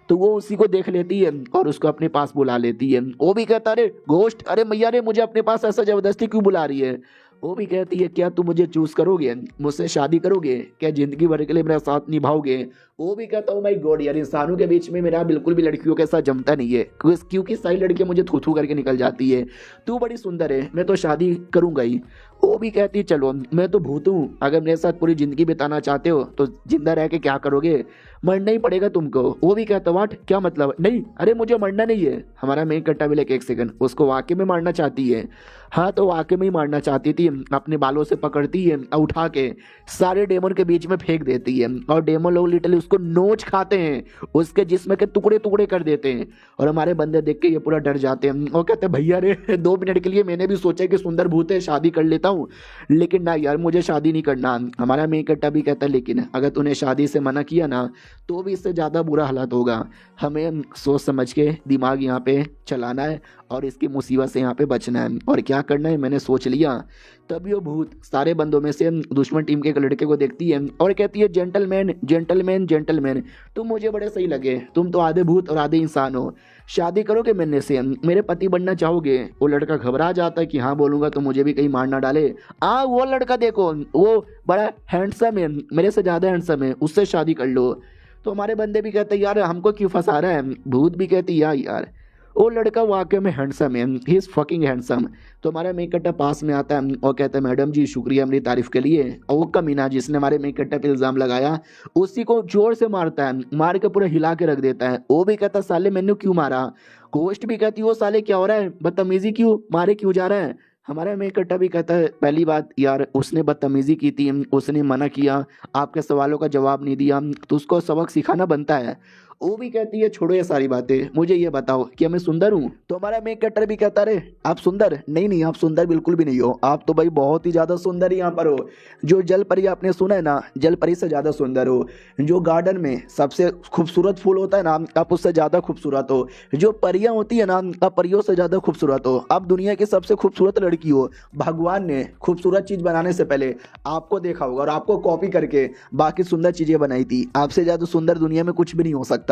तो वो उसी को देख लेती है और उसको अपने पास बुला लेती है। वो भी कहता अरे घोस्ट, अरे मैया रे मुझे अपने पास ऐसा जबरदस्ती क्यों बुला रही है। वो भी कहती है क्या तुम मुझे चूज करोगे, मुझसे शादी करोगे, क्या जिंदगी भर के लिए मेरा साथ निभाओगे। वो भी कहता हूँ माय गॉड यार इंसानों के बीच में मेरा बिल्कुल भी लड़कियों के साथ जमता नहीं है, क्योंकि सारी लड़कियां मुझे थू थू करके निकल जाती है। तू बड़ी सुंदर है मैं तो शादी करूंगा ही। वो भी कहती चलो मैं तो भूत हूँ, अगर मेरे साथ पूरी जिंदगी बिताना चाहते हो तो जिंदा रह के क्या करोगे, मरना ही पड़ेगा तुमको। वो भी कहता वाट क्या मतलब, नहीं अरे मुझे मरना नहीं है। हमारा मेन कट्टा भी लेके एक सेकंड, उसको वाकई में मारना चाहती है। हाँ तो वाकई में ही मारना चाहती थी। अपने बालों से पकड़ती है उठा के सारे डेमन के बीच में फेंक देती है और डेमन लोग लिटरली उसको नोच खाते हैं, उसके जिस्म के टुकड़े टुकड़े कर देते हैं। और हमारे बंदे देख के ये पूरा डर जाते हैं और कहते हैं भैया रे 2 मिनट के लिए मैंने भी सोचा कि सुंदर भूत है शादी कर लेता हूँ, लेकिन ना यार मुझे शादी नहीं करना। हमारा मेन कट्टा भी कहता है लेकिन अगर तूने शादी से मना किया ना तो भी इससे ज़्यादा बुरा हालत होगा। हमें सोच समझ के दिमाग यहाँ पे चलाना है और इसकी मुसीबत से यहाँ पे बचना है। और क्या करना है मैंने सोच लिया। तभी वो भूत सारे बंदों में से दुश्मन टीम के एक लड़के को देखती है और कहती है जेंटलमैन जेंटलमैन जेंटलमैन, तुम मुझे बड़े सही लगे, तुम तो आधे भूत और आधे इंसान हो, शादी करोगे मेरे से, मेरे पति बनना चाहोगे। वो लड़का घबरा जाता है कि हाँ बोलूंगा तो मुझे भी कहीं मार ना डाले। वो लड़का देखो वो बड़ा हैंडसम है, मेरे से ज़्यादा हैंडसम है, उससे शादी कर लो। तो हमारे बंदे भी कहते यार हमको क्यों फंसा रहा है। भूत भी कहती यार वो लड़का वाकई में हैंडसम है, ही इज़ फकिंग हैंडसम। तो हमारा मेन कट्टा पास में आता है और कहता है मैडम जी शुक्रिया मेरी तारीफ के लिए। और वो कमीना जिसने हमारे मेन कट्टा पे इल्ज़ाम लगाया उसी को जोर से मारता है, मार के पूरा हिला के रख देता है। वो भी कहता साले मैंने क्यों मारा। घोस्ट भी कहती वो साले क्या हो रहा है, बदतमीजी क्यों, मारे क्यों जा रहा है। हमारा मेन कट्टा भी कहता है पहली बात यार उसने बदतमीजी की थी, उसने मना किया, आपके सवालों का जवाब नहीं दिया, तो उसको सबक सिखाना बनता है। वो भी कहती है छोड़ो ये सारी बातें, मुझे ये बताओ कि मैं सुंदर हूँ। तो हमारा मेन कट्टर भी कहता है आप सुंदर नहीं, नहीं आप सुंदर बिल्कुल भी नहीं हो, आप तो भाई बहुत ही ज़्यादा सुंदर यहाँ पर हो। जो जल परी आपने सुना है ना, जल परी से ज़्यादा सुंदर हो। जो गार्डन में सबसे खूबसूरत फूल होता है ना आप उससे ज़्यादा खूबसूरत हो। जो परियाँ होती है ना आप परियों से ज़्यादा खूबसूरत हो। आप दुनिया की सबसे खूबसूरत लड़की हो। भगवान ने खूबसूरत चीज़ बनाने से पहले आपको देखा होगा और आपको कॉपी करके बाकी सुंदर चीज़ें बनाई थी। आपसे ज़्यादा सुंदर दुनिया में कुछ भी नहीं हो सकता,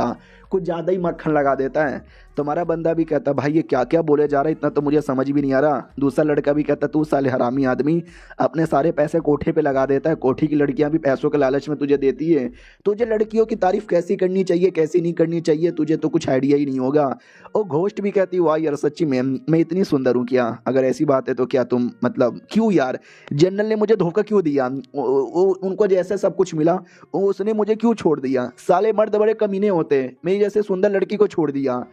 कुछ ज़्यादा ही मक्खन लगा देता है। तुम्हारा बंदा भी कहता भाई ये क्या क्या बोले जा रहा है, इतना तो मुझे समझ भी नहीं आ रहा। दूसरा लड़का भी कहता तू साले हरामी आदमी, अपने सारे पैसे कोठे पे लगा देता है, कोठी की लड़कियां भी पैसों के लालच में तुझे देती है। तुझे लड़कियों की तारीफ कैसी करनी चाहिए कैसी नहीं करनी चाहिए तुझे तो कुछ आइडिया ही नहीं होगा। और घोस्ट भी कहती वाह यार सच्ची में मैं इतनी सुंदर हूँ क्या, अगर ऐसी बात है तो क्या तुम मतलब क्यों यार जनरल ने मुझे धोखा क्यों दिया, उनको जैसे सब कुछ मिला उसने मुझे क्यों छोड़ दिया। साले मर्द बड़े कमीने होते, मेरी जैसे सुंदर लड़की को छोड़ दिया।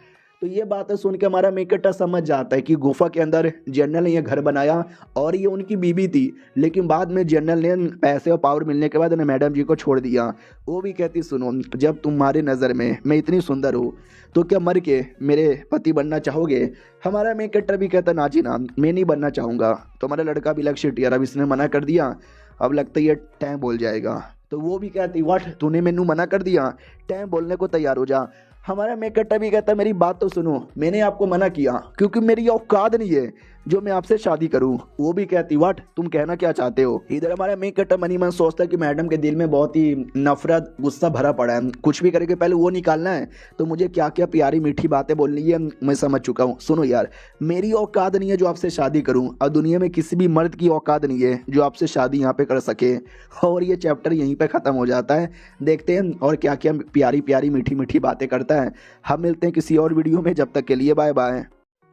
तो ये बातें सुन के हमारा मेकटा समझ जाता है कि गुफा के अंदर जनरल ने ये घर बनाया और ये उनकी बीबी थी, लेकिन बाद में जनरल ने पैसे और पावर मिलने के बाद उन्हें मैडम जी को छोड़ दिया। वो भी कहती सुनो जब तुम्हारे नज़र में मैं इतनी सुंदर हूँ तो क्या मर के मेरे पति बनना चाहोगे। हमारा मेकटर भी कहता ना जी ना मैं नहीं बनना चाहूँगा। तो हमारा लड़का भी लक्ष्य यार अब इसने मना कर दिया, अब लगता है ये टाइम बोल जाएगा। तो वो भी कहती व्हाट, तूने मैनू मना कर दिया, टाइम बोलने को तैयार हो जा। हमारा मेकट्टा भी कहता मेरी बात तो सुनो, मैंने आपको मना किया क्योंकि मेरी औकात नहीं है जो मैं आपसे शादी करूं। वो भी कहती व्हाट, तुम कहना क्या चाहते हो। इधर हमारा मेकट्टा मनी मन सोचता है कि मैडम के दिल में बहुत ही नफरत गुस्सा भरा पड़ा है, कुछ भी करके पहले वो निकालना है, तो मुझे क्या क्या प्यारी मीठी बातें बोलनी है मैं समझ चुका हूँ। सुनो यार, मेरी औकात नहीं है जो आपसे शादी करूँ, और दुनिया में किसी भी मर्द की औकात नहीं है जो आपसे शादी यहाँ पे कर सके। और ये चैप्टर यहीं पे ख़त्म हो जाता है। देखते हैं और क्या क्या प्यारी प्यारी मीठी मीठी बातें करता है। हम मिलते हैं किसी और वीडियो में, जब तक के लिए बाय बाय।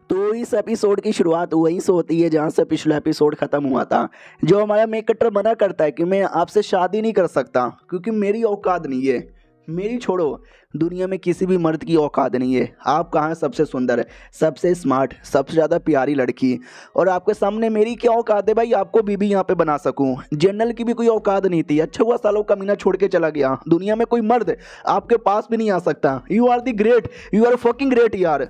तो इस एपिसोड की शुरुआत वहीं से होती है जहाँ से पिछला एपिसोड खत्म हुआ था। जो हमारा मेकट्टर मना करता है कि मैं आपसे शादी नहीं कर सकता क्योंकि मेरी औकात नहीं है। मेरी छोड़ो, दुनिया में किसी भी मर्द की औकात नहीं है। आप कहाँ सबसे सुंदर, सबसे स्मार्ट, सबसे ज़्यादा प्यारी लड़की, और आपके सामने मेरी क्या औकात है भाई आपको बीबी यहाँ पे बना सकूँ। जनरल की भी कोई औकात नहीं थी। अच्छा हुआ सालों कमीना छोड़ के चला गया। दुनिया में कोई मर्द आपके पास भी नहीं आ सकता। You are the great, you are fucking great यार।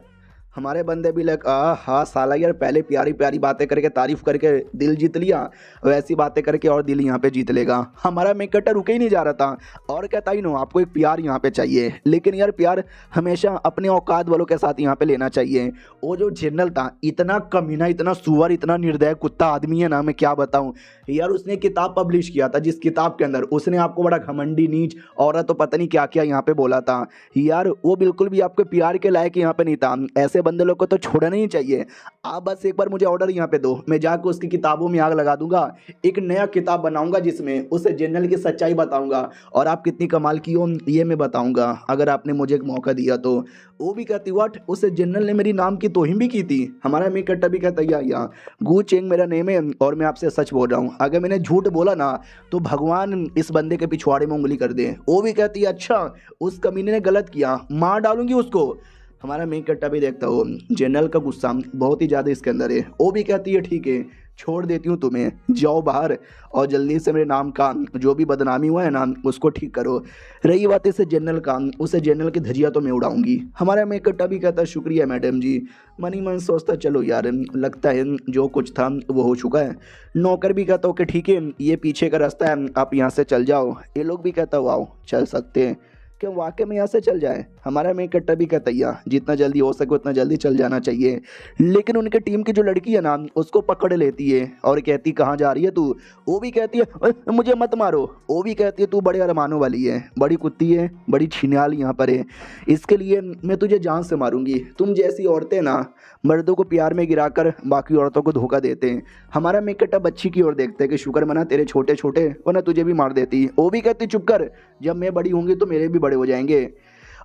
हमारे बंदे भी लग हाँ साला यार, पहले प्यारी प्यारी बातें करके तारीफ करके दिल जीत लिया, वैसी बातें करके और दिल यहाँ पे जीत लेगा। हमारा मेकट्टा रुके ही नहीं जा रहा था और कहता ही नो आपको एक प्यार यहाँ पे चाहिए, लेकिन यार प्यार हमेशा अपने औकात वालों के साथ यहाँ पे लेना चाहिए। वो जो जनरल था इतना कमीना, इतना सुअर, इतना निर्दय कुत्ता आदमी है ना, मैं क्या बताऊँ यार। उसने किताब पब्लिश किया था जिस किताब के अंदर उसने आपको बड़ा घमंडी, नीच, औरत तो पता नहीं क्या क्या यहाँ पे बोला था यार। वो बिल्कुल भी आपके प्यार के लायक यहाँ पे नहीं था। ऐसे बंदे लोग को तो छोड़ना ही चाहिए। आप बस एक बार मुझे ऑर्डर यहाँ पे दो, मैं जाकर उसकी किताबों में आग लगा दूंगा, एक नया किताब बनाऊंगा जिसमें उस जनरल की सच्चाई बताऊंगा और आप कितनी कमाल की हो ये मैं बताऊंगा, अगर आपने मुझे एक मौका दिया तो। वो भी कहती व्हाट, उस जनरल ने मेरी नाम की तोहिम भी की थी। हमारा मेकट्टा भी कहता या गू चेंग मेरा नेम है और मैं आपसे सच बोल रहा हूँ, अगर मैंने झूठ बोला ना तो भगवान इस बंदे के पिछवाड़े में उंगली कर दे। वो भी कहती अच्छा उस कमीने ने गलत किया, मार डालूंगी उसको। हमारा मेकट्टा भी देखता हो जनरल का गुस्सा बहुत ही ज़्यादा इसके अंदर है। वो भी कहती है ठीक है छोड़ देती हूँ तुम्हें, जाओ बाहर और जल्दी से मेरे नाम का जो भी बदनामी हुआ है ना उसको ठीक करो। रही बात इस जनरल का, उसे जनरल की धजिया तो मैं उड़ाऊंगी। हमारा मेकट्टा भी कहता शुक्रिया मैडम जी। मनी मन सोचता चलो यार लगता है जो कुछ था वो हो चुका है। नौकर भी कहता ओके ठीक है ये पीछे का रास्ता है, आप यहाँ से चल जाओ। ये लोग भी कहता वाओ चल सकते हैं, क्या वाकई में यहाँ से चल जाए। हमारा मेकट्टा भी कहता जितना जल्दी हो सके उतना जल्दी चल जाना चाहिए। लेकिन उनके टीम की जो लड़की है ना उसको पकड़ लेती है और कहती कहाँ जा रही है तू। वो भी कहती है मुझे मत मारो। वो भी कहती है तू बड़े अरमानों वाली है, बड़ी कुत्ती है, बड़ी छिनाल यहाँ पर है, इसके लिए मैं तुझे जान से मारूंगी। तुम जैसी औरतें ना मर्दों को प्यार में गिराकर बाकी औरतों को धोखा देते हैं। हमारा मेकट्टा बच्ची की ओर देखते हैं कि शुक्र मना तेरे छोटे छोटे, वरना तुझे भी मार देती। वो भी कहती चुप कर, जब मैं बड़ी होंगी तो मेरे भी बड़े हो जाएंगे।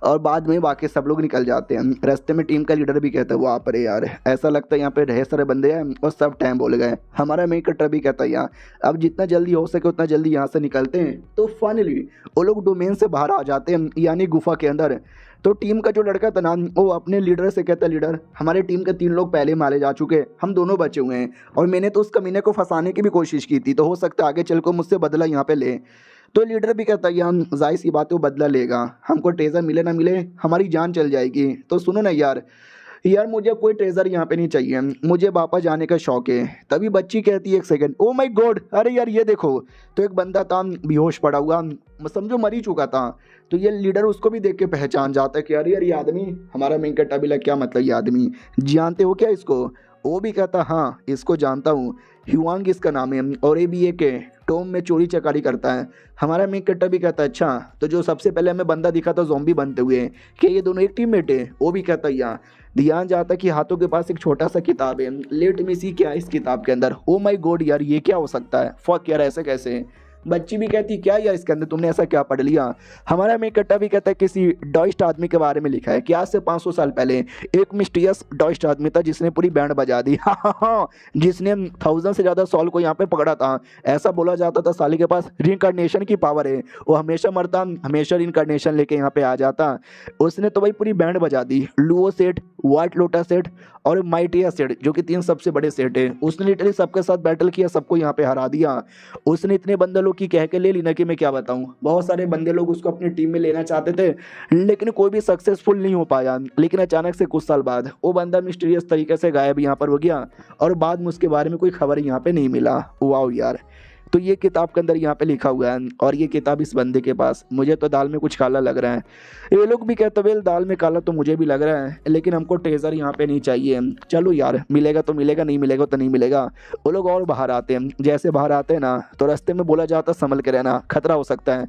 और बाद में बाकी सब लोग निकल जाते हैं। रास्ते में टीम का लीडर भी कहता है वहाँ पर यार ऐसा लगता है यहाँ पे ढेर सारे बंदे हैं और सब टाइम बोल गए। हमारा मेकट्टा भी कहता है अब जितना जल्दी हो सके उतना जल्दी यहाँ से निकलते हैं। तो फाइनली वो लोग डोमेन से बाहर आ जाते हैं यानी गुफा के अंदर। तो टीम का जो लड़का था ना वो अपने लीडर से कहता है लीडर हमारे टीम के 3 लोग पहले मारे जा चुके, हम दोनों बचे हुए हैं और मैंने तो उस कमीने को फंसाने की भी कोशिश की थी, तो हो सकता है आगे चल को मुझसे बदला यहाँ पे ले। तो लीडर भी कहता है हम जाहिर सी बात है वो बदला लेगा, हमको ट्रेजर मिले ना मिले हमारी जान चल जाएगी। तो सुनो ना यार मुझे कोई ट्रेजर यहाँ पे नहीं चाहिए, मुझे वापस जाने का शौक है। तभी बच्ची कहती है एक सेकंड, ओ माय गॉड अरे यार ये देखो। तो एक बंदा था बेहोश पड़ा हुआ, समझो मर ही चुका था। तो ये लीडर उसको भी देख के पहचान जाता है कि अरे यार ये आदमी। हमारा मेकट्टा भी लग क्या मतलब ये आदमी जानते हो क्या इसको। वो भी कहता हाँ इसको जानता हूँ, ह्यूआंग इसका नाम है और ये भी एक टॉम में चोरी चकारी करता है। हमारा मेकट्टा भी कहता है अच्छा तो जो सबसे पहले हमें बंदा दिखा था ज़ॉम्बी बनते हुए, क्या ये दोनों एक टीममेट है। वो भी कहता है ध्यान जाता कि हाथों के पास एक छोटा सा किताब है, लेट मी सी क्या है इस किताब के अंदर। ओ माय गॉड यार ये क्या हो सकता है, फक यार ऐसे कैसे। बच्ची भी कहती क्या यार इसके अंदर तुमने ऐसा क्या पढ़ लिया। हमारा मेकट्टा भी कहता है किसी डॉइस्ट आदमी के बारे में लिखा है कि आज से 500 साल पहले एक मिस्टीरियस डॉइस्ट आदमी था जिसने पूरी बैंड बजा दी। हाँ जिसने 1000 से ज़्यादा सॉल को यहाँ पे पकड़ा था। ऐसा बोला जाता था साले के पास रिइंकार्नेशन की पावर है, वो हमेशा मरता हमेशा रिइंकार्नेशन लेके यहाँ पे आ जाता। उसने तो भाई पूरी बैंड बजा दी, लुओ सेट, व्हाइट लोटस सेट और माइटिया सेट जो कि 3 सबसे बड़े सेट है। उसने लिटरली सबके साथ बैटल किया, सबको यहाँ पे हरा दिया। उसने इतने बंदे लोग की कह के ले ली ना कि मैं क्या बताऊं। बहुत सारे बंदे लोग उसको अपनी टीम में लेना चाहते थे लेकिन कोई भी सक्सेसफुल नहीं हो पाया। लेकिन अचानक से कुछ साल बाद वो बंदा मिस्टीरियस तरीके से गायब यहाँ पर हो गया और बाद में उसके बारे में कोई खबर यहाँ पे नहीं मिला। वाओ यार तो ये किताब के अंदर यहाँ पे लिखा हुआ है और ये किताब इस बंदे के पास। मुझे तो दाल में कुछ काला लग रहा है। ये लोग भी कहते वेल दाल में काला तो मुझे भी लग रहा है, लेकिन हमको ट्रेजर यहाँ पे नहीं चाहिए। चलो यार, मिलेगा तो मिलेगा, नहीं मिलेगा तो नहीं मिलेगा। वो लोग और बाहर आते हैं। जैसे बाहर आते हैं ना तो रास्ते में बोला जाता संभल के रहना, खतरा हो सकता है।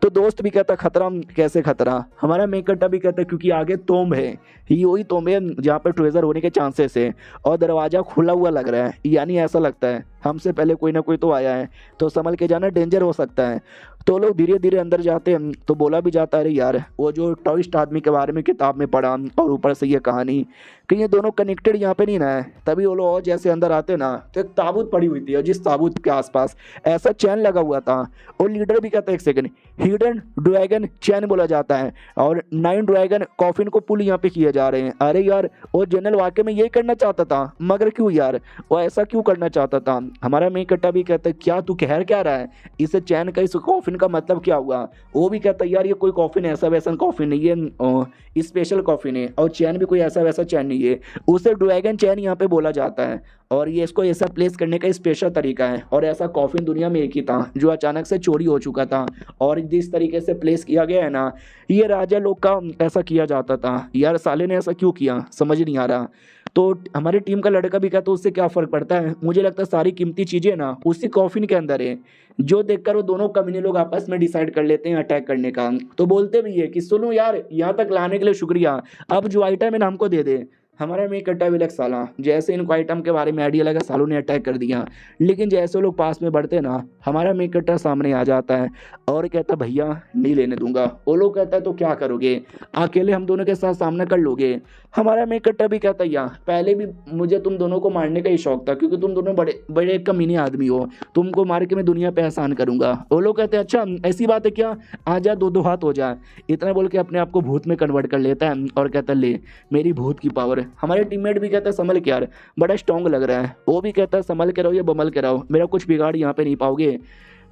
तो दोस्त भी कहता खतरा कैसे खतरा? हमारा मेकट्टा भी कहता क्योंकि आगे तोम है, ये वही तोम है जहाँ पर ट्रेजर होने के चांसेस है और दरवाज़ा खुला हुआ लग रहा है, यानी ऐसा लगता है हमसे पहले कोई ना कोई तो आया है, तो संभल के जाना, डेंजर हो सकता है। तो लोग धीरे धीरे अंदर जाते हैं तो बोला भी जाता है अरे यार वो जो टॉइस्ट आदमी के बारे में किताब में पढ़ा और ऊपर से ये कहानी कि ये दोनों कनेक्टेड यहाँ पे नहीं ना है। तभी वो लोग और जैसे अंदर आते ना तो एक ताबूत पड़ी हुई थी और जिस ताबूत के आसपास ऐसा चैन लगा हुआ था और लीडर भी कहता है एक सेकंड, हिडन ड्रैगन चैन बोला जाता है और 9 ड्रैगन कॉफिन को पुल यहाँ पे किए जा रहे हैं। अरे यार वो जनरल वाकई में यही करना चाहता था, मगर क्यों यार, वो ऐसा क्यों करना चाहता था? हमारा मेकट्टा भी कहता है क्या तू कह क्या रहा है, इस चैन का इस कॉफिन का मतलब क्या हुआ? वो भी कहता है यार ये कोई कॉफिन ऐसा वैसा कॉफिन नहीं है, स्पेशल कॉफिन है और चैन भी कोई ऐसा वैसा चैन नहीं है, उसे ड्रैगन चैन यहाँ पे बोला जाता है और ये इसको ऐसा प्लेस करने का स्पेशल तरीका है और ऐसा कॉफिन दुनिया में एक ही था जो अचानक से चोरी हो चुका था और जिस तरीके से प्लेस किया गया है ना, ये राजा लोग का ऐसा किया जाता था। यार साले ने ऐसा क्यों किया समझ नहीं आ रहा। तो हमारी टीम का लड़का भी कहता है उससे क्या फ़र्क पड़ता है, मुझे लगता है सारी कीमती चीज़ें ना उसी कॉफिन के अंदर है, जो देखकर वो दोनों कमीने लोग आपस में डिसाइड कर लेते हैं अटैक करने का। तो बोलते भी है कि सुनो यार यहाँ तक लाने के लिए शुक्रिया, अब जो आइटम है ना हमको दे दे। हमारा मेकट्टा भी लग साला जैसे इनको आइटम के बारे में आइडिया लगा सालों ने अटैक कर दिया, लेकिन जैसे लोग पास में बढ़ते ना हमारा मेकट्टा सामने आ जाता है और कहता भैया नहीं लेने दूंगा। वो लोग कहता है तो क्या करोगे, अकेले हम दोनों के साथ सामना कर लोगे? हमारा मेकट्टा भी कहता यार पहले भी मुझे तुम दोनों को मारने का ही शौक था क्योंकि तुम दोनों बड़े बड़े कमीने आदमी हो, तुमको मार के मैं दुनिया पे एहसान करूंगा। वो लोग कहते हैं अच्छा ऐसी बात है क्या, आ जा दो हाथ हो जाए। इतना बोल के अपने आप को भूत में कन्वर्ट कर लेता है और कहता ले मेरी भूत की पावर। हमारे टीममेट भी कहता है संभल के यार बड़ा स्ट्रॉन्ग लग रहा है। वो भी कहता है संभल के रहो या बमल के रहो, मेरा कुछ बिगाड़ यहाँ पे नहीं पाओगे।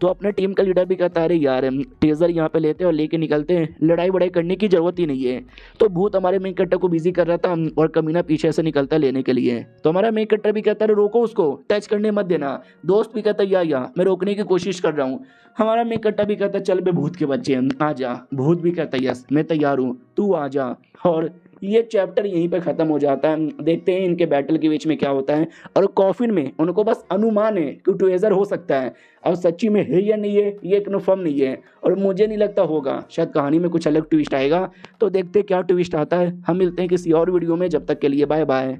तो अपने टीम का लीडर भी कहता है अरे यार टेजर यहाँ पे लेते और लेके निकलते हैं, लड़ाई वड़ाई करने की जरूरत ही नहीं है। तो भूत हमारे मेन कट्टर को बिजी कर रहा था और कमीना पीछे से निकलता लेने के लिए। तो हमारा मेन कट्टर भी कहता है रोको उसको, टच करने मत देना। दोस्त भी कहता है या मैं रोकने की कोशिश कर रहा हूँ। हमारा मेन कट्टा भी कहता है चल बे भूत के बच्चे आ जा। भूत भी कहता है यस मैं तैयार हूँ, तू आ जा। और ये चैप्टर यहीं पे ख़त्म हो जाता है। देखते हैं इनके बैटल के बीच में क्या होता है और कॉफिन में उनको बस अनुमान है कि ट्रेजर हो सकता है और सच्ची में है या नहीं है ये कन्फर्म नहीं है और मुझे नहीं लगता होगा, शायद कहानी में कुछ अलग ट्विस्ट आएगा। तो देखते क्या ट्विस्ट आता है। हम मिलते हैं किसी और वीडियो में, जब तक के लिए बाय बाय।